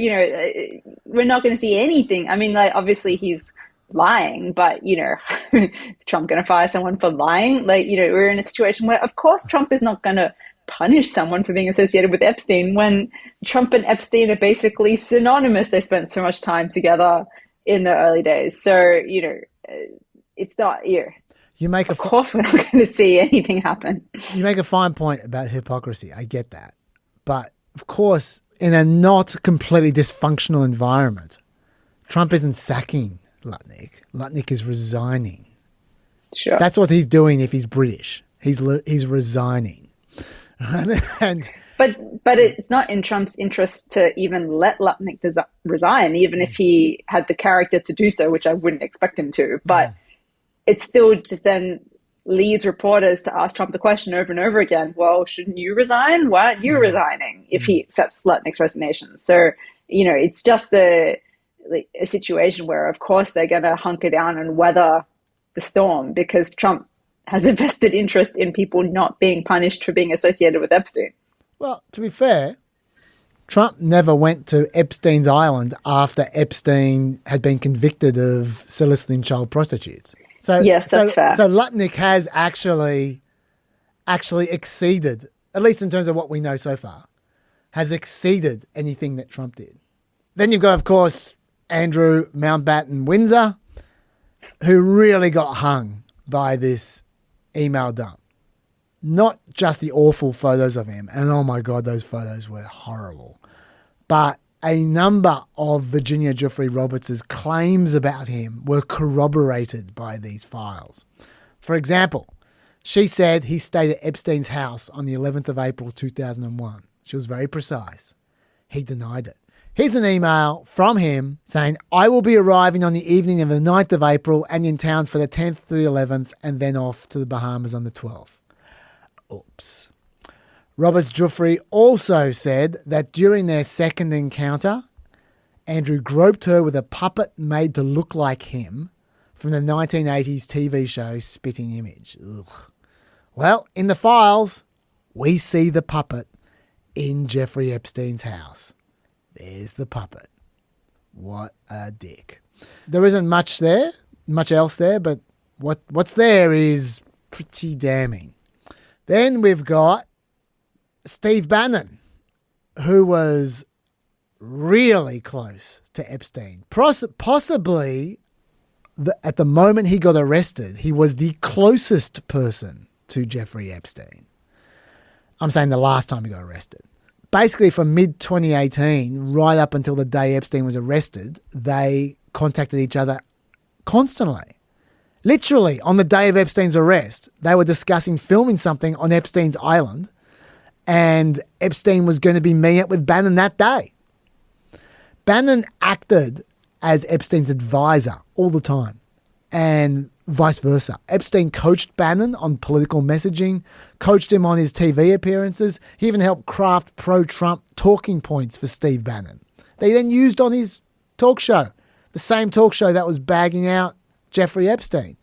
we're not going to see anything. I mean, obviously he's lying, but, is Trump going to fire someone for lying? We're in a situation where, of course, Trump is not going to punish someone for being associated with Epstein when Trump and Epstein are basically synonymous. They spent so much time together in the early days. So, it's not, of course we're not going to see anything happen. You make a fine point about hypocrisy. I get that. But, of course, in a not completely dysfunctional environment, Trump isn't sacking Lutnick. Lutnick is resigning. Sure. That's what he's doing if he's British. He's resigning. But it's not in Trump's interest to even let Lutnick resign, even if he had the character to do so, which I wouldn't expect him to. But it still just then leads reporters to ask Trump the question over and over again, well, shouldn't you resign? Why aren't you resigning if he accepts Lutnick's resignation? So, it's just a situation where, of course, they're going to hunker down and weather the storm because Trump has a vested interest in people not being punished for being associated with Epstein. Well, to be fair, Trump never went to Epstein's Island after Epstein had been convicted of soliciting child prostitutes. So, yes, that's fair. So Lutnick has actually exceeded, at least in terms of what we know so far, has exceeded anything that Trump did. Then you've got, of course, Andrew Mountbatten Windsor, who really got hung by this email dump. Not just the awful photos of him, and oh my God, those photos were horrible, but a number of Virginia Giuffre Roberts' claims about him were corroborated by these files. For example, she said he stayed at Epstein's house on the 11th of April 2001. She was very precise. He denied it. Here's an email from him saying, I will be arriving on the evening of the 9th of April and in town for the 10th to the 11th and then off to the Bahamas on the 12th. Oops. Roberts Giuffre also said that during their second encounter, Andrew groped her with a puppet made to look like him from the 1980s TV show Spitting Image. Ugh. Well, in the files, we see the puppet in Jeffrey Epstein's house. There's the puppet. What a dick. There isn't much else there, but what's there is pretty damning. Then we've got Steve Bannon, who was really close to Epstein. Possibly at the moment he got arrested, he was the closest person to Jeffrey Epstein. I'm saying the last time he got arrested. Basically, from mid-2018, right up until the day Epstein was arrested, they contacted each other constantly. Literally, on the day of Epstein's arrest, they were discussing filming something on Epstein's island, and Epstein was going to be meeting up with Bannon that day. Bannon acted as Epstein's advisor all the time, and vice versa. Epstein coached Bannon on political messaging, coached him on his TV appearances. He even helped craft pro-Trump talking points for Steve Bannon. They then used on his talk show, the same talk show that was bagging out Jeffrey Epstein.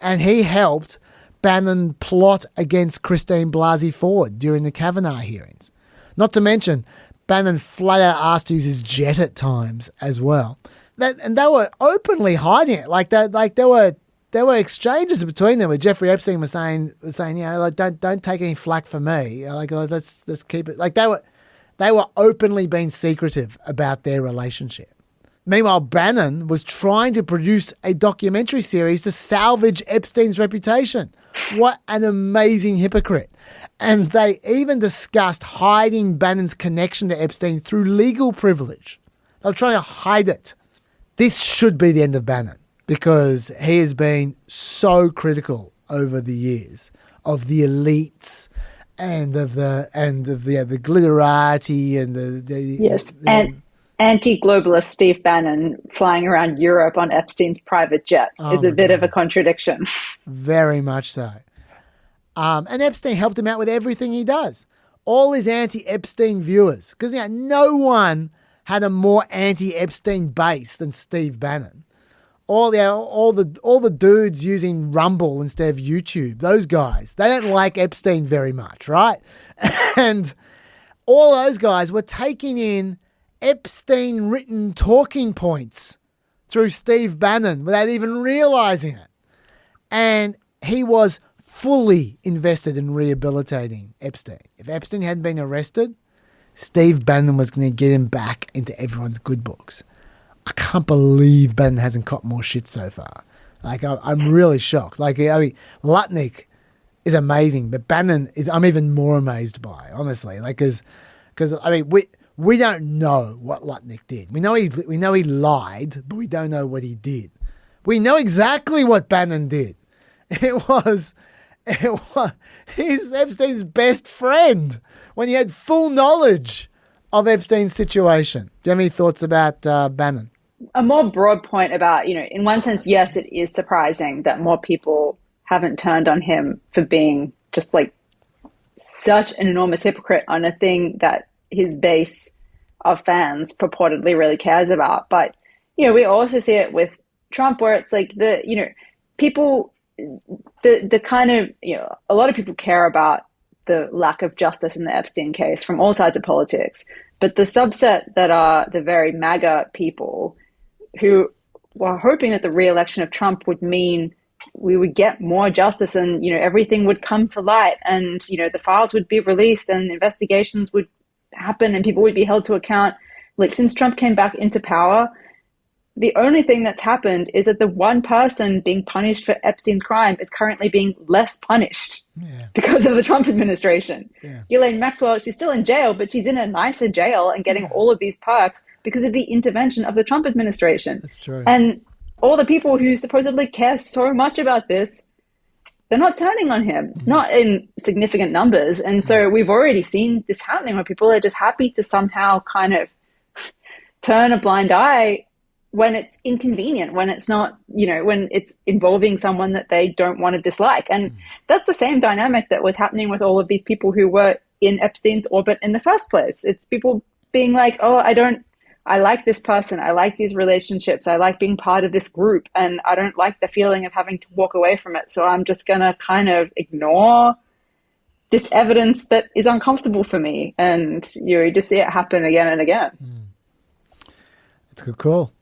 And he helped Bannon plot against Christine Blasey Ford during the Kavanaugh hearings. Not to mention, Bannon flat out asked to use his jet at times as well. And they were openly hiding it. There were exchanges between them where Jeffrey Epstein was saying, don't take any flack for me. Let's keep it. They were openly being secretive about their relationship. Meanwhile, Bannon was trying to produce a documentary series to salvage Epstein's reputation. What an amazing hypocrite. And they even discussed hiding Bannon's connection to Epstein through legal privilege. They were trying to hide it. This should be the end of Bannon, because he has been so critical over the years of the elites and of the glitterati and anti-globalist Steve Bannon flying around Europe on Epstein's private jet is a bit of a contradiction. Very much so. And Epstein helped him out with everything he does. All his anti-Epstein viewers, because no one had a more anti-Epstein base than Steve Bannon. All the dudes using Rumble instead of YouTube, those guys, they don't like Epstein very much, right? And all those guys were taking in Epstein-written talking points through Steve Bannon without even realizing it. And he was fully invested in rehabilitating Epstein. If Epstein hadn't been arrested, Steve Bannon was going to get him back into everyone's good books. I can't believe Bannon hasn't caught more shit so far. I'm really shocked. Lutnick is amazing, but Bannon I'm even more amazed by, honestly. Because we don't know what Lutnick did. We know he lied, but we don't know what he did. We know exactly what Bannon did. It was he's Epstein's best friend when he had full knowledge of Epstein's situation. Do you have any thoughts about Bannon? A more broad point about, in one sense, yes, it is surprising that more people haven't turned on him for being just such an enormous hypocrite on a thing that his base of fans purportedly really cares about. But, we also see it with Trump, where it's people, the kind of, a lot of people care about the lack of justice in the Epstein case from all sides of politics. But the subset that are the very MAGA people who were hoping that the re-election of Trump would mean we would get more justice and, everything would come to light and, the files would be released and investigations would happen and people would be held to account. Since Trump came back into power, the only thing that's happened is that the one person being punished for Epstein's crime is currently being less punished because of the Trump administration. Ghislaine Maxwell, she's still in jail, but she's in a nicer jail and getting all of these perks because of the intervention of the Trump administration. That's true. And all the people who supposedly care so much about this, they're not turning on him, not in significant numbers. And so we've already seen this happening where people are just happy to somehow kind of turn a blind eye when it's inconvenient, when it's not, when it's involving someone that they don't want to dislike. And that's the same dynamic that was happening with all of these people who were in Epstein's orbit in the first place. It's people being like, oh, I like this person. I like these relationships. I like being part of this group. And I don't like the feeling of having to walk away from it. So I'm just going to kind of ignore this evidence that is uncomfortable for me. And you just see it happen again and again. That's a good call.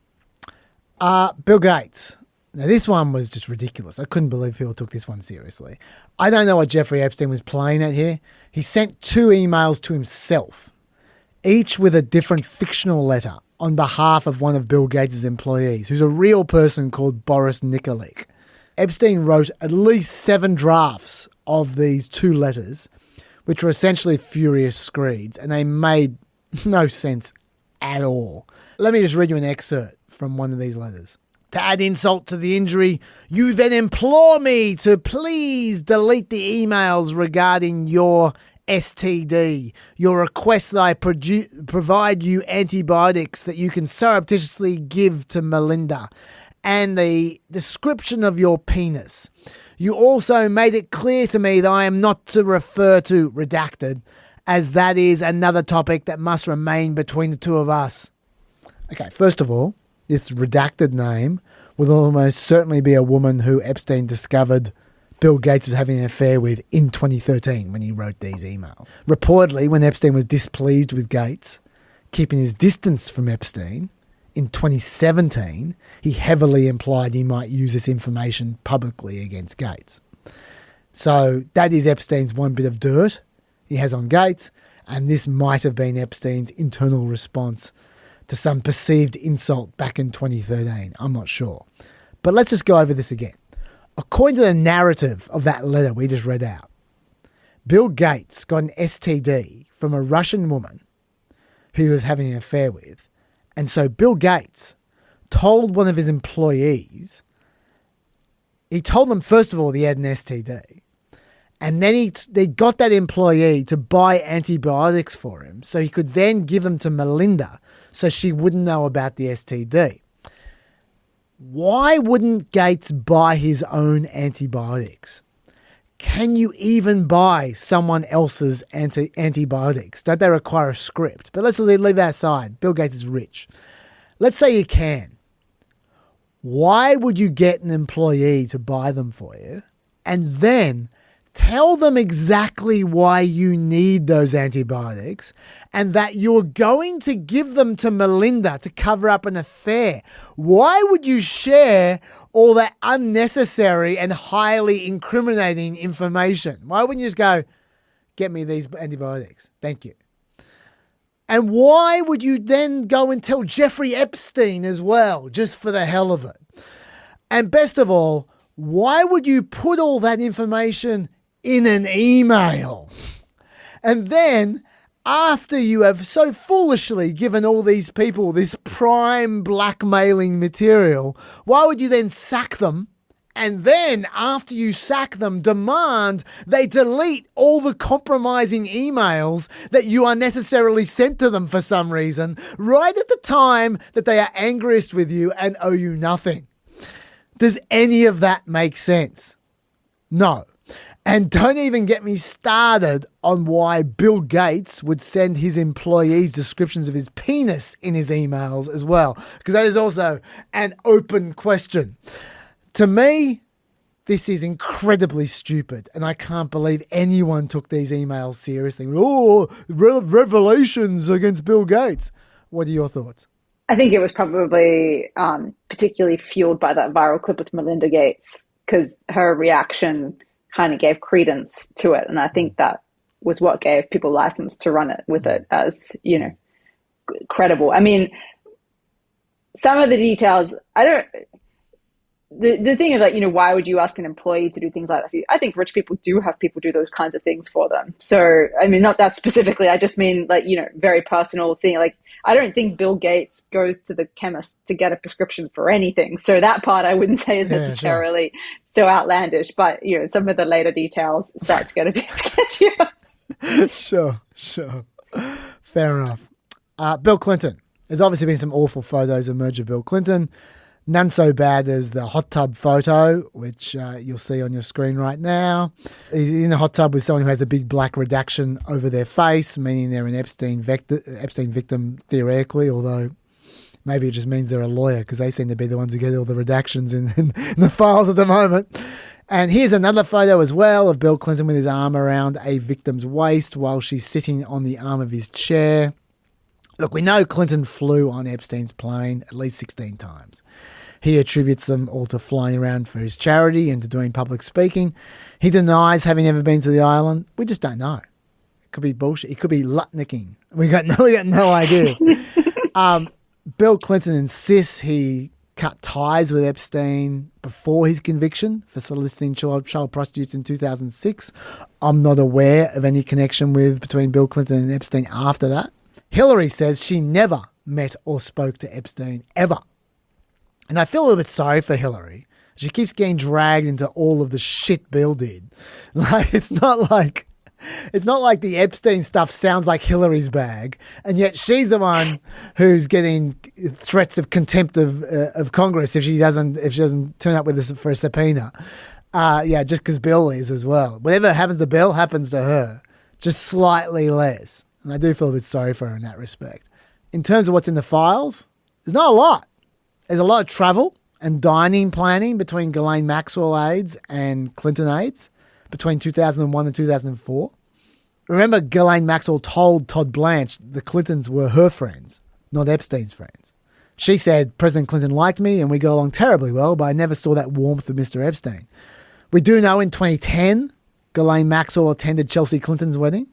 Bill Gates. Now, this one was just ridiculous. I couldn't believe people took this one seriously. I don't know what Jeffrey Epstein was playing at here. He sent 2 emails to himself, each with a different fictional letter on behalf of one of Bill Gates' employees, who's a real person called Boris Nikolic. Epstein wrote at least 7 drafts of these 2 letters, which were essentially furious screeds, and they made no sense at all. Let me just read you an excerpt from one of these letters. To add insult to the injury, you then implore me to please delete the emails regarding your STD, your request that I provide you antibiotics that you can surreptitiously give to Melinda, and the description of your penis. You also made it clear to me that I am not to refer to redacted, as that is another topic that must remain between the two of us. Okay, first of all, this redacted name would almost certainly be a woman who Epstein discovered Bill Gates was having an affair with in 2013 when he wrote these emails. Reportedly, when Epstein was displeased with Gates, keeping his distance from Epstein, in 2017, he heavily implied he might use this information publicly against Gates. So that is Epstein's one bit of dirt he has on Gates, and this might have been Epstein's internal response to some perceived insult back in 2013. I'm not sure. But let's just go over this again. According to the narrative of that letter we just read out, Bill Gates got an STD from a Russian woman who he was having an affair with. And so Bill Gates told one of his employees, he told them, first of all, he had an STD. And then they got that employee to buy antibiotics for him so he could then give them to Melinda so she wouldn't know about the STD. Why wouldn't Gates buy his own antibiotics? Can you even buy someone else's antibiotics? Don't they require a script? But let's leave that aside. Bill Gates is rich. Let's say you can. Why would you get an employee to buy them for you and then tell them exactly why you need those antibiotics and that you're going to give them to Melinda to cover up an affair? Why would you share all that unnecessary and highly incriminating information? Why wouldn't you just go, get me these antibiotics? Thank you. And why would you then go and tell Jeffrey Epstein as well, just for the hell of it? And best of all, why would you put all that information in an email? And then, after you have so foolishly given all these people this prime blackmailing material, why would you then sack them? And then, after you sack them, demand they delete all the compromising emails that you unnecessarily sent to them for some reason, right at the time that they are angriest with you and owe you nothing. Does any of that make sense? No. And don't even get me started on why Bill Gates would send his employees descriptions of his penis in his emails as well, because that is also an open question. To me, this is incredibly stupid, and I can't believe anyone took these emails seriously. Oh, revelations against Bill Gates. What are your thoughts? I think it was probably particularly fueled by that viral clip with Melinda Gates, because her reaction kind of gave credence to it. And I think that was what gave people license to run it with it as, credible. I mean, some of the details, the thing is like, why would you ask an employee to do things like that? I think rich people do have people do those kinds of things for them. So, I mean, not that specifically, I just mean like, very personal thing. Like, I don't think Bill Gates goes to the chemist to get a prescription for anything. So that part I wouldn't say is necessarily so outlandish, but some of the later details start to get a bit sketchier. Sure. Fair enough. Bill Clinton. There's obviously been some awful photos emerge of Bill Clinton. None so bad as the hot tub photo, which you'll see on your screen right now. He's in the hot tub with someone who has a big black redaction over their face, meaning they're an Epstein victim theoretically, although maybe it just means they're a lawyer because they seem to be the ones who get all the redactions in the files at the moment. And here's another photo as well of Bill Clinton with his arm around a victim's waist while she's sitting on the arm of his chair. Look, we know Clinton flew on Epstein's plane at least 16 times. He attributes them all to flying around for his charity and to doing public speaking. He denies having ever been to the island. We just don't know. It could be bullshit. It could be Lutnicking. We got no idea. Bill Clinton insists he cut ties with Epstein before his conviction for soliciting child prostitutes in 2006. I'm not aware of any connection between Bill Clinton and Epstein after that. Hillary says she never met or spoke to Epstein, ever. And I feel a little bit sorry for Hillary. She keeps getting dragged into all of the shit Bill did. Like, it's not like the Epstein stuff sounds like Hillary's bag, and yet she's the one who's getting threats of contempt of Congress if she doesn't turn up with us for a subpoena. Just because Bill is as well. Whatever happens to Bill happens to her, just slightly less. And I do feel a bit sorry for her in that respect. In terms of what's in the files, there's not a lot. There's a lot of travel and dining planning between Ghislaine Maxwell aides and Clinton aides between 2001 and 2004. Remember, Ghislaine Maxwell told Todd Blanche the Clintons were her friends, not Epstein's friends. She said, President Clinton liked me and we got along terribly well, but I never saw that warmth of Mr. Epstein. We do know in 2010, Ghislaine Maxwell attended Chelsea Clinton's wedding.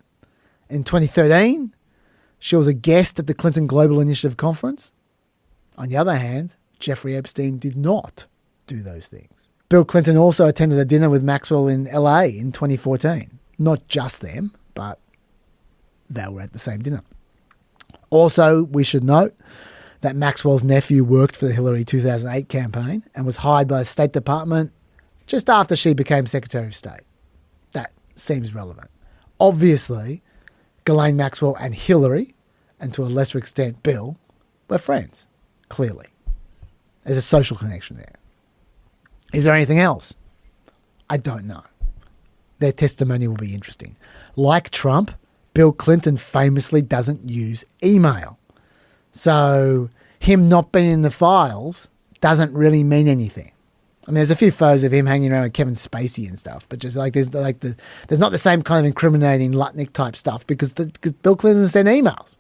In 2013, she was a guest at the Clinton Global Initiative Conference. On the other hand, Jeffrey Epstein did not do those things. Bill Clinton also attended a dinner with Maxwell in LA in 2014. Not just them, but they were at the same dinner. Also, we should note that Maxwell's nephew worked for the Hillary 2008 campaign and was hired by the State Department just after she became Secretary of State. That seems relevant. Obviously, Ghislaine Maxwell and Hillary, and to a lesser extent Bill, were friends, clearly. There's a social connection there. Is there anything else? I don't know. Their testimony will be interesting. Like Trump, Bill Clinton famously doesn't use email. So him not being in the files doesn't really mean anything. I mean, there's a few photos of him hanging around with Kevin Spacey and stuff, but just like there's not the same kind of incriminating Lutnick type stuff because Bill Clinton sent emails.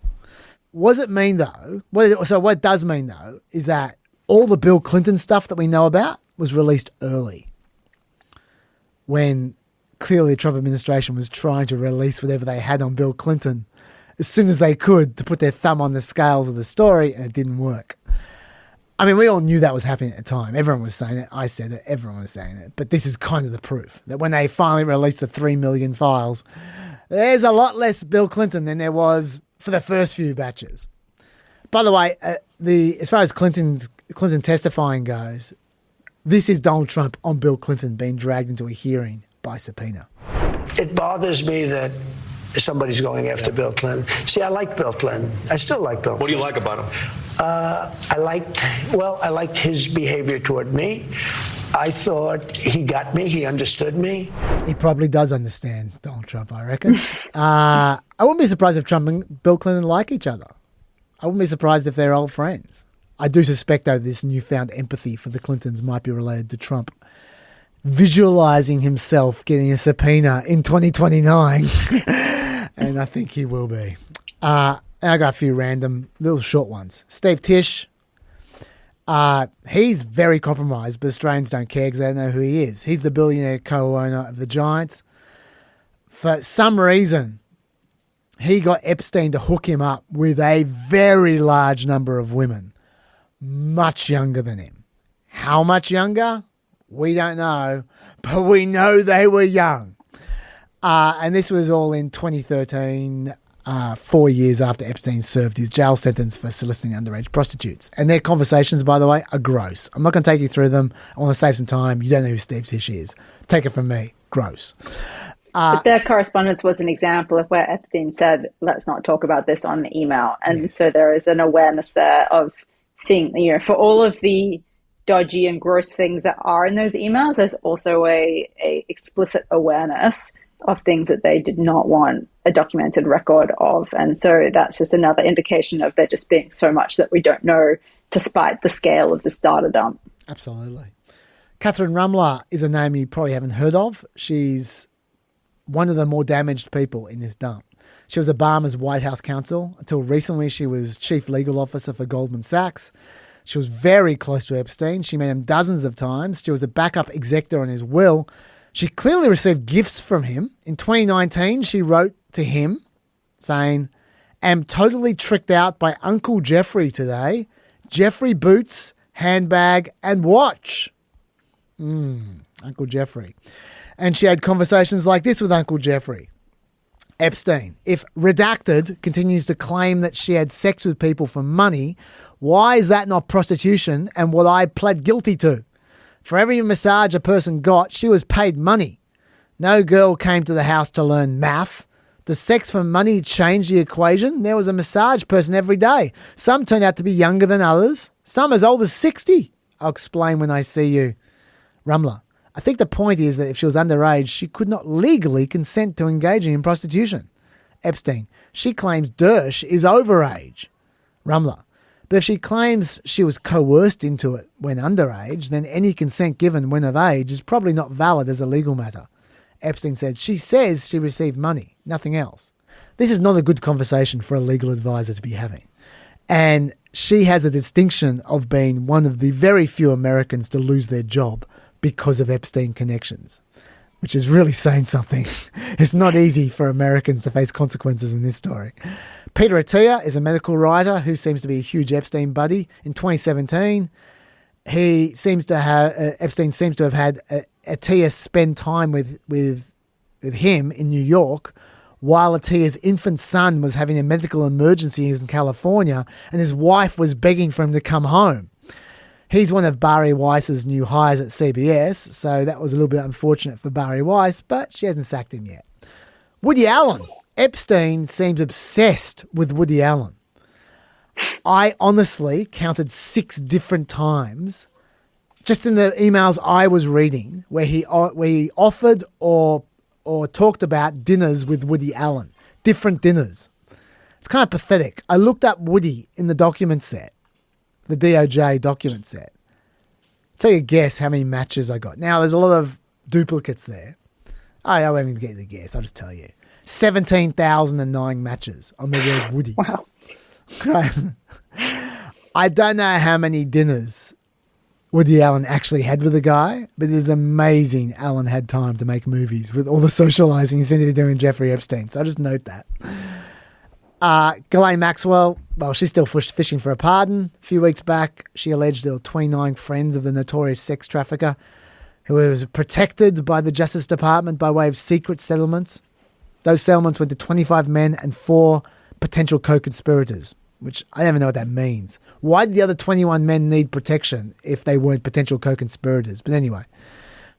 What does it mean though? What it does mean though is that all the Bill Clinton stuff that we know about was released early, when clearly the Trump administration was trying to release whatever they had on Bill Clinton as soon as they could to put their thumb on the scales of the story, and it didn't work. I mean, we all knew that was happening at the time. Everyone was saying it. I said it. Everyone was saying it. But this is kind of the proof that when they finally released the 3 million files, there's a lot less Bill Clinton than there was for the first few batches. By the way, as far as Clinton testifying goes, this is Donald Trump on Bill Clinton being dragged into a hearing by subpoena. It bothers me that somebody's going after Bill Clinton. See, I like Bill Clinton. I still like Bill Clinton. What do you like about him? I liked his behavior toward me. I thought he got me. He understood me. He probably does understand Donald Trump, I reckon. I wouldn't be surprised if Trump and Bill Clinton like each other. I wouldn't be surprised if they're old friends. I do suspect, though, this newfound empathy for the Clintons might be related to Trump visualizing himself getting a subpoena in 2029. And I think he will be. And I got a few random little short ones. Steve Tisch. He's very compromised, but Australians don't care because they don't know who he is. He's the billionaire co-owner of the Giants. For some reason, he got Epstein to hook him up with a very large number of women, much younger than him. How much younger? We don't know, but we know they were young. And this was all in 2013, 4 years after Epstein served his jail sentence for soliciting underage prostitutes. And their conversations, by the way, are gross. I'm not going to take you through them. I want to save some time. You don't know who Steve Tisch is. Take it from me. Gross. But their correspondence was an example of where Epstein said, let's not talk about this on email. And yes. So there is an awareness there of things, for all of the dodgy and gross things that are in those emails, there's also a explicit awareness of things that they did not want a documented record of. And so that's just another indication of there just being so much that we don't know, despite the scale of this data dump. Absolutely. Catherine Rumler is a name you probably haven't heard of. She's one of the more damaged people in this dump. She was Obama's White House counsel. Until recently, she was chief legal officer for Goldman Sachs. She was very close to Epstein. She met him dozens of times. She was a backup executor on his will. She clearly received gifts from him. In 2019, she wrote to him saying, "Am totally tricked out by Uncle Jeffrey today. Jeffrey boots, handbag, and watch. Uncle Jeffrey. And she had conversations like this with Uncle Jeffrey. Epstein, if redacted continues to claim that she had sex with people for money, why is that not prostitution and what I pled guilty to? For every massage a person got, she was paid money. No girl came to the house to learn math. Does sex for money change the equation? There was a massage person every day. Some turned out to be younger than others. Some as old as 60. I'll explain when I see you. Rumler, I think the point is that if she was underage, she could not legally consent to engaging in prostitution. Epstein, she claims Dersh is overage. Rumler, but if she claims she was coerced into it when underage, then any consent given when of age is probably not valid as a legal matter. Epstein said she says she received money, nothing else. This is not a good conversation for a legal advisor to be having. And she has a distinction of being one of the very few Americans to lose their job because of Epstein connections, which is really saying something. It's not easy for Americans to face consequences in this story. Peter Attia is a medical writer who seems to be a huge Epstein buddy. In 2017, Epstein seems to have had Attia spend time with him in New York while Attia's infant son was having a medical emergency in California and his wife was begging for him to come home. He's one of Bari Weiss's new hires at CBS, so that was a little bit unfortunate for Bari Weiss, but she hasn't sacked him yet. Woody Allen. Epstein seems obsessed with Woody Allen. I honestly counted 6 different times, just in the emails I was reading, where he offered or talked about dinners with Woody Allen, different dinners. It's kind of pathetic. I looked up Woody in the document set, the DOJ document set. Take a guess how many matches I got. Now, there's a lot of duplicates there. I won't even get the guess. I'll just tell you. 17,009 matches on the word Woody. Wow. I don't know how many dinners Woody Allen actually had with the guy, but it is amazing Allen had time to make movies with all the socializing he seemed to be doing with Jeffrey Epstein. So I just note that. Ghislaine Maxwell, well, she's still fishing for a pardon. A few weeks back, she alleged there were 29 friends of the notorious sex trafficker who was protected by the Justice Department by way of secret settlements. Those settlements went to 25 men and 4 potential co-conspirators, which I don't even know what that means. Why did the other 21 men need protection if they weren't potential co-conspirators? But anyway,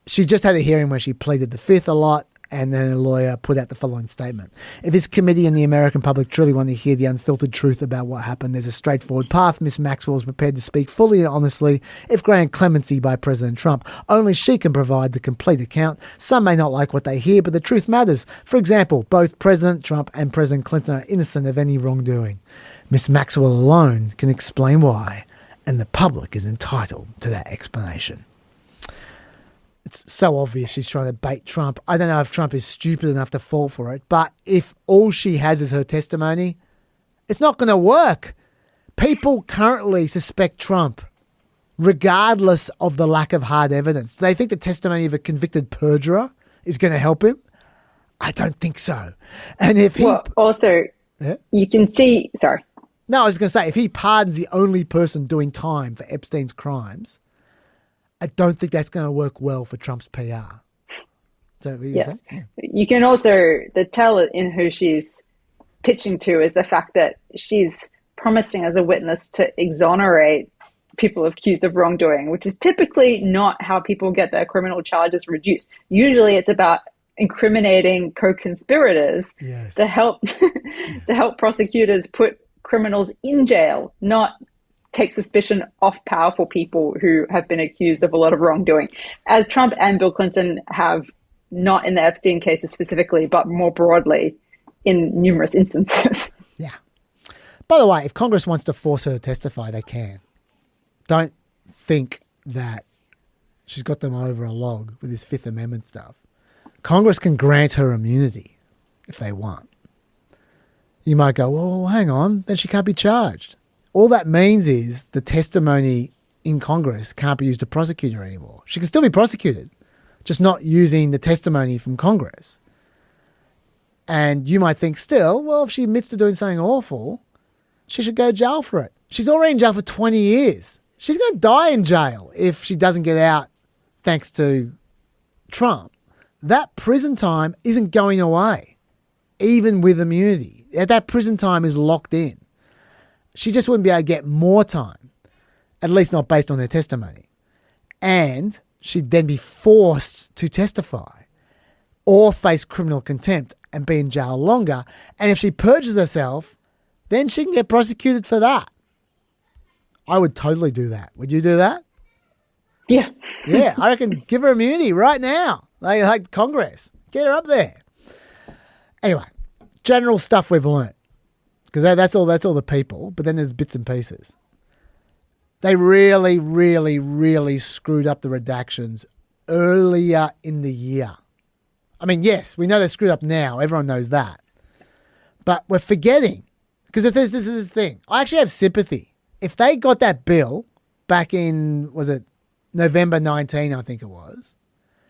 she just had a hearing where she pleaded the fifth a lot, and then a lawyer put out the following statement. If this committee and the American public truly want to hear the unfiltered truth about what happened, there's a straightforward path. Miss Maxwell is prepared to speak fully and honestly if granted clemency by President Trump. Only she can provide the complete account. Some may not like what they hear, but the truth matters. For example, both President Trump and President Clinton are innocent of any wrongdoing. Miss Maxwell alone can explain why, and the public is entitled to that explanation. It's so obvious she's trying to bait Trump. I don't know if Trump is stupid enough to fall for it, but if all she has is her testimony, it's not going to work. People currently suspect Trump, regardless of the lack of hard evidence. Do they think the testimony of a convicted perjurer is going to help him? I don't think so. And if he... Well, also, you can see... Sorry. No, I was going to say, if he pardons the only person doing time for Epstein's crimes, I don't think that's going to work well for Trump's PR. Is that what you're saying? Yeah. You can also, the tell in who she's pitching to is the fact that she's promising as a witness to exonerate people accused of wrongdoing, which is typically not how people get their criminal charges reduced. Usually it's about incriminating co-conspirators to help prosecutors put criminals in jail, not take suspicion off powerful people who have been accused of a lot of wrongdoing, as Trump and Bill Clinton have, not in the Epstein cases specifically, but more broadly in numerous instances. Yeah. By the way, if Congress wants to force her to testify, they can. Don't think that she's got them over a log with this Fifth Amendment stuff. Congress can grant her immunity if they want. You might go, well, hang on, then she can't be charged. All that means is the testimony in Congress can't be used to prosecute her anymore. She can still be prosecuted, just not using the testimony from Congress. And you might think still, well, if she admits to doing something awful, she should go to jail for it. She's already in jail for 20 years. She's going to die in jail if she doesn't get out thanks to Trump. That prison time isn't going away, even with immunity. That prison time is locked in. She just wouldn't be able to get more time, at least not based on her testimony. And she'd then be forced to testify or face criminal contempt and be in jail longer. And if she purges herself, then she can get prosecuted for that. I would totally do that. Would you do that? Yeah. Yeah, I reckon give her immunity right now. Like Congress. Get her up there. Anyway, general stuff we've learnt. Because that's all the people. But then there's bits and pieces. They really, really, really screwed up the redactions earlier in the year. I mean, yes, we know they're screwed up now. Everyone knows that. But we're forgetting. Because this is the thing. I actually have sympathy. If they got that bill back in, was it November 19, I think it was,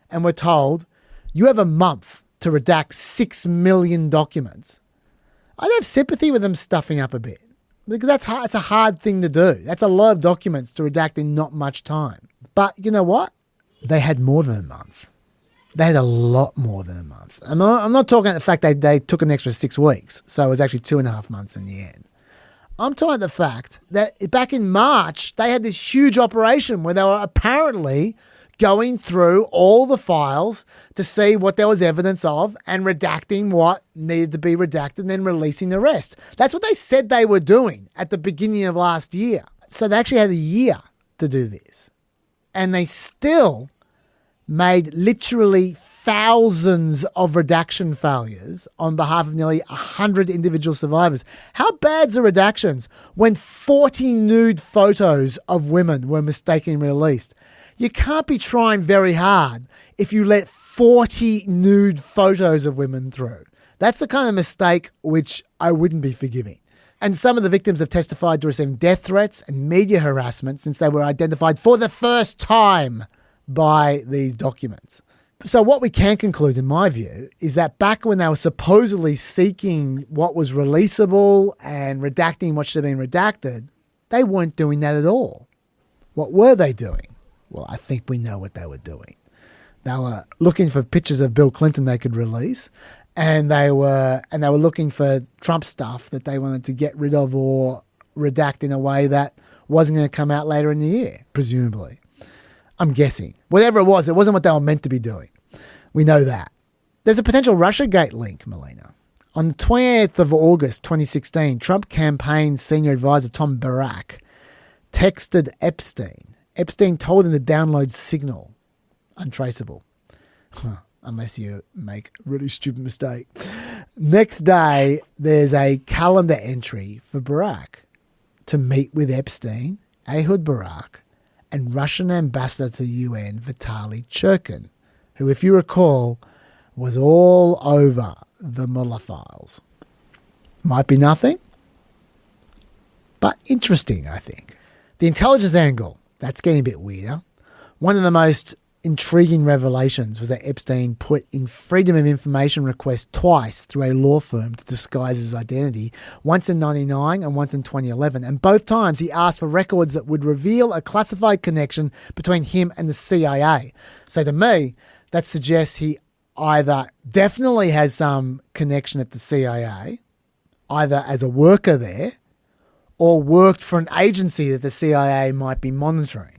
and we're told, you have a month to redact 6 million documents, I'd have sympathy with them stuffing up a bit. Because that's hard. It's a hard thing to do. That's a lot of documents to redact in not much time. But you know what? They had more than a month. They had a lot more than a month. I'm not talking about the fact they took an extra 6 weeks. So it was actually 2.5 months in the end. I'm talking about the fact that back in March, they had this huge operation where they were apparently going through all the files to see what there was evidence of and redacting what needed to be redacted and then releasing the rest. That's what they said they were doing at the beginning of last year. So they actually had a year to do this. And they still made literally thousands of redaction failures on behalf of nearly 100 individual survivors. How bad's the redactions when 40 nude photos of women were mistakenly released? You can't be trying very hard if you let 40 nude photos of women through. That's the kind of mistake which I wouldn't be forgiving. And some of the victims have testified to receiving death threats and media harassment since they were identified for the first time by these documents. So what we can conclude, in my view, is that back when they were supposedly seeking what was releasable and redacting what should have been redacted, they weren't doing that at all. What were they doing? Well, I think we know what they were doing. They were looking for pictures of Bill Clinton they could release, and they were looking for Trump stuff that they wanted to get rid of or redact in a way that wasn't going to come out later in the year, presumably. I'm guessing. Whatever it wasn't what they were meant to be doing. We know that. There's a potential Russiagate link, Melina. On the 28th of August 2016, Trump campaign senior advisor Tom Barrack texted Epstein. Epstein told him to download Signal. Untraceable. Unless you make a really stupid mistake. Next day, there's a calendar entry for Barrack to meet with Epstein, Ehud Barak, and Russian ambassador to the UN, Vitaly Churkin, who, if you recall, was all over the Mueller files. Might be nothing, but interesting, I think. The intelligence angle, that's getting a bit weirder. One of the most intriguing revelations was that Epstein put in Freedom of Information requests twice through a law firm to disguise his identity, once in 1999 and once in 2011. And both times he asked for records that would reveal a classified connection between him and the CIA. So to me, that suggests he either definitely has some connection at the CIA, either as a worker there, or worked for an agency that the CIA might be monitoring.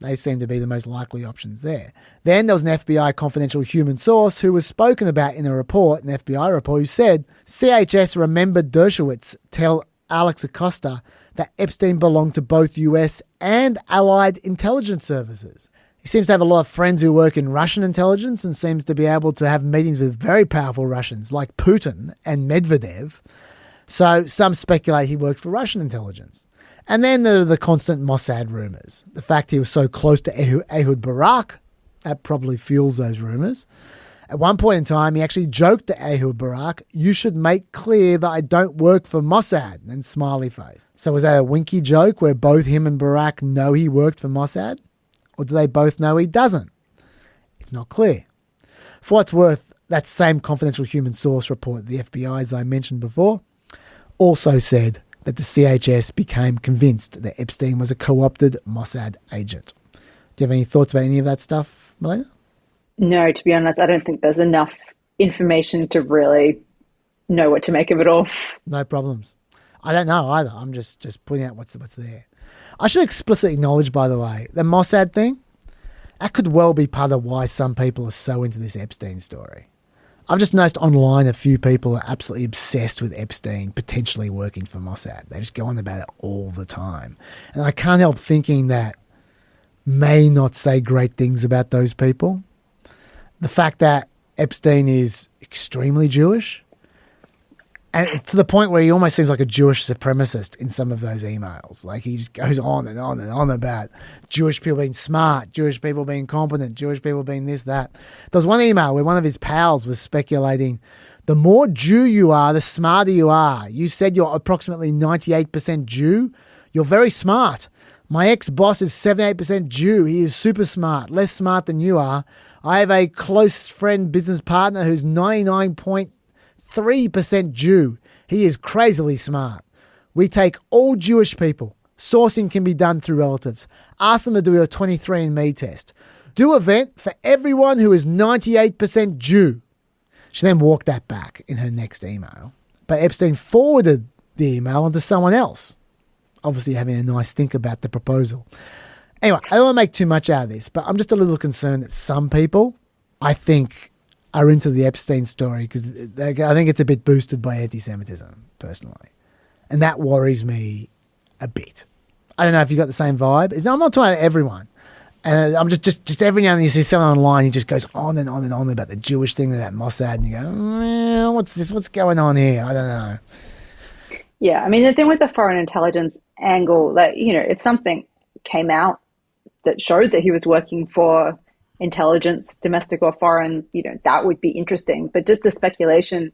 They seem to be the most likely options there. Then there was an FBI confidential human source who was spoken about in a report, an FBI report, who said CHS remembered Dershowitz tell Alex Acosta that Epstein belonged to both US and Allied intelligence services. He seems to have a lot of friends who work in Russian intelligence and seems to be able to have meetings with very powerful Russians like Putin and Medvedev. So some speculate he worked for Russian intelligence. And then there are the constant Mossad rumours. The fact he was so close to Ehud Barak, that probably fuels those rumours. At one point in time, he actually joked to Ehud Barak, "You should make clear that I don't work for Mossad," and smiley face. So was that a winky joke where both him and Barak know he worked for Mossad? Or do they both know he doesn't? It's not clear. For what's worth, that same confidential human source report, the FBI, as I mentioned before, also said that the CHS became convinced that Epstein was a co-opted Mossad agent. Do you have any thoughts about any of that stuff, Melina? No, to be honest, I don't think there's enough information to really know what to make of it all. No problems. I don't know either. I'm just pointing out what's there. I should explicitly acknowledge, by the way, the Mossad thing, that could well be part of why some people are so into this Epstein story. I've just noticed online a few people are absolutely obsessed with Epstein potentially working for Mossad. They just go on about it all the time. And I can't help thinking that may not say great things about those people. The fact that Epstein is extremely Jewish, and to the point where he almost seems like a Jewish supremacist in some of those emails. Like he just goes on and on and on about Jewish people being smart, Jewish people being competent, Jewish people being this, that. There was one email where one of his pals was speculating, the more Jew you are, the smarter you are. You said you're approximately 98% Jew. You're very smart. My ex-boss is 78% Jew. He is super smart, less smart than you are. I have a close friend business partner who's 99.3% Jew. He is crazily smart. We take all Jewish people. Sourcing can be done through relatives. Ask them to do a 23andMe test. Do event for everyone who is 98% Jew. She then walked that back in her next email. But Epstein forwarded the email onto someone else, obviously having a nice think about the proposal. Anyway, I don't want to make too much out of this, but I'm just a little concerned that some people, I think, are into the Epstein story because I think it's a bit boosted by anti-Semitism, personally. And that worries me a bit. I don't know if you got the same vibe. I'm not talking about everyone. And I'm just every now and then you see someone online, he just goes on and on and on about the Jewish thing, about Mossad, and you go, what's this? What's going on here? I don't know. Yeah, I mean, the thing with the foreign intelligence angle, that, you know, if something came out that showed that he was working for intelligence, domestic or foreign, you know, that would be interesting. But just the speculation,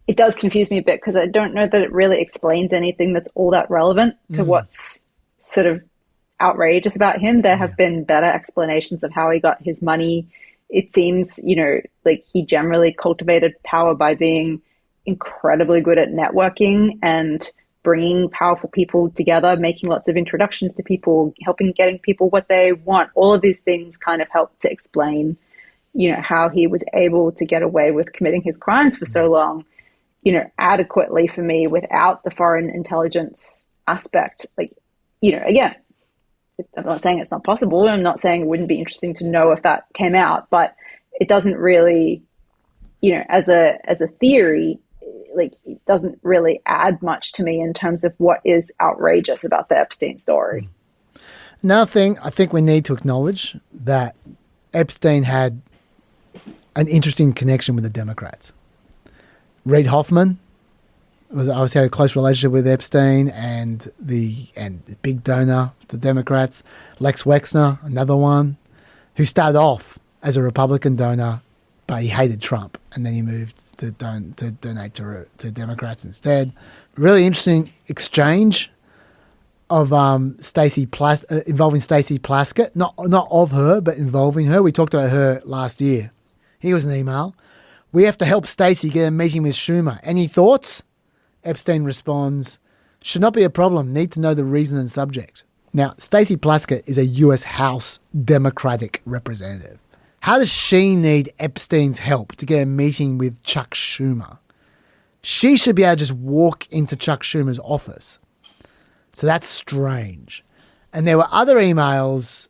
it does confuse me a bit because I don't know that it really explains anything that's all that relevant to what's sort of outrageous about him. There have been better explanations of how he got his money. It seems, you know, like he generally cultivated power by being incredibly good at networking and bringing powerful people together, making lots of introductions to people, getting people what they want. All of these things kind of help to explain, you know, how he was able to get away with committing his crimes for so long, you know, adequately for me without the foreign intelligence aspect. Like, you know, again, I'm not saying it's not possible. I'm not saying it wouldn't be interesting to know if that came out, but it doesn't really, you know, as a theory, like, it doesn't really add much to me in terms of what is outrageous about the Epstein story. Another thing, I think we need to acknowledge that Epstein had an interesting connection with the Democrats. Reid Hoffman obviously had a close relationship with Epstein and the big donor to the Democrats. Lex Wexner, another one, who started off as a Republican donor, but he hated Trump, and then he moved to donate to Democrats instead. Really interesting exchange of involving Stacey Plaskett, not of her, but involving her. We talked about her last year. Here was an email. We have to help Stacey get a meeting with Schumer. Any thoughts? Epstein responds, should not be a problem. Need to know the reason and subject. Now, Stacey Plaskett is a US House Democratic representative. How does she need Epstein's help to get a meeting with Chuck Schumer? She should be able to just walk into Chuck Schumer's office. So that's strange. And there were other emails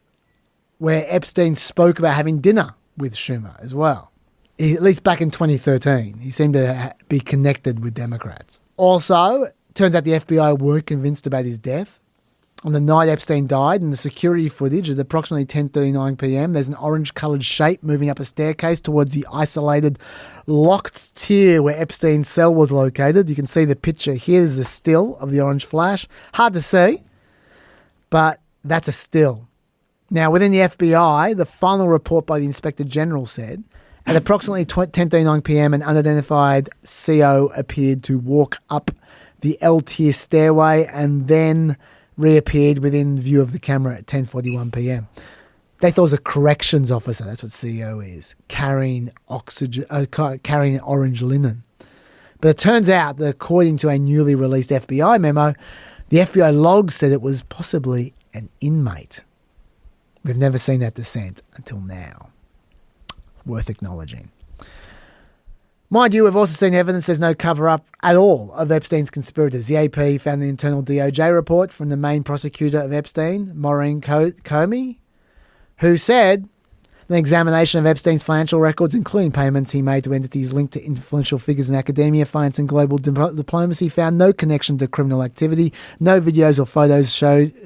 where Epstein spoke about having dinner with Schumer as well. At least back in 2013, he seemed to be connected with Democrats. Also, turns out the FBI weren't convinced about his death. On the night Epstein died, in the security footage at approximately 10:39 p.m., there's an orange-coloured shape moving up a staircase towards the isolated, locked tier where Epstein's cell was located. You can see the picture here. There's a still of the orange flash. Hard to see, but that's a still. Now, within the FBI, the final report by the Inspector General said, at approximately 10:39 p.m., an unidentified CO appeared to walk up the L-tier stairway and then reappeared within view of the camera at 10:41 p.m. They thought it was a corrections officer, that's what CO is, carrying orange linen. But it turns out that according to a newly released FBI memo, the FBI logs said it was possibly an inmate. We've never seen that descent until now. Worth acknowledging. Mind you, we've also seen evidence there's no cover-up at all of Epstein's conspirators. The AP found the internal DOJ report from the main prosecutor of Epstein, Maureen Comey, who said the examination of Epstein's financial records, including payments he made to entities linked to influential figures in academia, finance and global diplomacy, found no connection to criminal activity, no videos or photos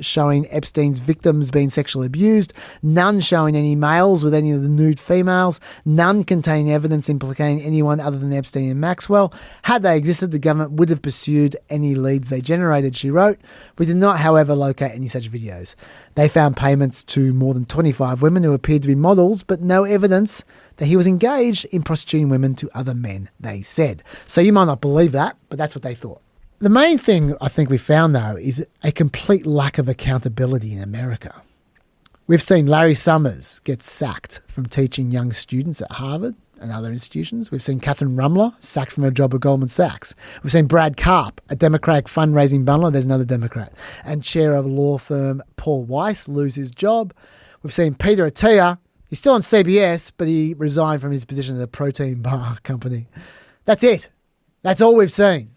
showing Epstein's victims being sexually abused, none showing any males with any of the nude females, none containing evidence implicating anyone other than Epstein and Maxwell. Had they existed, the government would have pursued any leads they generated, she wrote. We did not, however, locate any such videos. They found payments to more than 25 women who appeared to be models, but no evidence that he was engaged in prostituting women to other men, they said. So you might not believe that, but that's what they thought. The main thing I think we found, though, is a complete lack of accountability in America. We've seen Larry Summers get sacked from teaching young students at Harvard and other institutions. We've seen Catherine Rumler sacked from her job at Goldman Sachs. We've seen Brad Karp, a Democratic fundraising bundler, there's another Democrat, and chair of law firm Paul Weiss, lose his job. We've seen Peter Attia, he's still on CBS, but he resigned from his position at a protein bar company. That's it. That's all we've seen.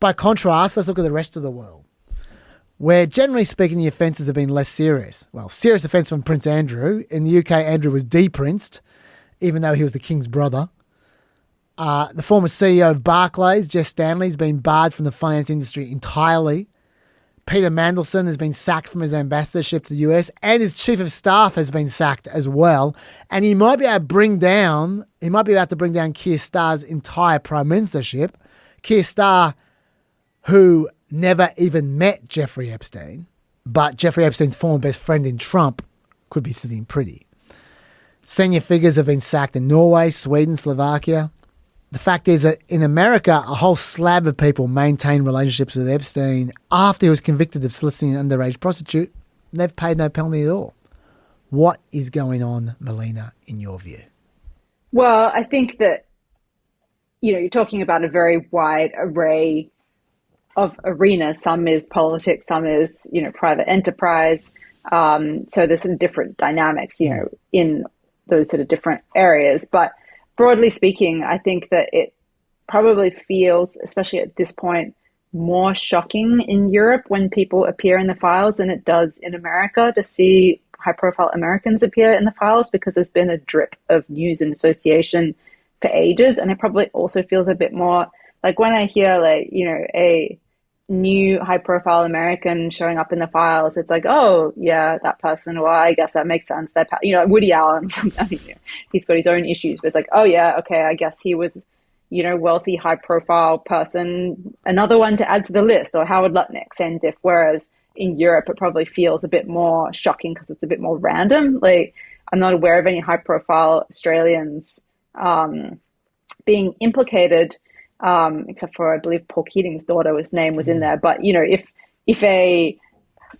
By contrast, let's look at the rest of the world, where generally speaking the offences have been less serious. Well, serious offence from Prince Andrew. In the UK, Andrew was de-princed, even though he was the King's brother. The former CEO of Barclays, Jess Stanley, has been barred from the finance industry entirely. Peter Mandelson has been sacked from his ambassadorship to the US, and his chief of staff has been sacked as well. And he might be able to bring down Keir Starr's entire prime ministership. Keir Starr, who never even met Jeffrey Epstein, but Jeffrey Epstein's former best friend in Trump, could be sitting pretty. Senior figures have been sacked in Norway, Sweden, Slovakia. The fact is that in America, a whole slab of people maintained relationships with Epstein after he was convicted of soliciting an underage prostitute. And they've paid no penalty at all. What is going on, Melina, in your view? Well, I think that, you're talking about a very wide array of arenas. Some is politics, some is, private enterprise. So there's some different dynamics, in those sort of different areas. But broadly speaking, I think that it probably feels, especially at this point, more shocking in Europe when people appear in the files than it does in America to see high-profile Americans appear in the files, because there's been a drip of news and association for ages. And it probably also feels a bit more like when I hear a new high-profile American showing up in the files, it's like, oh yeah, that person. Well, I guess that makes sense. That Woody Allen, he's got his own issues, but it's like, oh yeah, okay, I guess he was, wealthy, high-profile person. Another one to add to the list, or Howard Lutnick, same diff. Whereas in Europe, it probably feels a bit more shocking because it's a bit more random. Like, I'm not aware of any high-profile Australians being implicated. Except for, I believe, Paul Keating's daughter's name was in there. But, if I'm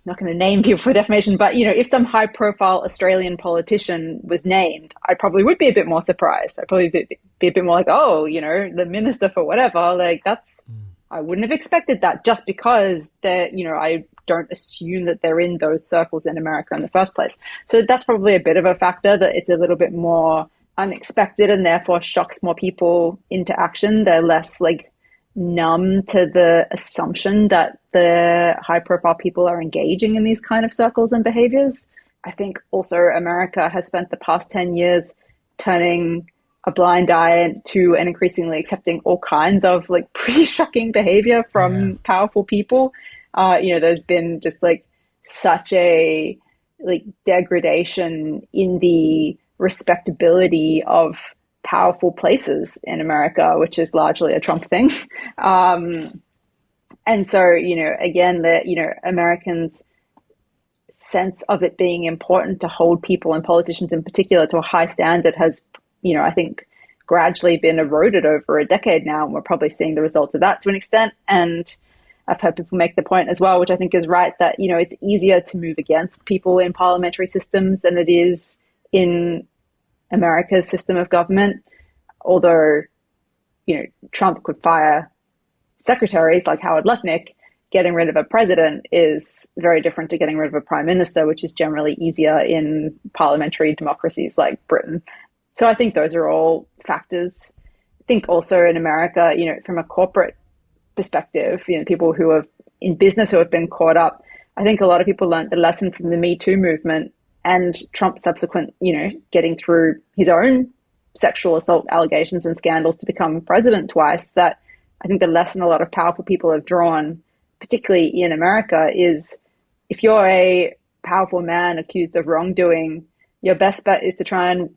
not going to name people for defamation, but, if some high profile Australian politician was named, I probably would be a bit more surprised. I'd probably be a bit more like, oh, the minister for whatever, like I wouldn't have expected that, just because I don't assume that they're in those circles in America in the first place. So that's probably a bit of a factor, that it's a little bit more unexpected and therefore shocks more people into action. They're less numb to the assumption that the high profile people are engaging in these kind of circles and behaviors. I think also America has spent the past 10 years turning a blind eye to and increasingly accepting all kinds of pretty shocking behavior from powerful people. There's been just such a degradation in the respectability of powerful places in America, which is largely a Trump thing. And so, again, Americans' sense of it being important to hold people and politicians in particular to a high standard has, I think gradually been eroded over a decade now. And we're probably seeing the results of that to an extent. And I've heard people make the point as well, which I think is right, that, it's easier to move against people in parliamentary systems than it is in America's system of government. Although, Trump could fire secretaries like Howard Lutnick, getting rid of a president is very different to getting rid of a prime minister, which is generally easier in parliamentary democracies like Britain. So I think those are all factors. I think also in America, from a corporate perspective, people who are in business who have been caught up, I think a lot of people learned the lesson from the Me Too movement and Trump's subsequent, getting through his own sexual assault allegations and scandals to become president twice, that I think the lesson a lot of powerful people have drawn, particularly in America, is if you're a powerful man accused of wrongdoing, your best bet is to try and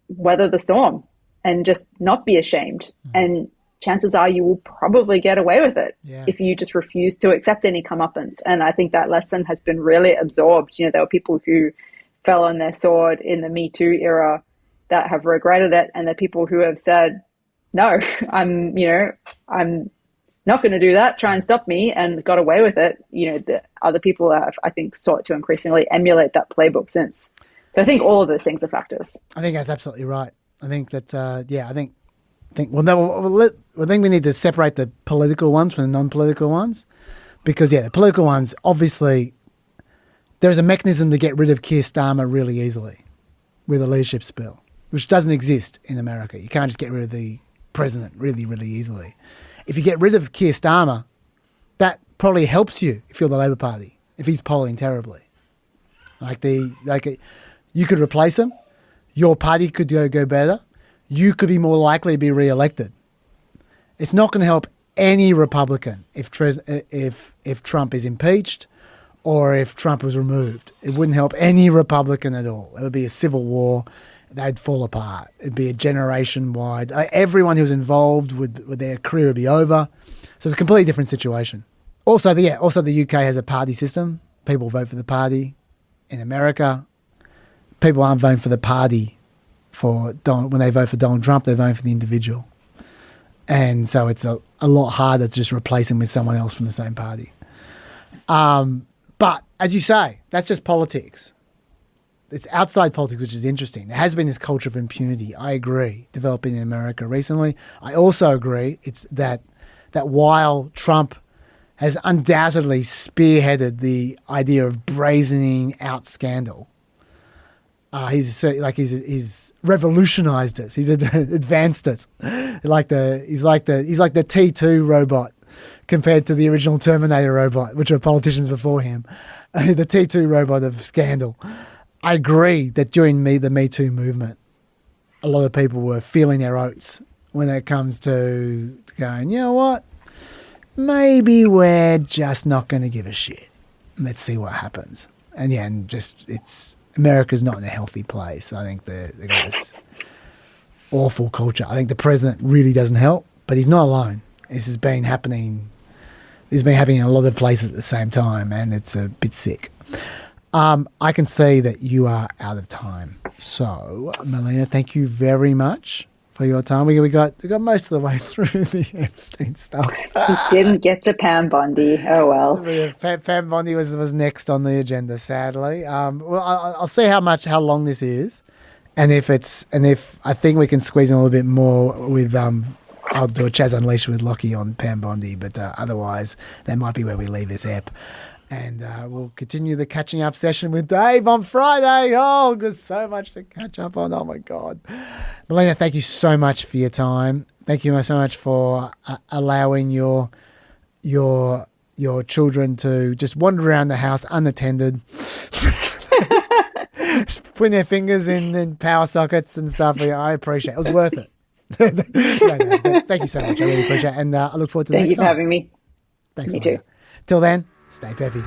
weather the storm and just not be ashamed. And chances are you will probably get away with it if you just refuse to accept any comeuppance. And I think that lesson has been really absorbed. There were people who fell on their sword in the Me Too era that have regretted it, and the people who have said, no, I'm not going to do that, try and stop me, and got away with it. The other people have, I think, sought to increasingly emulate that playbook since. So I think all of those things are factors. I think that's absolutely right. I think that, I think we need to separate the political ones from the non-political ones, because, the political ones, obviously, there's a mechanism to get rid of Keir Starmer really easily with a leadership spill, which doesn't exist in America. You can't just get rid of the president really, really easily. If you get rid of Keir Starmer, that probably helps you if you're the Labor Party, if he's polling terribly. You could replace him. Your party could go better. You could be more likely to be re-elected. It's not going to help any Republican if Trump is impeached or if Trump was removed. It wouldn't help any Republican at all. It would be a civil war. They'd fall apart. It'd be a generation-wide. Everyone who was involved with their career would be over. So it's a completely different situation. Also, the UK has a party system. People vote for the party. In America, people aren't voting for the party. When they vote for Donald Trump, they're voting for the individual. And so it's a lot harder to just replace him with someone else from the same party. But as you say, that's just politics. It's outside politics, which is interesting. There has been this culture of impunity, I agree, developing in America recently. I also agree it's that while Trump has undoubtedly spearheaded the idea of brazening out scandal, he's revolutionized it. He's advanced it. He's like the T2 robot compared to the original Terminator robot, which were politicians before him. The T2 robot of scandal. I agree that during the Me Too movement, a lot of people were feeling their oats when it comes to going, you know what, maybe we're just not going to give a shit. Let's see what happens. And America's not in a healthy place. I think they got this awful culture. I think the president really doesn't help, but he's not alone. This has been happening. It's been happening in a lot of places at the same time, and it's a bit sick. I can see that you are out of time. So, Melina, thank you very much for your time. We got most of the way through the Epstein stuff. We didn't get to Pam Bondi. Oh well. Pam Bondi was next on the agenda, sadly. I'll see how long this is, and if I think we can squeeze in a little bit more with I'll do a Chaz Unleashed with Lockie on Pam Bondi, but otherwise that might be where we leave this ep. And we'll continue the catching up session with Dave on Friday. Oh, there's so much to catch up on. Oh, my God. Melina, thank you so much for your time. Thank you so much for allowing your children to just wander around the house unattended, putting their fingers in power sockets and stuff. I appreciate it. It was worth it. No, thank you so much. I really appreciate it. And I look forward to the next time. Thank you for having me. Thanks, Me Melina. too. Till then, stay peppy.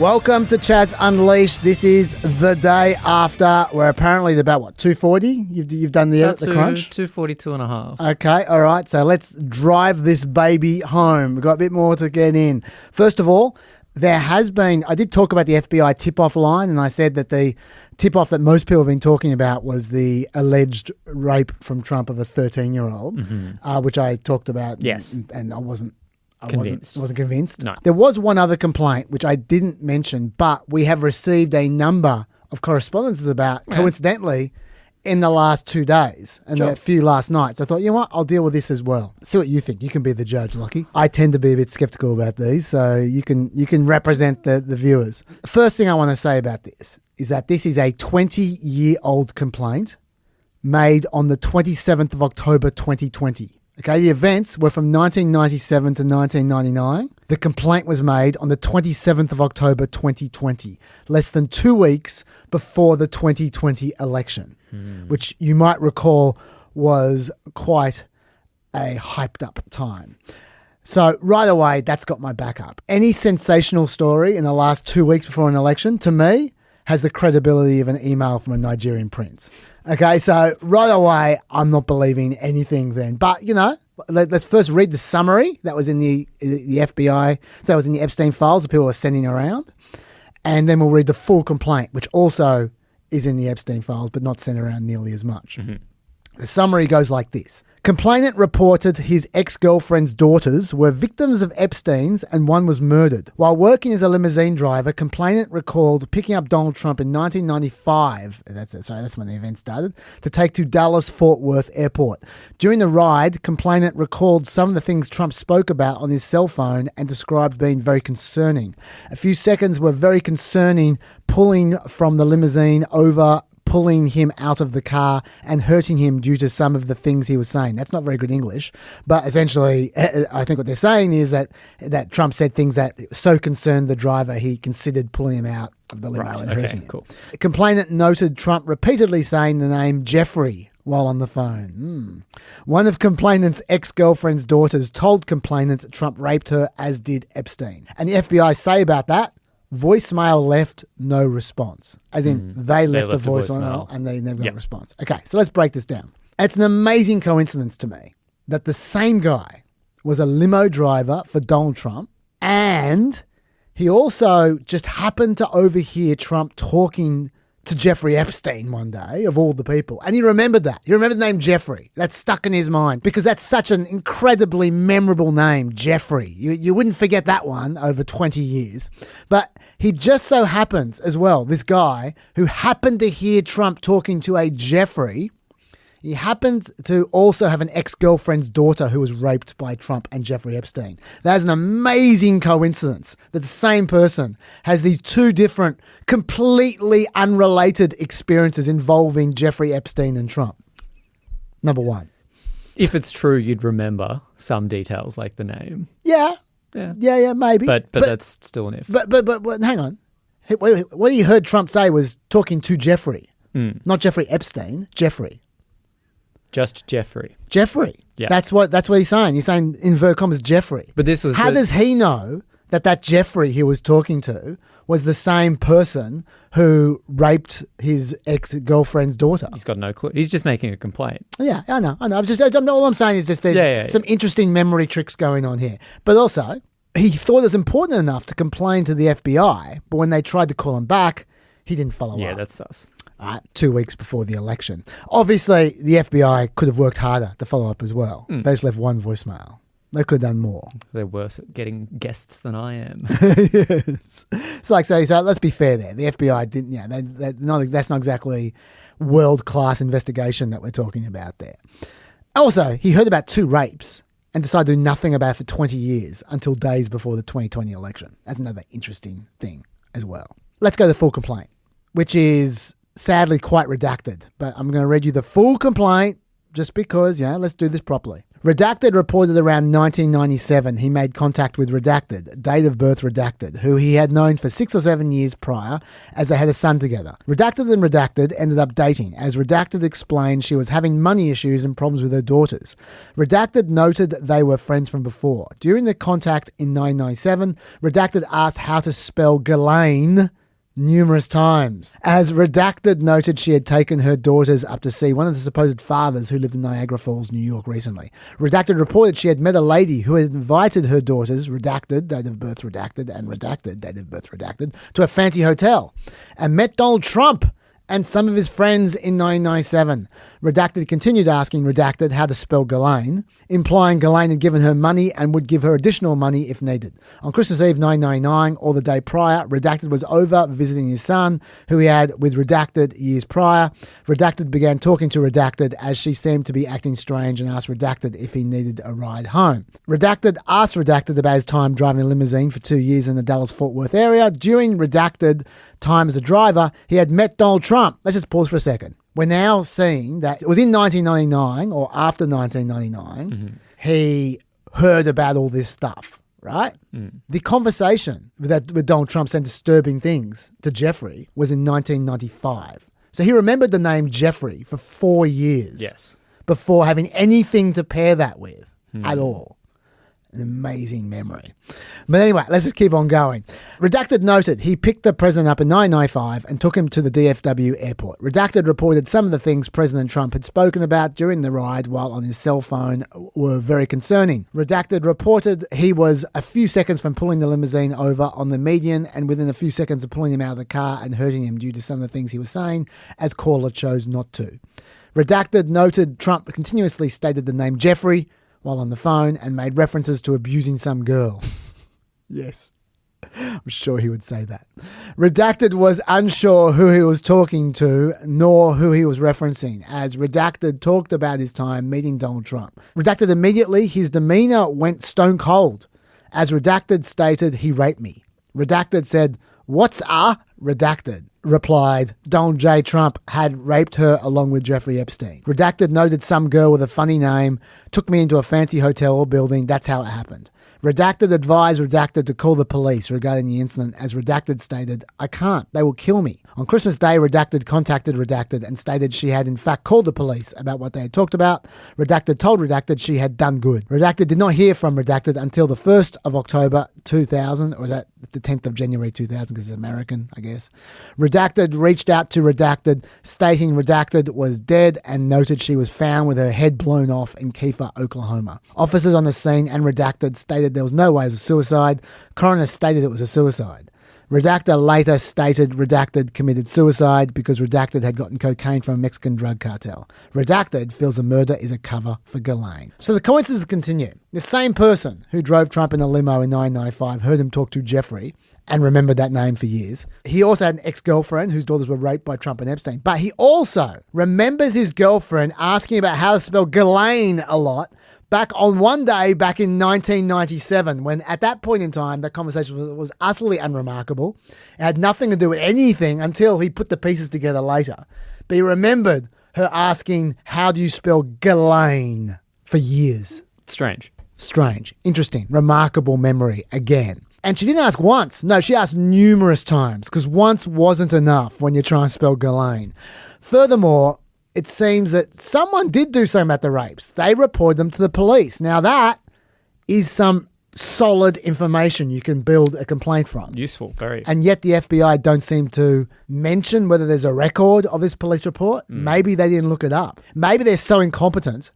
Welcome to Chaz Unleashed. This is the day after. We're apparently about 240. You've done the crunch. 242 and a half. Okay, all right. So let's drive this baby home. We've got a bit more to get in. First of all, I did talk about the FBI tip-off line, and I said that the tip-off that most people have been talking about was the alleged rape from Trump of a 13-year-old, which I talked about. Yes. And I wasn't convinced. No. No. There was one other complaint, which I didn't mention, but we have received a number of Correspondence is about, coincidentally, in the last 2 days and a few last nights. I thought, you know what, I'll deal with this as well. See what you think. You can be the judge, Lockie. I tend to be a bit skeptical about these, so you can represent the viewers. The first thing I want to say about this is that this is a 20-year-old complaint made on the 27th of October 2020. Okay, the events were from 1997 to 1999. The complaint was made on the 27th of October 2020, less than 2 weeks before the 2020 election, which you might recall was quite a hyped up time. So right away, that's got my back up. Any sensational story in the last 2 weeks before an election, to me, has the credibility of an email from a Nigerian prince. Okay, so right away, I'm not believing anything then. But, you know, let's first read the summary that was in the FBI, that was in the Epstein files that people were sending around. And then we'll read the full complaint, which also is in the Epstein files, but not sent around nearly as much. Mm-hmm. The summary goes like this. Complainant reported his ex-girlfriend's daughters were victims of Epstein's and one was murdered. While working as a limousine driver, complainant recalled picking up Donald Trump in 1995, that's when the event started, to take to Dallas-Fort Worth Airport. During the ride, complainant recalled some of the things Trump spoke about on his cell phone and described being very concerning. A few seconds were very concerning, pulling from the limousine over, pulling him out of the car and hurting him due to some of the things he was saying. That's not very good English, but essentially I think what they're saying is that Trump said things that so concerned the driver he considered pulling him out of the limo and hurting him. Cool. A complainant noted Trump repeatedly saying the name Jeffrey while on the phone. One of complainant's ex-girlfriend's daughters told complainant Trump raped her, as did Epstein. And the FBI say about that, voicemail left, no response. As in, they left a voicemail and they never got a response. Okay, so let's break this down. It's an amazing coincidence to me that the same guy was a limo driver for Donald Trump, and he also just happened to overhear Trump talking to Jeffrey Epstein one day, of all the people. And he remembered that. He remembered the name Jeffrey. That's stuck in his mind because that's such an incredibly memorable name, Jeffrey. You wouldn't forget that one over 20 years. But he just so happens as well, this guy who happened to hear Trump talking to a Jeffrey, he happened to also have an ex-girlfriend's daughter who was raped by Trump and Jeffrey Epstein. That's an amazing coincidence that the same person has these two different, completely unrelated experiences involving Jeffrey Epstein and Trump. Number one. If it's true, you'd remember some details like the name. Yeah, maybe. But that's still an if. But hang on. What you heard Trump say was talking to Jeffrey, not Jeffrey Epstein, Jeffrey. Just Jeffrey. Jeffrey. Yeah. That's what he's saying. He's saying, inverted commas, Jeffrey. But this was How does he know that Jeffrey he was talking to was the same person who raped his ex-girlfriend's daughter? He's got no clue. He's just making a complaint. Yeah, I know. All I'm saying is just there's some interesting memory tricks going on here. But also, he thought it was important enough to complain to the FBI, but when they tried to call him back, he didn't follow up. Yeah, that's sus. 2 weeks before the election. Obviously, the FBI could have worked harder to follow up as well. They just left one voicemail. They could have done more. They're worse at getting guests than I am. Yes. It's like, so let's be fair there. The FBI didn't, that's not exactly world-class investigation that we're talking about there. Also, he heard about 2 rapes and decided to do nothing about it for 20 years until days before the 2020 election. That's another interesting thing as well. Let's go to the full complaint, which is sadly quite redacted, but I'm going to read you the full complaint just because, let's do this properly. Redacted reported around 1997 he made contact with Redacted, date of birth Redacted, who he had known for 6 or 7 years prior as they had a son together. Redacted and Redacted ended up dating, as Redacted explained she was having money issues and problems with her daughters. Redacted noted they were friends from before. During the contact in 1997, Redacted asked how to spell Ghislaine numerous times. As Redacted noted, she had taken her daughters up to see one of the supposed fathers who lived in Niagara Falls, New York recently. Redacted reported she had met a lady who had invited her daughters, Redacted, date of birth Redacted, and Redacted, date of birth Redacted, to a fancy hotel, and met Donald Trump and some of his friends in 1997. Redacted continued asking Redacted how to spell Ghislaine, implying Ghislaine had given her money and would give her additional money if needed. On Christmas Eve 1999, or the day prior, Redacted was over visiting his son, who he had with Redacted years prior. Redacted began talking to Redacted as she seemed to be acting strange and asked Redacted if he needed a ride home. Redacted asked Redacted about his time driving a limousine for 2 years in the Dallas-Fort Worth area. During Redacted time as a driver, he had met Donald Trump. Let's just pause for a second. We're now seeing that it was in 1999 or after 1999, he heard about all this stuff, right? The conversation with Donald Trump saying disturbing things to Jeffrey was in 1995. So he remembered the name Jeffrey for 4 years. Yes. Before having anything to pair that with at all. An amazing memory. But anyway, let's just keep on going. Redacted noted he picked the president up in 1995 and took him to the DFW airport. Redacted reported some of the things President Trump had spoken about during the ride while on his cell phone were very concerning. Redacted reported he was a few seconds from pulling the limousine over on the median and within a few seconds of pulling him out of the car and hurting him due to some of the things he was saying, as caller chose not to. Redacted noted Trump continuously stated the name Jeffrey while on the phone and made references to abusing some girl. Yes, I'm sure he would say that. Redacted was unsure who he was talking to nor who he was referencing, as Redacted talked about his time meeting Donald Trump. Redacted immediately, his demeanor went stone cold. As Redacted stated, he raped me. Redacted said, "What's Redacted replied, Donald J. Trump had raped her along with Jeffrey Epstein. Redacted noted some girl with a funny name took me into a fancy hotel or building. That's how it happened. Redacted advised Redacted to call the police regarding the incident, as Redacted stated, I can't, they will kill me. On Christmas Day, Redacted contacted Redacted and stated she had in fact called the police about what they had talked about. Redacted told Redacted she had done good. Redacted did not hear from Redacted until the 1st of October 2000, or was that the 10th of January 2000 because it's American, I guess. Redacted reached out to Redacted, stating Redacted was dead and noted she was found with her head blown off in Kiefer, Oklahoma. Officers on the scene and Redacted stated there was no way it was a suicide. Coroner stated it was a suicide. Redacted later stated Redacted committed suicide because Redacted had gotten cocaine from a Mexican drug cartel. Redacted feels the murder is a cover for Ghislaine. So the coincidences continue. The same person who drove Trump in a limo in 1995 heard him talk to Jeffrey and remembered that name for years. He also had an ex-girlfriend whose daughters were raped by Trump and Epstein. But he also remembers his girlfriend asking about how to spell Ghislaine a lot back on one day back in 1997, when at that point in time, that conversation was utterly unremarkable. It had nothing to do with anything until he put the pieces together later. But he remembered her asking, how do you spell Ghislaine for years? Strange. Interesting. Remarkable memory again. And she didn't ask once. No, she asked numerous times, because once wasn't enough when you try and spell Ghislaine. Furthermore, it seems that someone did do something about the rapes. They reported them to the police. Now that is some solid information you can build a complaint from. Useful, very. And yet the FBI don't seem to mention whether there's a record of this police report. Maybe they didn't look it up. Maybe they're so incompetent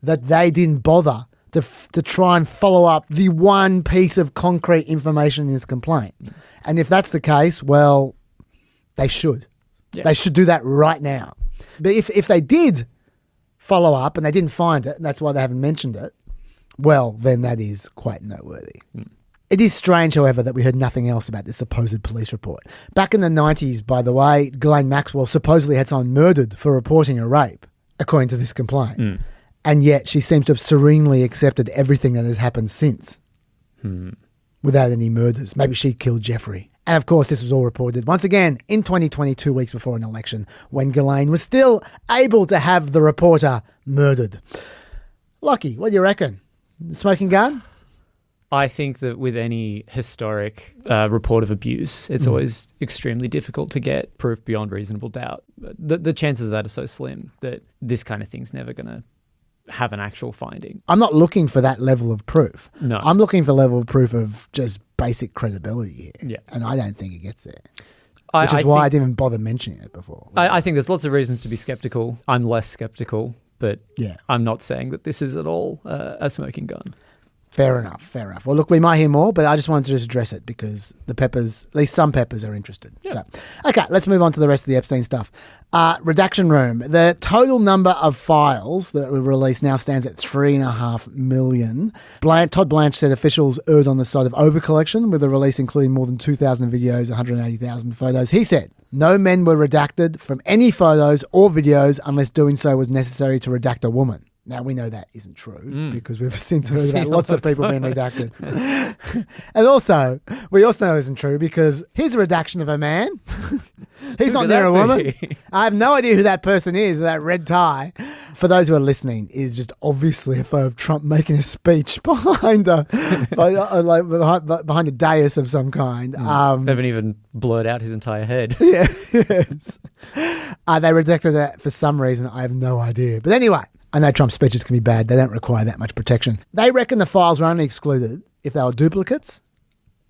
that they didn't bother to try and follow up the one piece of concrete information in this complaint. And if that's the case, well, they should. Yeah. They should do that right now. But if they did follow up and they didn't find it, and that's why they haven't mentioned it, well, then that is quite noteworthy. It is strange, however, that we heard nothing else about this supposed police report. Back in the 90s, by the way, Ghislaine Maxwell supposedly had someone murdered for reporting a rape, according to this complaint. And yet she seems to have serenely accepted everything that has happened since without any murders. Maybe she killed Jeffrey. And of course, this was all reported once again in 2020, 2 weeks before an election, when Ghislaine was still able to have the reporter murdered. Lockie, what do you reckon? Smoking gun? I think that with any historic report of abuse, it's always extremely difficult to get proof beyond reasonable doubt. The chances of that are so slim that this kind of thing's never going to have an actual finding. I'm not looking for that level of proof. No. I'm looking for a level of proof of just basic credibility here. Yeah. And I don't think it gets there. Which is why I didn't even bother mentioning it before. I think there's lots of reasons to be skeptical. I'm less skeptical, but I'm not saying that this is at all a smoking gun. Fair enough. Well, look, we might hear more, but I just wanted to just address it because the Peppers, at least some Peppers, are interested. Yeah. So, okay, let's move on to the rest of the Epstein stuff. Redaction room. The total number of files that were released now stands at 3.5 million. Todd Blanche said officials erred on the side of overcollection, with the release including more than 2,000 videos, 180,000 photos. He said no men were redacted from any photos or videos unless doing so was necessary to redact a woman. Now, we know that isn't true because we've since heard about lots of people being redacted. And also, we also know it isn't true because here's a redaction of a man. He's not near a woman. I have no idea who that person is, that red tie. For those who are listening, is just obviously a photo of Trump making a speech behind a dais of some kind. They haven't even blurred out his entire head. Yeah, yes. They redacted that for some reason. I have no idea. But anyway, I know Trump's speeches can be bad. They don't require that much protection. They reckon the files were only excluded if they were duplicates,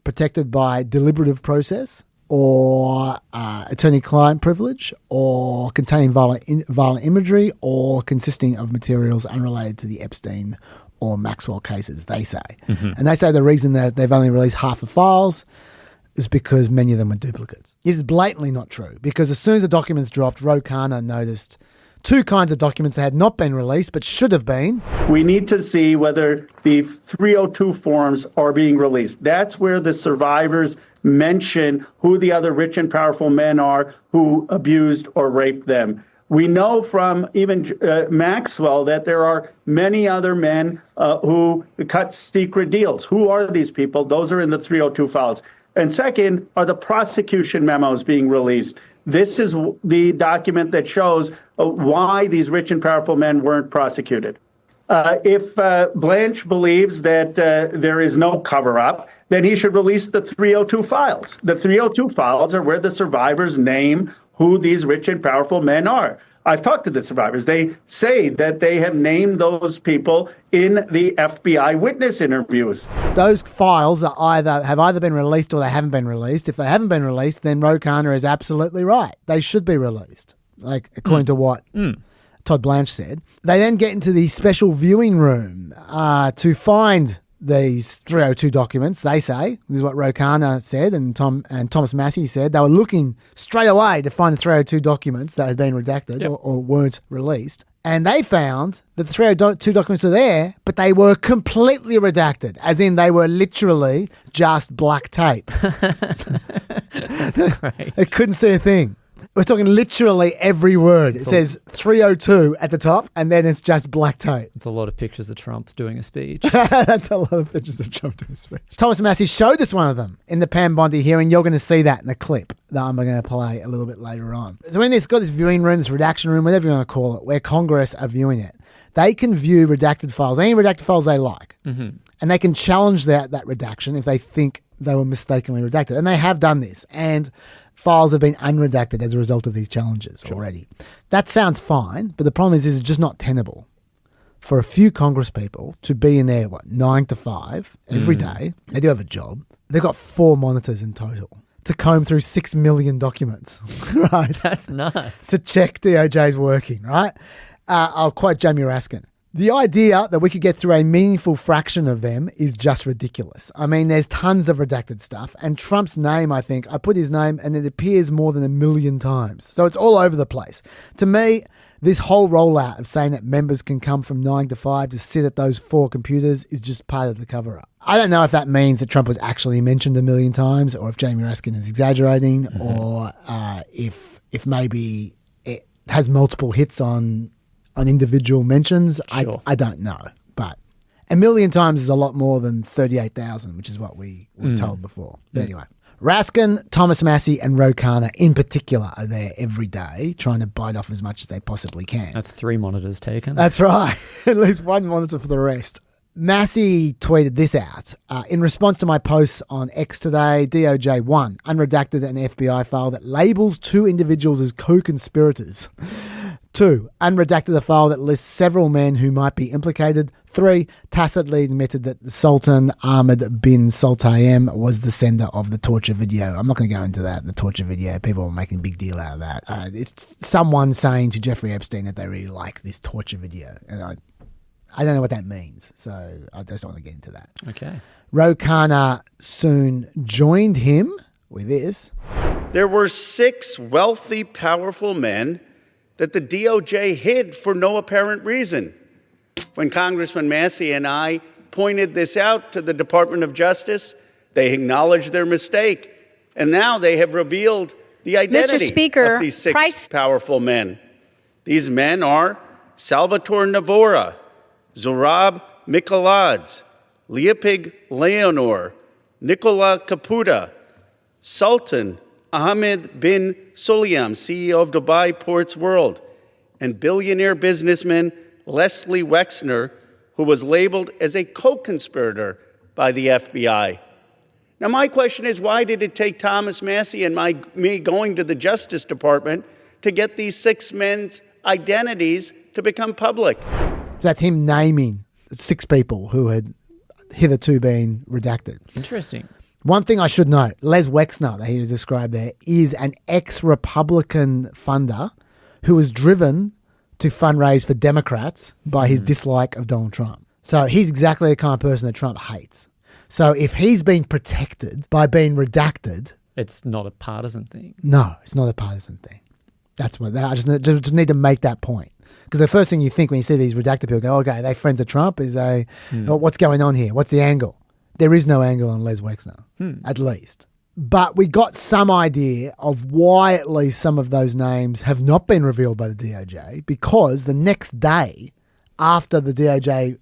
protected by deliberative process, or attorney-client privilege, or containing violent imagery, or consisting of materials unrelated to the Epstein or Maxwell cases, they say. Mm-hmm. And they say the reason that they've only released half the files is because many of them were duplicates. This is blatantly not true, because as soon as the documents dropped, Ro Khanna noticed two kinds of documents that had not been released but should have been. We need to see whether the 302 forms are being released. That's where the survivors mention who the other rich and powerful men are who abused or raped them. We know from even Maxwell that there are many other men who cut secret deals. Who are these people? Those are in the 302 files. And second, are the prosecution memos being released? This is the document that shows why these rich and powerful men weren't prosecuted. If Blanche believes that there is no cover-up, then he should release the 302 files. The 302 files are where the survivors name who these rich and powerful men are. I've talked to the survivors. They say that they have named those people in the FBI witness interviews. Those files have either been released or they haven't been released. If they haven't been released, then Ro Khanna is absolutely right. They should be released, according to what Todd Blanche said. They then get into the special viewing room to find these 302 documents, they say. This is what Ro Khanna said and Thomas Massie said. They were looking straight away to find the 302 documents that had been redacted or weren't released. And they found that the 302 documents were there, but they were completely redacted, as in they were literally just black tape. That's great. They couldn't see a thing. We're talking literally every word. It says 302 at the top, and then it's just black tape. It's a lot of pictures of Trump doing a speech. That's a lot of pictures of Trump doing a speech. Thomas Massie showed us one of them in the Pam Bondi hearing. You're going to see that in the clip that I'm going to play a little bit later on. So when it's got this viewing room, this redaction room, whatever you want to call it, where Congress are viewing it, they can view redacted files, any redacted files they like, and they can challenge that redaction if they think they were mistakenly redacted. And they have done this. And files have been unredacted as a result of these challenges already. That sounds fine, but the problem is this is just not tenable for a few Congress people to be in there, 9 to 5 every day. They do have a job. They've got 4 monitors in total to comb through 6 million documents, right? That's nuts. To check DOJ's working, right? I'll quote Jamie Raskin. The idea that we could get through a meaningful fraction of them is just ridiculous. I mean, there's tons of redacted stuff, and Trump's name, I put his name, and it appears more than 1 million times. So it's all over the place. To me, this whole rollout of saying that members can come from 9 to 5 to sit at those 4 computers is just part of the cover-up. I don't know if that means that Trump was actually mentioned 1 million times, or if Jamie Raskin is exaggerating, or if maybe it has multiple hits on individual mentions. Sure. I don't know, but 1 million times is a lot more than 38,000, which is what we were told before. But anyway, Raskin, Thomas Massie and Ro Khanna in particular are there every day trying to bite off as much as they possibly can. That's 3 monitors taken. That's right. At least 1 monitor for the rest. Massie tweeted this out. In response to my posts on X today, DOJ 1, unredacted an FBI file that labels 2 individuals as co-conspirators. 2, unredacted a file that lists several men who might be implicated. 3, tacitly admitted that the Sultan Ahmed bin Sultayem was the sender of the torture video. I'm not going to go into that, the torture video. People are making a big deal out of that. It's someone saying to Jeffrey Epstein that they really like this torture video. And I don't know what that means, so I just don't want to get into that. Okay. Ro Khanna soon joined him with this. There were 6 wealthy, powerful men that the DOJ hid for no apparent reason. When Congressman Massey and I pointed this out to the Department of Justice, they acknowledged their mistake. And now they have revealed the identity of these 6 powerful men. These men are Salvatore Navora, Zorab Mikoladze, Leopig Leonor, Nicola Caputa, Sultan Ahmed bin Sulayem, CEO of Dubai Ports World, and billionaire businessman Leslie Wexner, who was labeled as a co-conspirator by the FBI. Now, my question is, why did it take Thomas Massey and me going to the Justice Department to get these 6 men's identities to become public? So that's him naming 6 people who had hitherto been redacted. Interesting. One thing I should note, Les Wexner, that he described there, is an ex-Republican funder who was driven to fundraise for Democrats by his dislike of Donald Trump. So he's exactly the kind of person that Trump hates. So if he's been protected by being redacted... It's not a partisan thing. No, it's not a partisan thing. That's what I just need to make that point. Because the first thing you think when you see these redacted people go, okay, they friends of Trump, is what's going on here? What's the angle? There is no angle on Les Wexner, at least. But we got some idea of why at least some of those names have not been revealed by the DOJ, because the next day after the DOJ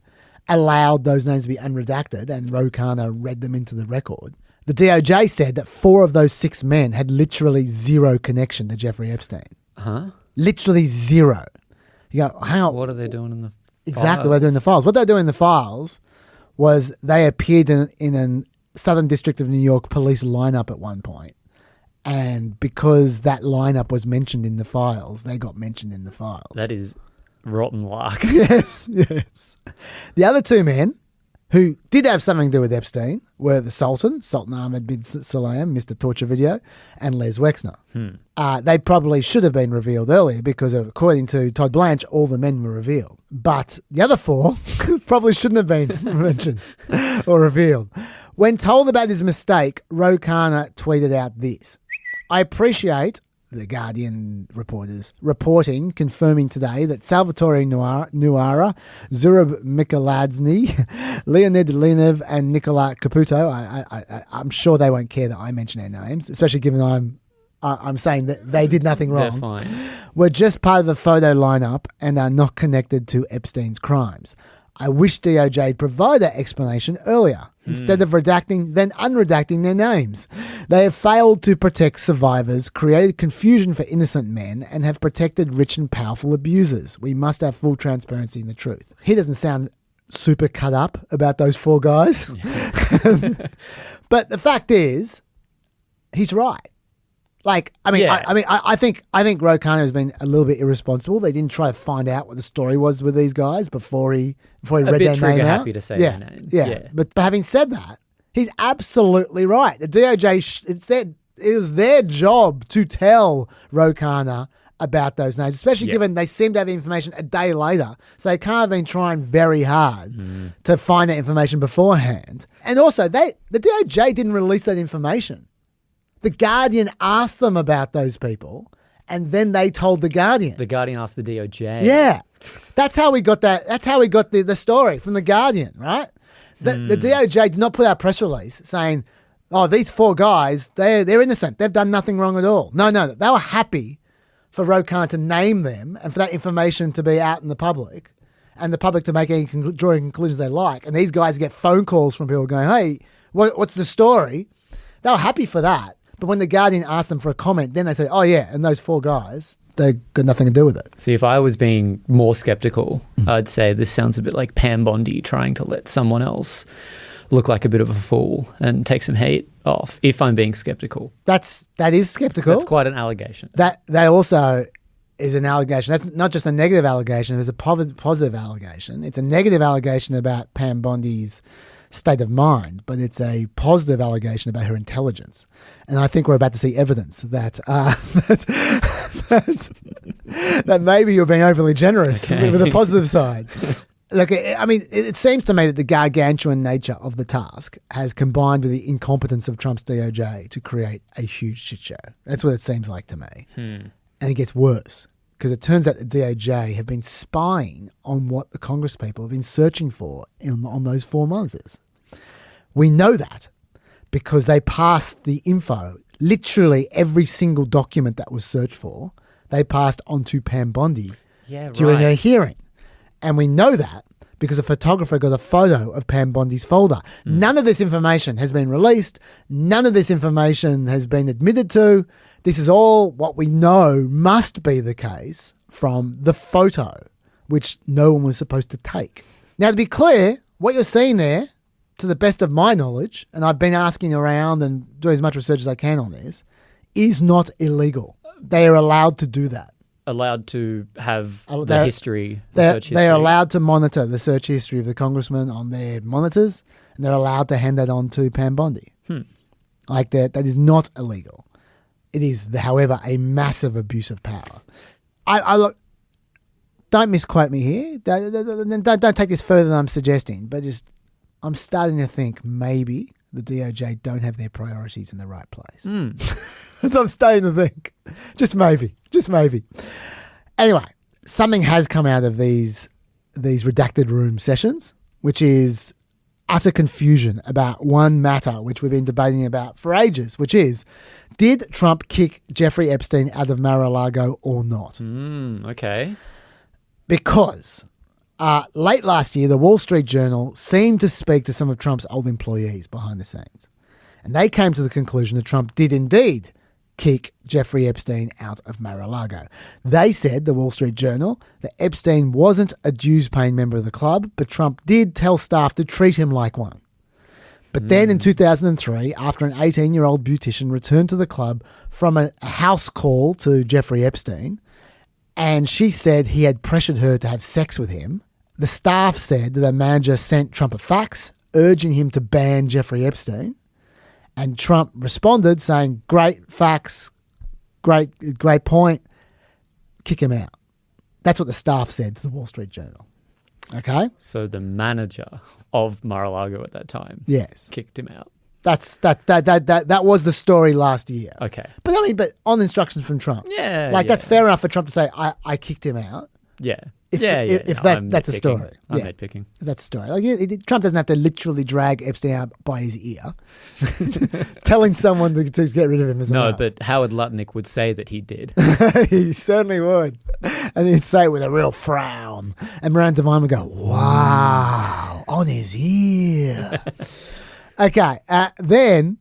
allowed those names to be unredacted and Ro Khanna read them into the record, the DOJ said that 4 of those 6 men had literally zero connection to Jeffrey Epstein. Huh? Literally zero. You go, hang on. What are they doing in the Exactly what they're doing in the files. What they're doing in the files was they appeared in a Southern District of New York police lineup at one point. And because that lineup was mentioned in the files, they got mentioned in the files. That is rotten luck. Yes. The other 2 men who did have something to do with Epstein were the Sultan Ahmed bin Sulayem, Mr. Torture Video, and Les Wexner. They probably should have been revealed earlier because, according to Todd Blanche, all the men were revealed. But the other 4 probably shouldn't have been mentioned or revealed. When told about his mistake, Ro Khanna tweeted out this. I appreciate the Guardian reporters reporting, confirming today that Salvatore Nuara, Zorab Mikoladze, Leonid Leonov, and Nicola Caputo, I'm sure they won't care that I mention their names, especially given I'm saying that they did nothing wrong. They're fine. We're just part of a photo lineup and are not connected to Epstein's crimes. I wish DOJ provided that explanation earlier, instead of redacting, then unredacting their names. They have failed to protect survivors, created confusion for innocent men, and have protected rich and powerful abusers. We must have full transparency in the truth. He doesn't sound super cut up about those 4 guys. Yeah. But the fact is, he's right. I think Ro Khanna has been a little bit irresponsible. They didn't try to find out what the story was with these guys before he read their name out. A bit trigger happy to say their name. Yeah. But having said that, he's absolutely right. The DOJ, it was their job to tell Ro Khanna about those names, especially given they seem to have information a day later. So they can't have been trying very hard to find that information beforehand. And also, the DOJ didn't release that information. The Guardian asked them about those people, and then they told the Guardian. The Guardian asked the DOJ. Yeah. That's how we got that. That's how we got the story from the Guardian, right? The DOJ did not put out a press release saying, oh, these 4 guys, they're innocent. They've done nothing wrong at all. No. They were happy for Ro Khanna to name them and for that information to be out in the public and the public to make draw any conclusions they like. And these guys get phone calls from people going, hey, what's the story? They were happy for that. But when the Guardian asked them for a comment, then they said, oh, yeah, and those 4 guys, they got nothing to do with it. See, if I was being more skeptical, I'd say this sounds a bit like Pam Bondi trying to let someone else look like a bit of a fool and take some hate off, if I'm being skeptical. That is skeptical. That's quite an allegation. That also is an allegation. That's not just a negative allegation. It's a positive allegation. It's a negative allegation about Pam Bondi's state of mind, but it's a positive allegation about her intelligence. And I think we're about to see evidence that that maybe you're being overly generous with the positive side. Look, I mean, it seems to me that the gargantuan nature of the task has combined with the incompetence of Trump's DOJ to create a huge shit show. That's what it seems like to me. And it gets worse because it turns out the DOJ have been spying on what the Congress people have been searching for on those 4 months. We know that because they passed the info, literally every single document that was searched for, they passed on to Pam Bondi during her hearing. And we know that because a photographer got a photo of Pam Bondi's folder. None of this information has been released. None of this information has been admitted to. This is all what we know must be the case from the photo, which no one was supposed to take. Now, to be clear, what you're seeing there, to the best of my knowledge, and I've been asking around and doing as much research as I can on this, is not illegal. They are allowed to do that. Allowed to have the history, the search history. They're allowed to monitor the search history of the congressman on their monitors, and they're allowed to hand that on to Pam Bondi. Like that is not illegal. It is, however, a massive abuse of power. I look. Don't misquote me here. Don't take this further than I'm suggesting, but I'm starting to think maybe the DOJ don't have their priorities in the right place. That's what I'm starting to think. Just maybe. Anyway, something has come out of these redacted room sessions, which is utter confusion about one matter which we've been debating about for ages, which is, did Trump kick Jeffrey Epstein out of Mar-a-Lago or not? Okay. Because late last year, the Wall Street Journal seemed to speak to some of Trump's old employees behind the scenes. And they came to the conclusion that Trump did indeed kick Jeffrey Epstein out of Mar-a-Lago. They said, the Wall Street Journal, that Epstein wasn't a dues-paying member of the club, but Trump did tell staff to treat him like one. But then in 2003, after an 18-year-old beautician returned to the club from a house call to Jeffrey Epstein, and she said he had pressured her to have sex with him, the staff said that the manager sent Trump a fax urging him to ban Jeffrey Epstein. And Trump responded saying, great fax, great point, kick him out. That's what the staff said to the Wall Street Journal. Okay? So the manager of Mar-a-Lago at that time kicked him out. That was the story last year. Okay. But on instructions from Trump. That's fair enough for Trump to say, I kicked him out. Yeah. If that's a story. I'm nitpicking. That's a story. Like, Trump doesn't have to literally drag Epstein out by his ear, telling someone to get rid of him. No, but Howard Lutnick would say that he did. He certainly would. And he'd say it with a real frown. And Miranda Devine would go, wow, on his ear. Okay. Then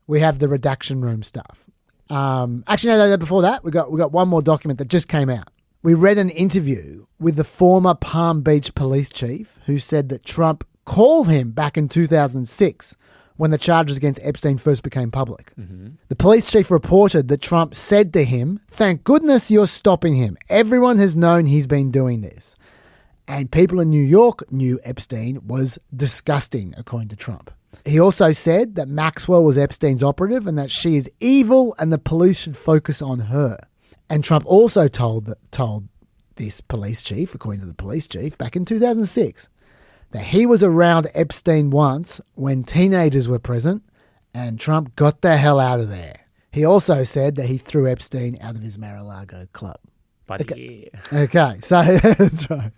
we have the redaction room stuff. Actually, no, before that, we got one more document that just came out. We read an interview with the former Palm Beach police chief who said that Trump called him back in 2006 when the charges against Epstein first became public. The police chief reported that Trump said to him, "Thank goodness you're stopping him. Everyone has known he's been doing this." And people in New York knew Epstein was disgusting, according to Trump. He also said that Maxwell was Epstein's operative and that she is evil and the police should focus on her. And Trump also told this police chief, according to the police chief, back in 2006, that he was around Epstein once when teenagers were present and Trump got the hell out of there. He also said that he threw Epstein out of his Mar-a-Lago club. Okay, so that's right.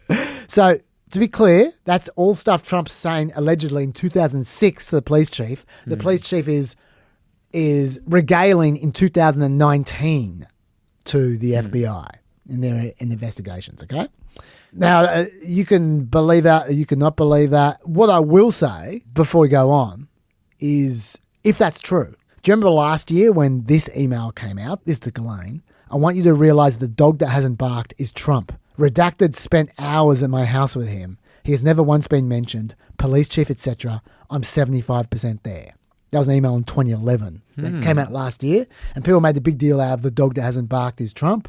So to be clear, that's all stuff Trump's saying allegedly in 2006 to the police chief. The police chief is regaling in 2019 to the FBI in their investigations, okay? Now, you can believe that or you can not believe that. What I will say before we go on is, if that's true, do you remember last year when this email came out, this to Ghislaine, I want you to realise the dog that hasn't barked is Trump. Redacted spent hours at my house with him. He has never once been mentioned. Police chief, etc. I'm 75% there. That was an email in 2011 that came out last year, and people made the big deal out of the dog that hasn't barked is Trump,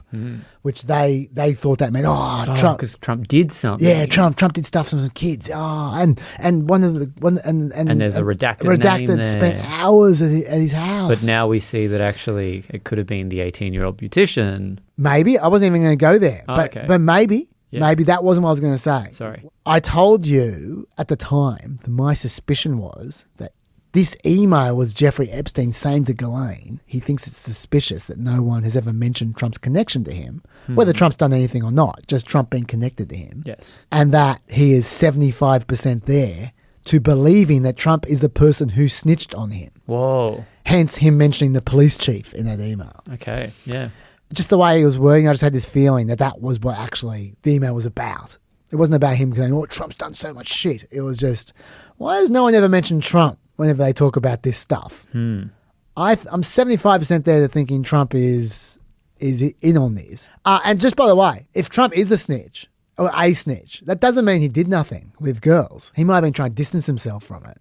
which they thought that meant Trump, because Trump did something. Yeah, Trump did stuff to some kids. And there's a redacted name spent hours at his house. But now we see that actually it could have been the 18-year-old beautician. Maybe I wasn't even going to go there, but maybe Yeah. Maybe that wasn't what I was going to say. Sorry. I told you at the time that my suspicion was that this email was Jeffrey Epstein saying to Ghislaine he thinks it's suspicious that no one has ever mentioned Trump's connection to him, whether Trump's done anything or not, just Trump being connected to him. Yes. And that he is 75% there to believing that Trump is the person who snitched on him. Whoa. Hence him mentioning the police chief in that email. Okay, yeah. Just the way he was wording, I just had this feeling that that was what actually the email was about. It wasn't about him going, oh, Trump's done so much shit. It was just, why has no one ever mentioned Trump whenever they talk about this stuff? I'm 75% there to thinking Trump is in on this. And just by the way, if Trump is the snitch, or a snitch, that doesn't mean he did nothing with girls. He might have been trying to distance himself from it.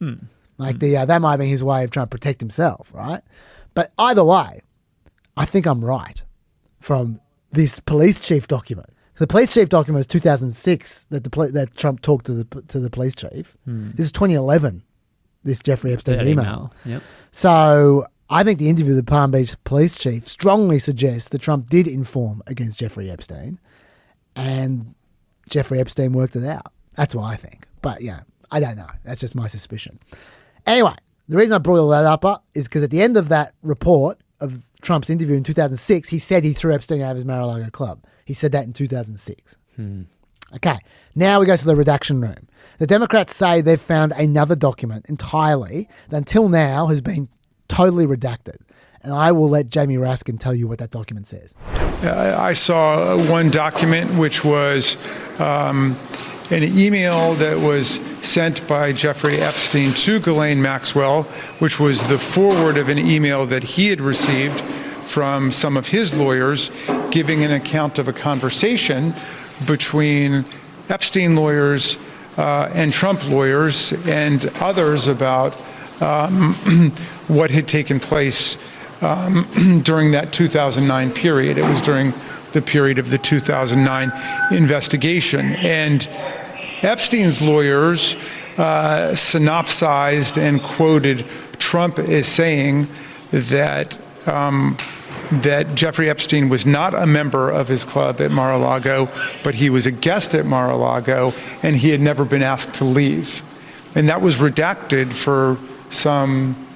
That might have been his way of trying to protect himself, right? But either way, I think I'm right from this police chief document. The police chief document was 2006 that Trump talked to the police chief. This is 2011, this Jeffrey Epstein email. Yep. So I think the interview with the Palm Beach police chief strongly suggests that Trump did inform against Jeffrey Epstein and Jeffrey Epstein worked it out. That's what I think. But yeah, I don't know. That's just my suspicion. Anyway, the reason I brought all that up is because at the end of that report of Trump's interview in 2006, he said he threw Epstein out of his Mar-a-Lago club. He said that in 2006. Okay, now we go to the redaction room. The Democrats say they've found another document entirely that until now has been totally redacted. And I will let Jamie Raskin tell you what that document says. I saw one document which was an email that was sent by Jeffrey Epstein to Ghislaine Maxwell, which was the forward of an email that he had received from some of his lawyers giving an account of a conversation between Epstein lawyers and Trump lawyers and others about what had taken place during that 2009 period. It was during the period of the 2009 investigation. And Epstein's lawyers synopsized and quoted Trump as saying that that Jeffrey Epstein was not a member of his club at Mar-a-Lago, but he was a guest at Mar-a-Lago, and he had never been asked to leave. And that was redacted for some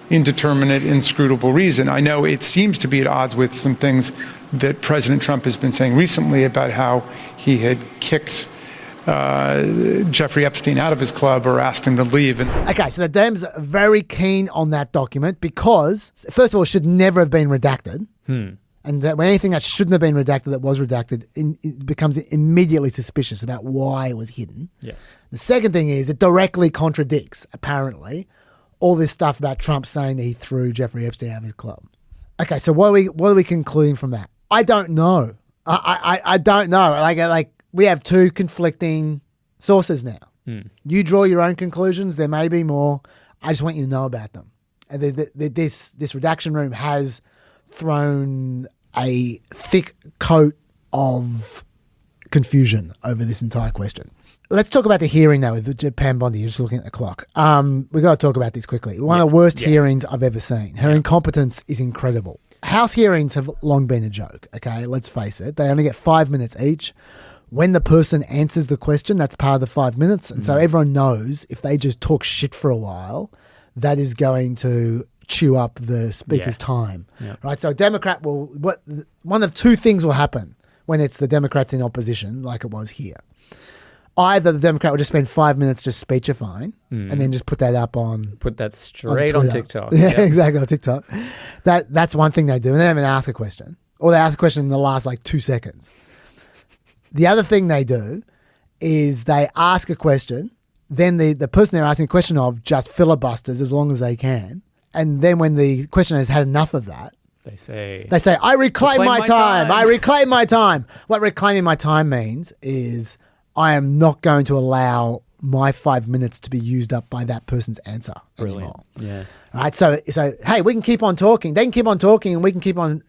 indeterminate, inscrutable reason. I know it seems to be at odds with some things that President Trump has been saying recently about how he had kicked Jeffrey Epstein out of his club or asked him to leave. Okay, so the Dems are very keen on that document because, first of all, it should never have been redacted. And that when anything that shouldn't have been redacted that was redacted, it becomes immediately suspicious about why it was hidden. Yes. The second thing is it directly contradicts, apparently, all this stuff about Trump saying that he threw Jeffrey Epstein out of his club. Okay, so what are we concluding from that? I don't know. I don't know. Like we have two conflicting sources now. You draw your own conclusions. There may be more. I just want you to know about them. And this redaction room has thrown a thick coat of confusion over this entire question. Let's talk about the hearing now with Pam Bondi. You're just looking at the clock. We've got to talk about this quickly. One of the worst hearings I've ever seen. Her incompetence is incredible. House hearings have long been a joke, okay? Let's face it. They only get 5 minutes each. When the person answers the question, that's part of the 5 minutes. And so everyone knows if they just talk shit for a while, that is going to chew up the speaker's time. Right? So a Democrat one of two things will happen when it's the Democrats in opposition, like it was here. Either the Democrat will just spend 5 minutes just speechifying and then just put that up on... Put that straight on TikTok. Yeah, exactly, on TikTok. That's one thing they do. And they don't even ask a question. Or they ask a question in the last 2 seconds. The other thing they do is they ask a question, then the person they're asking a question of just filibusters as long as they can. And then when the questioner has had enough of that, they say, I reclaim my time. I reclaim my time. What reclaiming my time means is I am not going to allow my 5 minutes to be used up by that person's answer anymore. Yeah. Right. So hey, we can keep on talking. They can keep on talking and we can keep on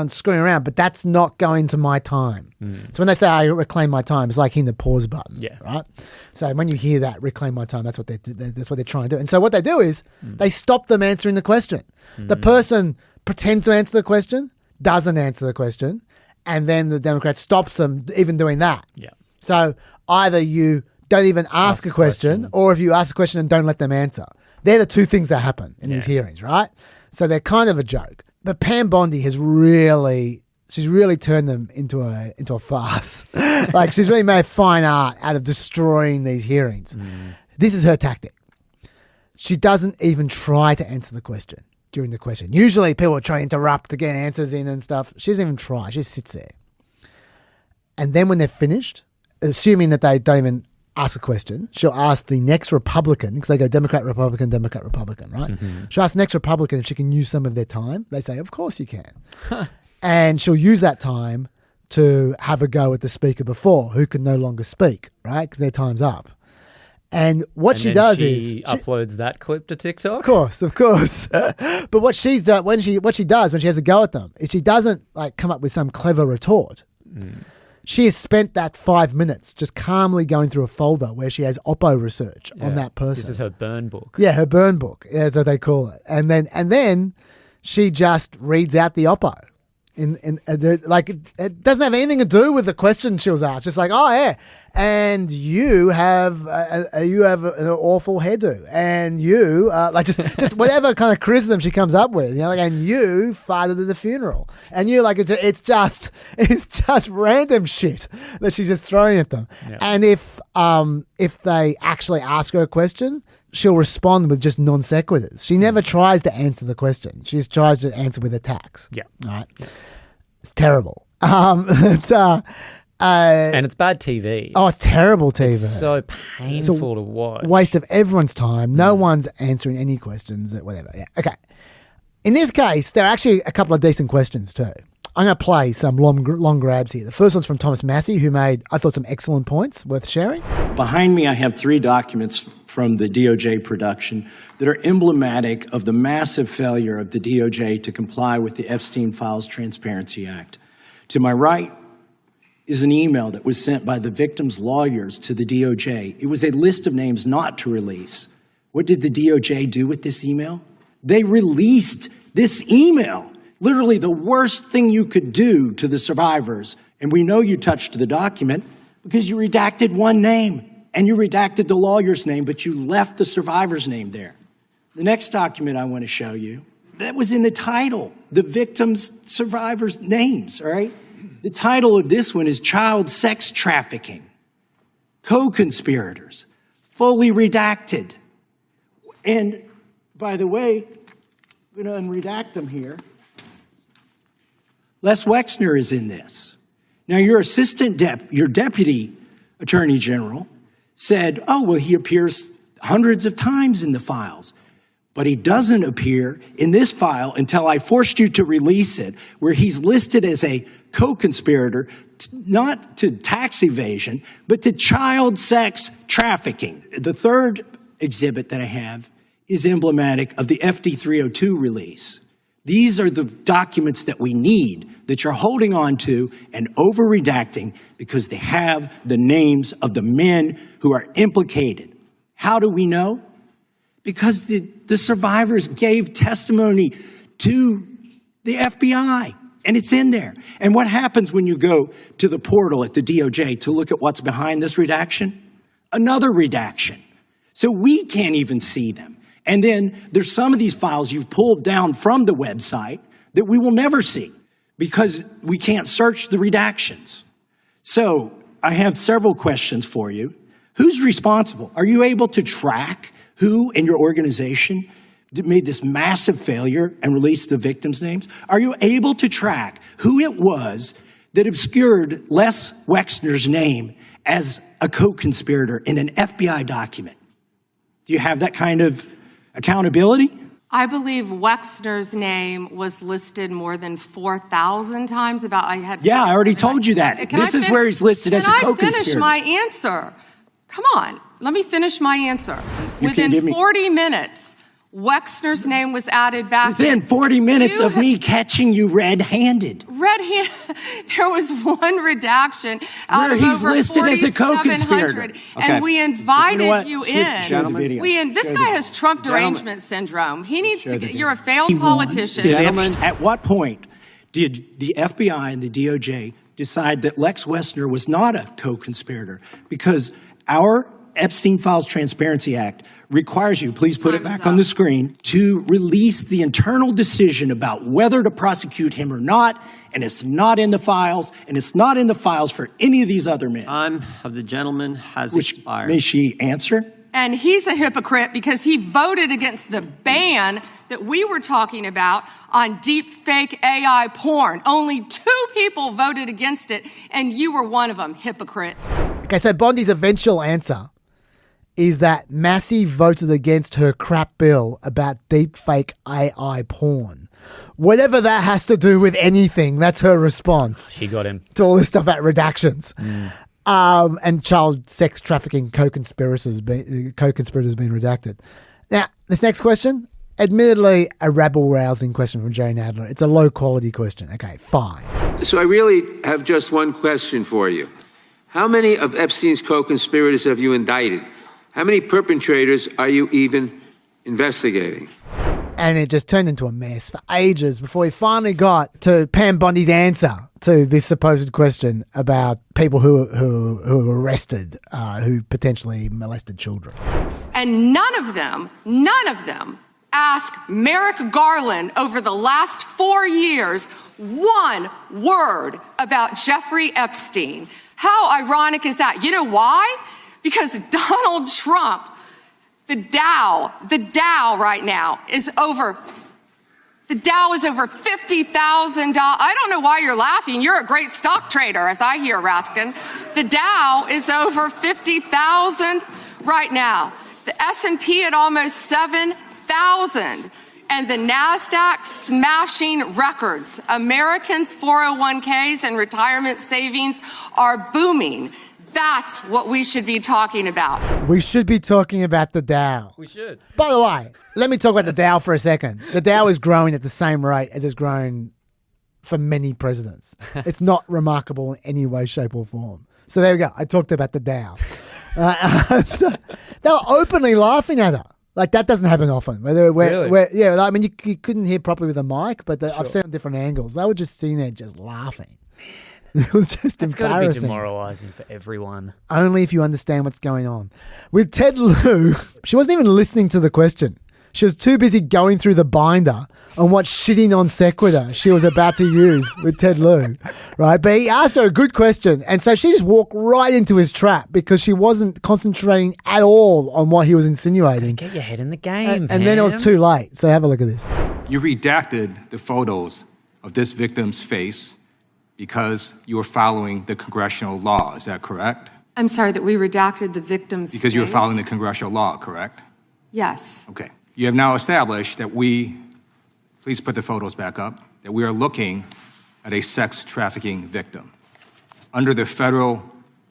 screwing around, but that's not going to my time. So when they say I reclaim my time, it's like hitting the pause button. Yeah. Right. So when you hear that, reclaim my time, that's what they're trying to do. And so what they do is they stop them answering the question. The person pretends to answer the question, doesn't answer the question, and then the Democrat stops them even doing that. Yeah. So either you don't even ask a question, or if you ask a question and don't let them answer. They're the two things that happen in these hearings, right? So they're kind of a joke. But Pam Bondi has she's really turned them into a farce. Like, she's really made fine art out of destroying these hearings. This is her tactic. She doesn't even try to answer the question during the question. Usually people try to interrupt to get answers in and stuff. She doesn't even try. She just sits there. And then when they're finished, assuming that they don't even ask a question, she'll ask the next Republican, because they go Democrat, Republican, right? She'll ask the next Republican if she can use some of their time. They say, of course you can. And she'll use that time to have a go at the speaker before, who can no longer speak, right? Because their time's up. And what she does is she uploads that clip to TikTok. Of course. But what she's done when she has a go at them is she doesn't like come up with some clever retort. She has spent that 5 minutes just calmly going through a folder where she has Oppo research on that person. This is her burn book. Yeah, her burn book. Yeah, that's what they call it. And then she just reads out the Oppo. It doesn't have anything to do with the question she was asked. Just like, oh yeah, and you have an awful hairdo, and you just whatever kind of criticism she comes up with, and you farted at the funeral, and you it's just random shit that she's just throwing at them. Yeah. And if they actually ask her a question, she'll respond with just non sequiturs. She never tries to answer the question. She just tries to answer with attacks. Yeah. Right. Yeah. It's terrible. And it's bad TV. Oh, it's terrible TV. It's so painful to watch. Waste of everyone's time. No one's answering any questions. Whatever. Yeah. Okay. In this case, there are actually a couple of decent questions too. I'm going to play some long grabs here. The first one's from Thomas Massey, who made, I thought, some excellent points worth sharing. Behind me, I have 3 documents from the DOJ production that are emblematic of the massive failure of the DOJ to comply with the Epstein Files Transparency Act. To my right is an email that was sent by the victims' lawyers to the DOJ. It was a list of names not to release. What did the DOJ do with this email? They released this email. Literally the worst thing you could do to the survivors. And we know you touched the document because you redacted one name and you redacted the lawyer's name, but you left the survivor's name there. The next document I want to show you, that was in the title, the victims' survivors' names, all right? The title of this one is Child Sex Trafficking, Co-Conspirators, fully redacted. And by the way, I'm going to unredact them here. Les Wexner is in this. Now, your your deputy attorney general said, oh, well, he appears hundreds of times in the files, but he doesn't appear in this file until I forced you to release it, where he's listed as a co-conspirator, not to tax evasion, but to child sex trafficking. The third exhibit that I have is emblematic of the FD 302 release. These are the documents that we need that you're holding on to and over-redacting because they have the names of the men who are implicated. How do we know? Because the survivors gave testimony to the FBI, and it's in there. And what happens when you go to the portal at the DOJ to look at what's behind this redaction? Another redaction. So we can't even see them. And then there's some of these files you've pulled down from the website that we will never see because we can't search the redactions. So I have several questions for you. Who's responsible? Are you able to track who in your organization made this massive failure and released the victims' names? Are you able to track who it was that obscured Les Wexner's name as a co-conspirator in an FBI document? Do you have that kind of accountability? I believe Wexner's name was listed more than 4,000 times. I already told you that. This is where he's listed as a co-conspirator. Can I finish my answer? Come on, let me finish my answer. Within 40 minutes, Wexner's name was added back. Within 40 minutes of me catching you red-handed. There was one redaction out where of he's over listed as a co-conspirator. And we invited you in. Gentlemen, this guy has Trump derangement syndrome. He needs to get, you're a failed politician. Gentlemen, at what point did the FBI and the DOJ decide that Lex Wessner was not a co-conspirator? Because our Epstein Files Transparency Act requires you, please put it back on the screen, to release the internal decision about whether to prosecute him or not, and it's not in the files, and it's not in the files for any of these other men. Time of the gentleman has expired. May she answer? And he's a hypocrite because he voted against the ban that we were talking about on deep fake AI porn. Only 2 people voted against it, and you were one of them, hypocrite. Okay, so Bondi's eventual answer is that Massey voted against her crap bill about deepfake AI porn. Whatever that has to do with anything, that's her response. She got him. To all this stuff about redactions. And child sex trafficking co-conspirators being redacted. Now, this next question, admittedly a rabble-rousing question from Jerry Nadler. It's a low-quality question. Okay, fine. So I really have just one question for you. How many of Epstein's co-conspirators have you indicted? How many perpetrators are you even investigating? And it just turned into a mess for ages before we finally got to Pam Bondi's answer to this supposed question about people who were arrested, who potentially molested children. And none of them asked Merrick Garland over the last 4 years one word about Jeffrey Epstein. How ironic is that? You know why? Because Donald Trump, the Dow right now is over. The Dow is over $50,000. I don't know why you're laughing. You're a great stock trader, as I hear, Raskin. The Dow is over 50,000 right now. The S&P at almost 7,000. And the NASDAQ smashing records. Americans' 401ks and retirement savings are booming. That's what we should be talking about. We should be talking about the Dow. We should. By the way, let me talk about the Dow for a second. The Dow is growing at the same rate as it's grown for many presidents. It's not remarkable in any way, shape, or form. So there we go. I talked about the Dow. They were openly laughing at her. Like, that doesn't happen often. Really? Yeah, I mean, you couldn't hear properly with the mic, but I've seen it on different angles. They were just sitting there just laughing. It was just It's embarrassing. got to be demoralizing for everyone. Only if you understand what's going on. With Ted Lieu, she wasn't even listening to the question. She was too busy going through the binder on what shitty non sequitur she was about to use with Ted Lieu, right? But he asked her a good question, and so she just walked right into his trap because she wasn't concentrating at all on what he was insinuating. Get your head in the game, and then it was too late. So have a look at this. You redacted the photos of this victim's face because you were following the congressional law. Is that correct? I'm sorry that we redacted the victim's Because you were face. following the congressional law, correct? Yes. Okay. You have now established that please put the photos back up, that we are looking at a sex trafficking victim. Under the Federal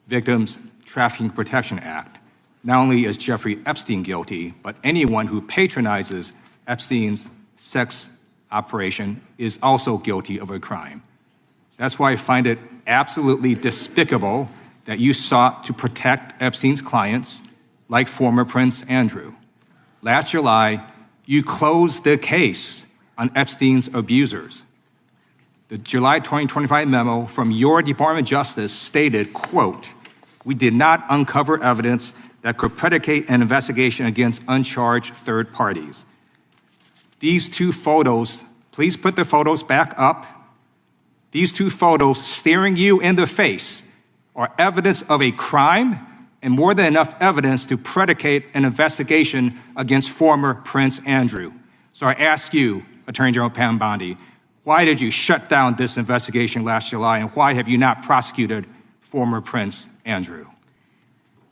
Victims Trafficking Protection Act, not only is Jeffrey Epstein guilty, but anyone who patronizes Epstein's sex operation is also guilty of a crime. That's why I find it absolutely despicable that you sought to protect Epstein's clients, like former Prince Andrew. Last July, you closed the case on Epstein's abusers. The July 2025 memo from your Department of Justice stated, quote, "We did not uncover evidence that could predicate an investigation against uncharged third parties." These 2 photos, please put the photos back up. These 2 photos staring you in the face are evidence of a crime and more than enough evidence to predicate an investigation against former Prince Andrew. So I ask you, Attorney General Pam Bondi, why did you shut down this investigation last July, and why have you not prosecuted former Prince Andrew?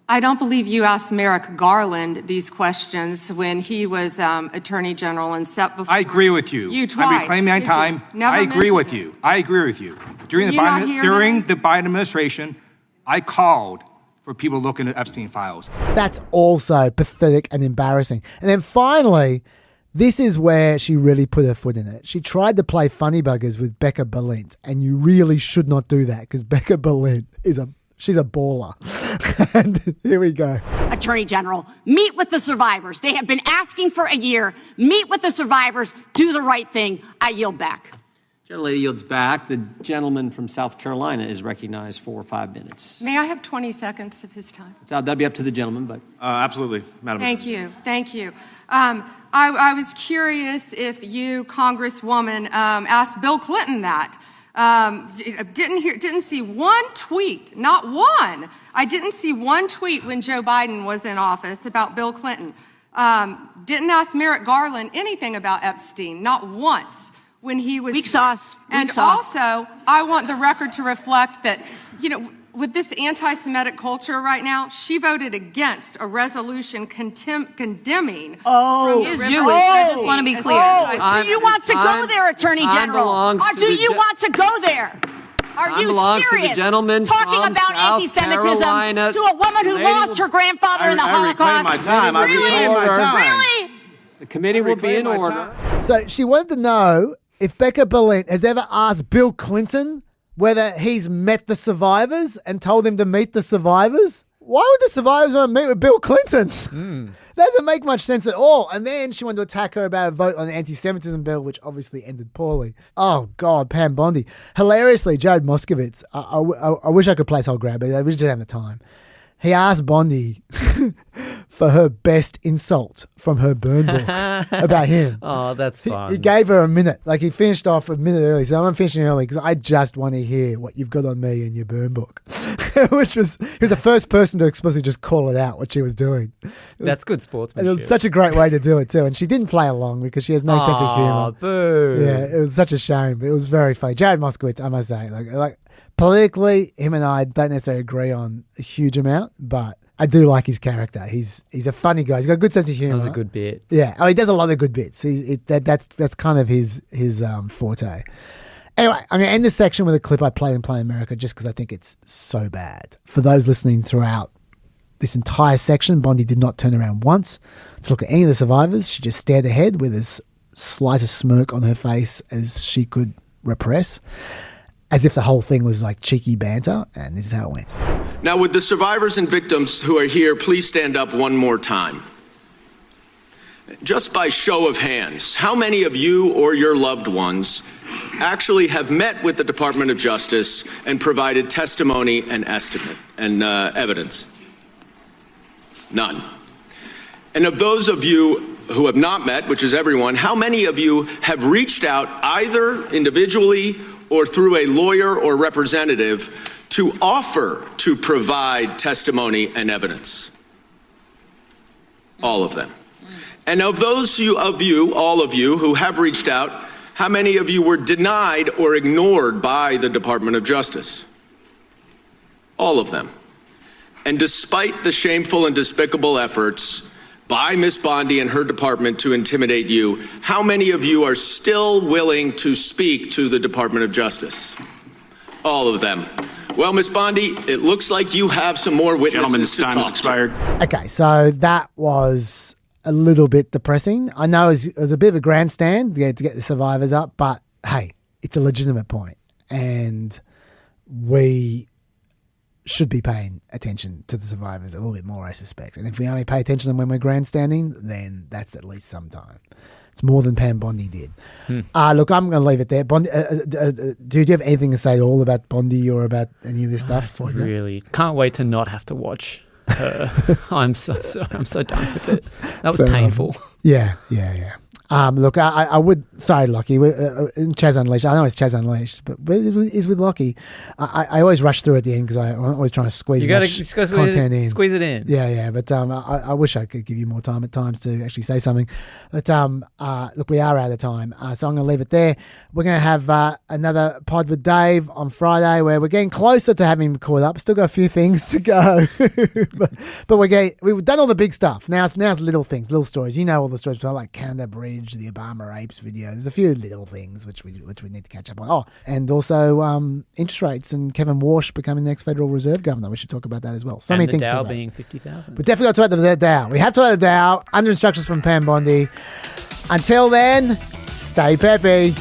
I don't believe you asked Merrick Garland these questions when he was Attorney General and set before. I agree with you. You twice. I'm reclaiming my time. Never I agree with mentioned you. I agree with you. During Did you not hear the Biden administration, I called for people looking at Epstein files. That's also pathetic and embarrassing. And then finally, this is where she really put her foot in it. She tried to play funny buggers with Becca Balint, and you really should not do that because Becca Balint she's a baller. And here we go. Attorney General, meet with the survivors. They have been asking for a year. Meet with the survivors. Do the right thing. I yield back. Gentlelady yields back. The gentleman from South Carolina is recognized for 5 minutes. May I have 20 seconds of his time? That'd be up to the gentleman, but absolutely, Madam. Thank you. I was curious if you, Congresswoman, asked Bill Clinton that. Didn't see one tweet, not one. I didn't see one tweet when Joe Biden was in office about Bill Clinton. Didn't ask Merrick Garland anything about Epstein, not once when he was. Weak sauce. And also, I want the record to reflect that, with this anti-Semitic culture right now, she voted against a resolution condemning. Oh, is Jewish. I just want to be clear. Do you want to go there, Attorney General? Or do you want to go there? Are you serious? Talking about anti-Semitism to a woman who lost her grandfather in the Holocaust? Really? The committee will be in order. So she wanted to know if Becca Balint has ever asked Bill Clinton whether he's met the survivors and told him to meet the survivors. Why would the survivors want to meet with Bill Clinton? That doesn't make much sense at all. And then she wanted to attack her about a vote on the anti-Semitism bill, which obviously ended poorly. Oh, God, Pam Bondi. Hilariously, Jared Moskowitz, I wish I could place whole grab, but I just didn't have the time. He asked Bondi for her best insult from her burn book about him. Oh, that's fun. He gave her a minute. Like, he finished off a minute early. So I'm finishing early because I just want to hear what you've got on me in your burn book. He was the first person to explicitly just call it out, what she was doing. That's good sportsmanship. It was such a great way to do it, too. And she didn't play along because she has no sense of humor. Oh, boo. Yeah, it was such a shame, but it was very funny. Jared Moskowitz, I must say, like politically, him and I don't necessarily agree on a huge amount, but I do like his character. He's a funny guy. He's got a good sense of humor. That was a good bit. Yeah. Oh, he does a lot of good bits. That's kind of his forte. Anyway, I'm going to end this section with a clip I played in Play America just because I think it's so bad. For those listening throughout this entire section, Bondi did not turn around once to look at any of the survivors. She just stared ahead with as slight a smirk on her face as she could repress, as if the whole thing was like cheeky banter, and this is how it went. Now, would the survivors and victims who are here please stand up one more time? Just by show of hands, how many of you or your loved ones actually have met with the Department of Justice and provided testimony and estimate and evidence? None. And of those of you who have not met, which is everyone, how many of you have reached out either individually or through a lawyer or representative to offer to provide testimony and evidence? All of them. And of those of you, all of you who have reached out, how many of you were denied or ignored by the Department of Justice? All of them. And despite the shameful and despicable efforts by Ms. Bondi and her department to intimidate you, how many of you are still willing to speak to the Department of Justice? All of them. Well, Ms. Bondi, it looks like you have some more witnesses to talk to. Gentlemen, this time has expired. Okay, so that was a little bit depressing. I know it was a bit of a grandstand to get the survivors up, but hey, it's a legitimate point, and we should be paying attention to the survivors a little bit more, I suspect. And if we only pay attention to them when we're grandstanding, then that's at least some time. It's more than Pam Bondi did. Look, I'm going to leave it there. Bondi, do you have anything to say at all about Bondi or about any of this stuff? Really can't wait to not have to watch her. I'm so done with it. That was painful. Yeah. Look, I would. Sorry, Lockie. In Chaz Unleashed. I know it's Chaz Unleashed, but it is with Lockie. I always rush through at the end because I'm always trying to squeeze content in. Squeeze it in. Yeah. But I wish I could give you more time at times to actually say something. But look, we are out of time, so I'm going to leave it there. We're going to have another pod with Dave on Friday, where we're getting closer to having him caught up. Still got a few things to go, but we've done all the big stuff. Now it's little things, little stories. You know all the stories, like Canada Bridge, the Obama Apes video. There's a few little things which we need to catch up on. Oh, and also interest rates and Kevin Walsh becoming the next Federal Reserve Governor. We should talk about that as well. So many things to talk about. The Dow being 50,000. We definitely got to talk about the Dow. We have to talk about the Dow under instructions from Pam Bondi. Until then, stay peppy.